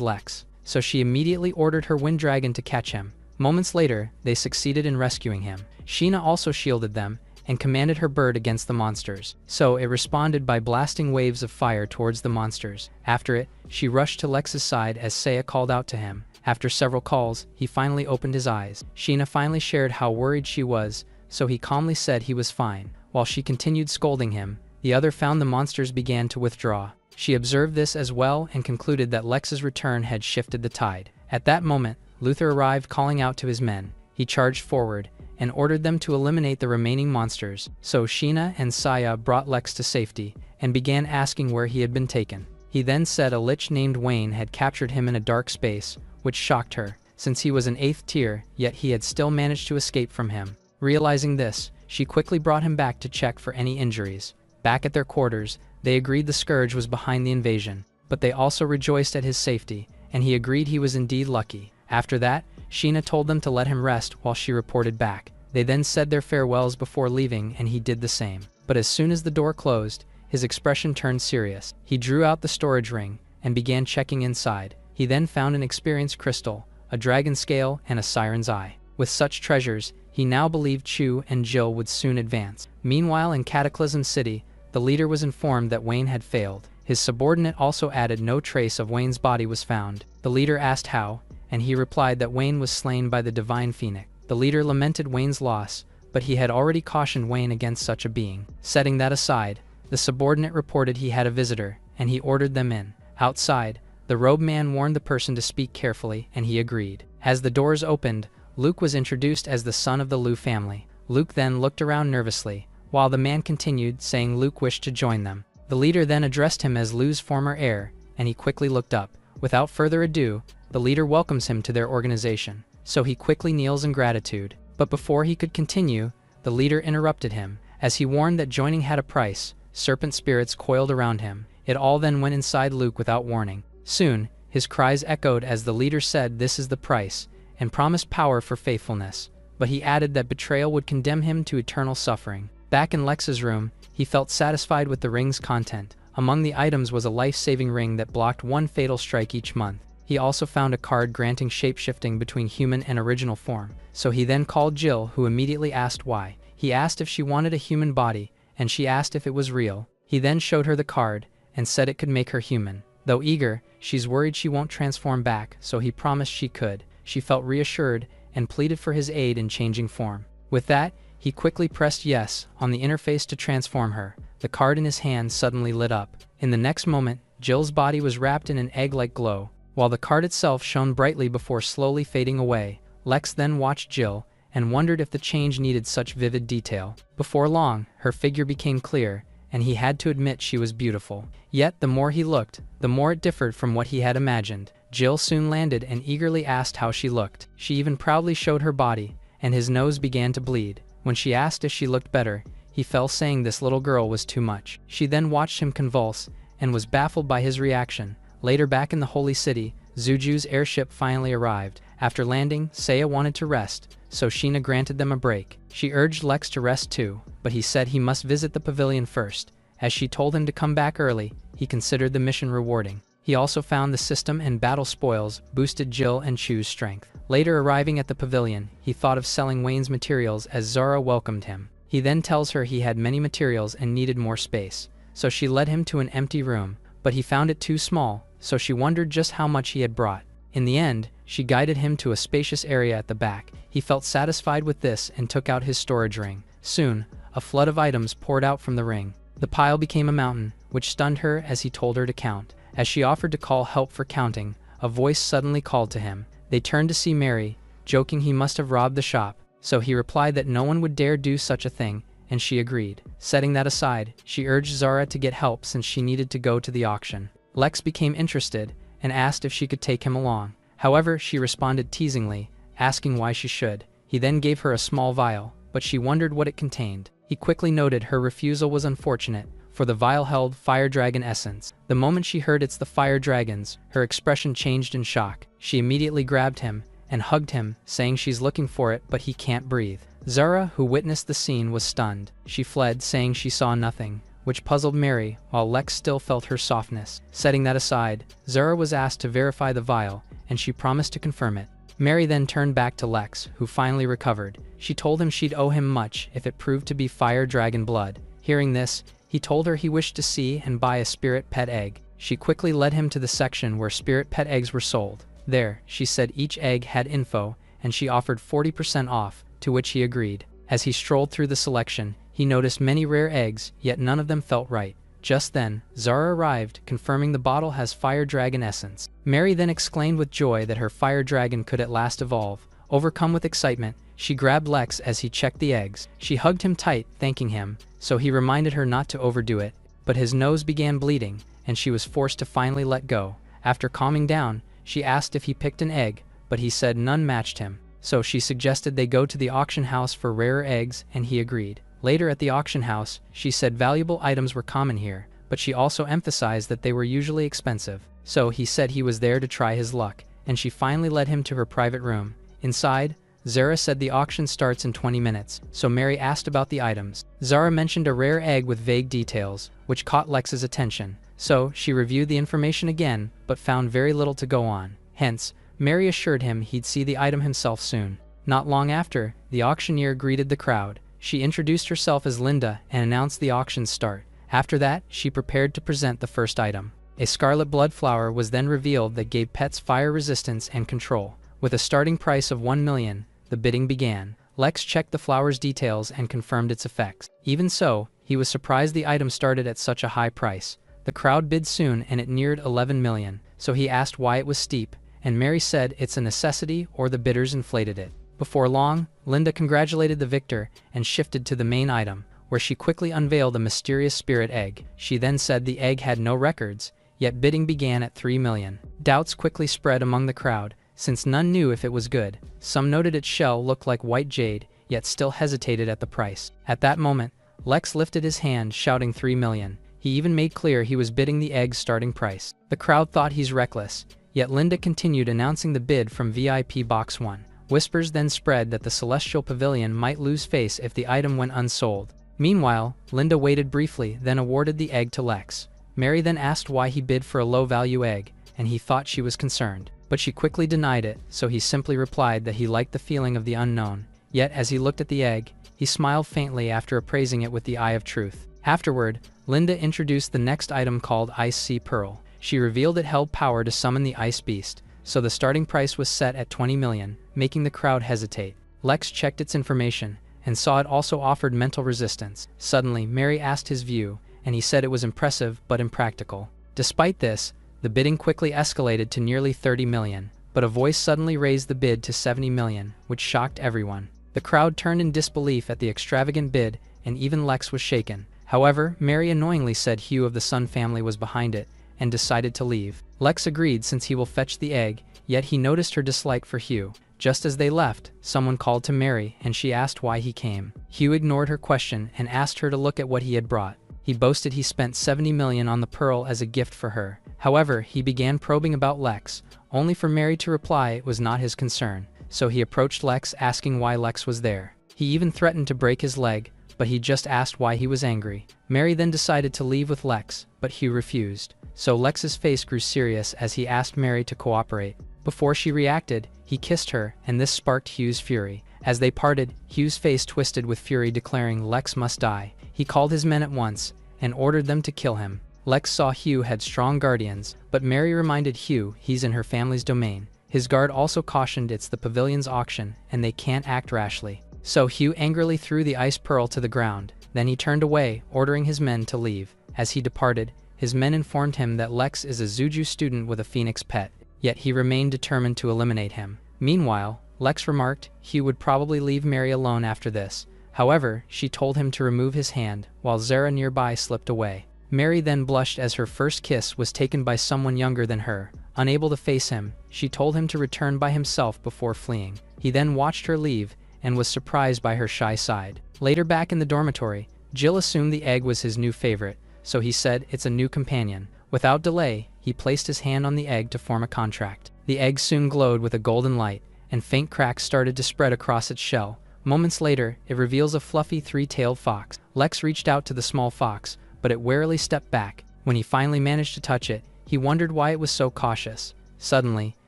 Lex. So she immediately ordered her wind dragon to catch him. Moments later, they succeeded in rescuing him. Sheena also shielded them and commanded her bird against the monsters. So it responded by blasting waves of fire towards the monsters. After it, she rushed to Lex's side as Saya called out to him. After several calls, he finally opened his eyes. Sheena finally shared how worried she was, so he calmly said he was fine. While she continued scolding him, the other found the monsters began to withdraw. She observed this as well and concluded that Lex's return had shifted the tide. At that moment, Luther arrived, calling out to his men. He charged forward and ordered them to eliminate the remaining monsters. So Sheena and Saya brought Lex to safety and began asking where he had been taken. He then said a lich named Wayne had captured him in a dark space, which shocked her, since he was an 8th tier, yet he had still managed to escape from him. Realizing this, she quickly brought him back to check for any injuries. Back at their quarters, they agreed the Scourge was behind the invasion, but they also rejoiced at his safety, and he agreed he was indeed lucky. After that, Sheena told them to let him rest while she reported back. They then said their farewells before leaving, and he did the same. But as soon as the door closed, his expression turned serious. He drew out the storage ring and began checking inside. He then found an experience crystal, a dragon scale, and a siren's eye. With such treasures, he now believed Chu and Jill would soon advance. Meanwhile, in Cataclysm City, the leader was informed that Wayne had failed. His subordinate also added no trace of Wayne's body was found. The leader asked how, and he replied that Wayne was slain by the Divine Phoenix. The leader lamented Wayne's loss, but he had already cautioned Wayne against such a being. Setting that aside, the subordinate reported he had a visitor, and he ordered them in. Outside, the robed man warned the person to speak carefully, and he agreed. As the doors opened, Luke was introduced as the son of the Liu family. Luke then looked around nervously, while the man continued, saying Luke wished to join them. The leader then addressed him as Liu's former heir, and he quickly looked up. Without further ado, the leader welcomes him to their organization, so he quickly kneels in gratitude. But before he could continue, the leader interrupted him, as he warned that joining had a price. Serpent spirits coiled around him. It all then went inside Luke without warning. Soon, his cries echoed as the leader said this is the price, and promised power for faithfulness. But he added that betrayal would condemn him to eternal suffering. Back in Lex's room, he felt satisfied with the ring's content. Among the items was a life-saving ring that blocked one fatal strike each month. He also found a card granting shape-shifting between human and original form. So he then called Jill, who immediately asked why. He asked if she wanted a human body, and she asked if it was real. He then showed her the card, and said it could make her human. Though eager, she's worried she won't transform back, so he promised she could. She felt reassured, and pleaded for his aid in changing form. With that, he quickly pressed yes on the interface to transform her. The card in his hand suddenly lit up. In the next moment, Jill's body was wrapped in an egg-like glow, while the card itself shone brightly before slowly fading away. Lex then watched Jill, and wondered if the change needed such vivid detail. Before long, her figure became clear, and he had to admit she was beautiful. Yet, the more he looked, the more it differed from what he had imagined. Jill soon landed and eagerly asked how she looked. She even proudly showed her body, and his nose began to bleed. When she asked if she looked better, he fell, saying this little girl was too much. She then watched him convulse, and was baffled by his reaction. Later, back in the Holy City, Zuju's airship finally arrived. After landing, Seiya wanted to rest, so Sheena granted them a break. She urged Lex to rest too, but he said he must visit the pavilion first. As she told him to come back early, he considered the mission rewarding. He also found the system and battle spoils boosted Jill and Chu's strength. Later, arriving at the pavilion, he thought of selling Wayne's materials as Zara welcomed him. He then tells her he had many materials and needed more space, so she led him to an empty room, but he found it too small, so she wondered just how much he had brought. In the end, she guided him to a spacious area at the back. He felt satisfied with this and took out his storage ring. Soon, a flood of items poured out from the ring. The pile became a mountain, which stunned her as he told her to count. As she offered to call help for counting, a voice suddenly called to him. They turned to see Mary, joking he must have robbed the shop, so he replied that no one would dare do such a thing, and she agreed. Setting that aside, she urged Zara to get help since she needed to go to the auction. Lex became interested and asked if she could take him along. However, she responded teasingly, asking why she should. He then gave her a small vial, but she wondered what it contained. He quickly noted her refusal was unfortunate, for the vial held fire dragon essence. The moment she heard it's the fire dragons, her expression changed in shock. She immediately grabbed him and hugged him, saying she's looking for it but he can't breathe. Zara, who witnessed the scene, was stunned. She fled, saying she saw nothing, which puzzled Mary, while Lex still felt her softness. Setting that aside, Zara was asked to verify the vial, and she promised to confirm it. Mary then turned back to Lex, who finally recovered. She told him she'd owe him much if it proved to be fire dragon blood. Hearing this, he told her he wished to see and buy a spirit pet egg. She quickly led him to the section where spirit pet eggs were sold. There, she said each egg had info, and she offered 40% off, to which he agreed. As he strolled through the selection, he noticed many rare eggs, yet none of them felt right. Just then, Zara arrived, confirming the bottle has fire dragon essence. Mary then exclaimed with joy that her fire dragon could at last evolve. Overcome with excitement, she grabbed Lex as he checked the eggs. She hugged him tight, thanking him, so he reminded her not to overdo it, but his nose began bleeding, and she was forced to finally let go. After calming down, she asked if he picked an egg, but he said none matched him, so she suggested they go to the auction house for rarer eggs, and he agreed. Later at the auction house, she said valuable items were common here, but she also emphasized that they were usually expensive, so he said he was there to try his luck, and she finally led him to her private room. Inside, Zara said the auction starts in 20 minutes, so Mary asked about the items. Zara mentioned a rare egg with vague details, which caught Lex's attention, so she reviewed the information again, but found very little to go on. Hence, Mary assured him he'd see the item himself soon. Not long after, the auctioneer greeted the crowd. She introduced herself as Linda and announced the auction's start. After that, she prepared to present the first item. A scarlet blood flower was then revealed that gave pets fire resistance and control. With a starting price of 1 million, the bidding began. Lex checked the flower's details and confirmed its effects. Even so, he was surprised the item started at such a high price. The crowd bid soon and it neared 11 million, so he asked why it was steep, and Mary said it's a necessity or the bidders inflated it. Before long, Linda congratulated the victor and shifted to the main item, where she quickly unveiled a mysterious spirit egg. She then said the egg had no records, yet bidding began at 3 million. Doubts quickly spread among the crowd, since none knew if it was good. Some noted its shell looked like white jade, yet still hesitated at the price. At that moment, Lex lifted his hand, shouting 3 million. He even made clear he was bidding the egg's starting price. The crowd thought he's reckless, yet Linda continued announcing the bid from VIP Box 1. Whispers then spread that the Celestial Pavilion might lose face if the item went unsold. Meanwhile, Linda waited briefly, then awarded the egg to Lex. Mary then asked why he bid for a low-value egg, and he thought she was concerned. But she quickly denied it, so he simply replied that he liked the feeling of the unknown. Yet, as he looked at the egg, he smiled faintly after appraising it with the eye of truth. Afterward, Linda introduced the next item called Ice Sea Pearl. She revealed it held power to summon the Ice Beast, so the starting price was set at 20 million, making the crowd hesitate. Lex checked its information, and saw it also offered mental resistance. Suddenly, Mary asked his view, and he said it was impressive but impractical. Despite this, the bidding quickly escalated to nearly 30 million, but a voice suddenly raised the bid to 70 million, which shocked everyone. The crowd turned in disbelief at the extravagant bid, and even Lex was shaken. However, Mary annoyingly said Hugh of the Sun family was behind it, and decided to leave. Lex agreed since he will fetch the egg, yet he noticed her dislike for Hugh. Just as they left, someone called to Mary and she asked why he came. Hugh ignored her question and asked her to look at what he had brought. He boasted he spent 70 million on the pearl as a gift for her. However, he began probing about Lex, only for Mary to reply it was not his concern. So he approached Lex asking why Lex was there. He even threatened to break his leg, but he just asked why he was angry. Mary then decided to leave with Lex, but Hugh refused. So Lex's face grew serious as he asked Mary to cooperate. Before she reacted, he kissed her, and this sparked Hugh's fury. As they parted, Hugh's face twisted with fury, declaring Lex must die. He called his men at once and ordered them to kill him. Lex saw Hugh had strong guardians, but Mary reminded Hugh he's in her family's domain. His guard also cautioned it's the pavilion's auction and they can't act rashly. So Hugh angrily threw the ice pearl to the ground. Then he turned away, ordering his men to leave. As he departed, his men informed him that Lex is a Zuju student with a phoenix pet, yet he remained determined to eliminate him. Meanwhile, Lex remarked Hugh would probably leave Mary alone after this. However, she told him to remove his hand, while Zara nearby slipped away. Mary then blushed as her first kiss was taken by someone younger than her. Unable to face him, she told him to return by himself before fleeing. He then watched her leave and was surprised by her shy side. Later back in the dormitory, Jill assumed the egg was his new favorite, so he said it's a new companion. Without delay, he placed his hand on the egg to form a contract. The egg soon glowed with a golden light, and faint cracks started to spread across its shell. Moments later, it reveals a fluffy three-tailed fox. Lex reached out to the small fox, but it warily stepped back. When he finally managed to touch it, he wondered why it was so cautious. Suddenly,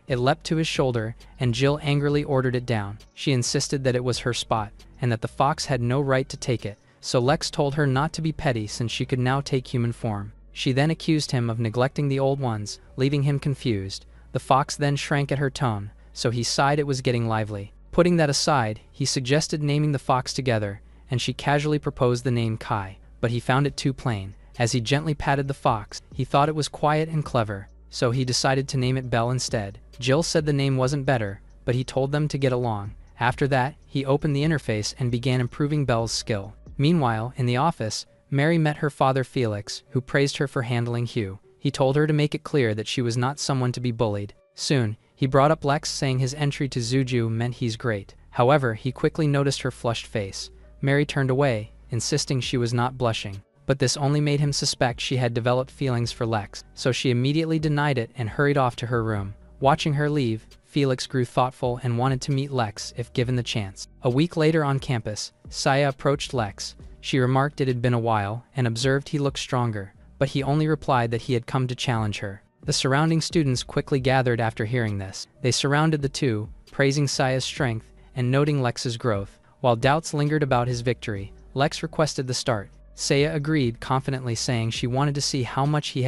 it leapt to his shoulder, and Jill angrily ordered it down. She insisted that it was her spot, and that the fox had no right to take it. So Lex told her not to be petty since she could now take human form. She then accused him of neglecting the old ones, leaving him confused. The fox then shrank at her tone, so he sighed it was getting lively. Putting that aside, he suggested naming the fox together, and she casually proposed the name Kai, but he found it too plain. As he gently patted the fox, he thought it was quiet and clever, so he decided to name it Belle instead. Jill said the name wasn't better, but he told them to get along. After that, he opened the interface and began improving Belle's skill. Meanwhile, in the office, Mary met her father Felix, who praised her for handling Hugh. He told her to make it clear that she was not someone to be bullied. Soon, he brought up Lex, saying his entry to Zuju meant he's great. However, he quickly noticed her flushed face. Mary turned away, insisting she was not blushing. But this only made him suspect she had developed feelings for Lex, so she immediately denied it and hurried off to her room. Watching her leave, Felix grew thoughtful and wanted to meet Lex if given the chance. A week later on campus, Saya approached Lex. She remarked it had been a while and observed he looked stronger, but he only replied that he had come to challenge her. The surrounding students quickly gathered after hearing this. They surrounded the two, praising Saya's strength and noting Lex's growth. While doubts lingered about his victory, Lex requested the start. Saya agreed confidently, saying she wanted to see how much he had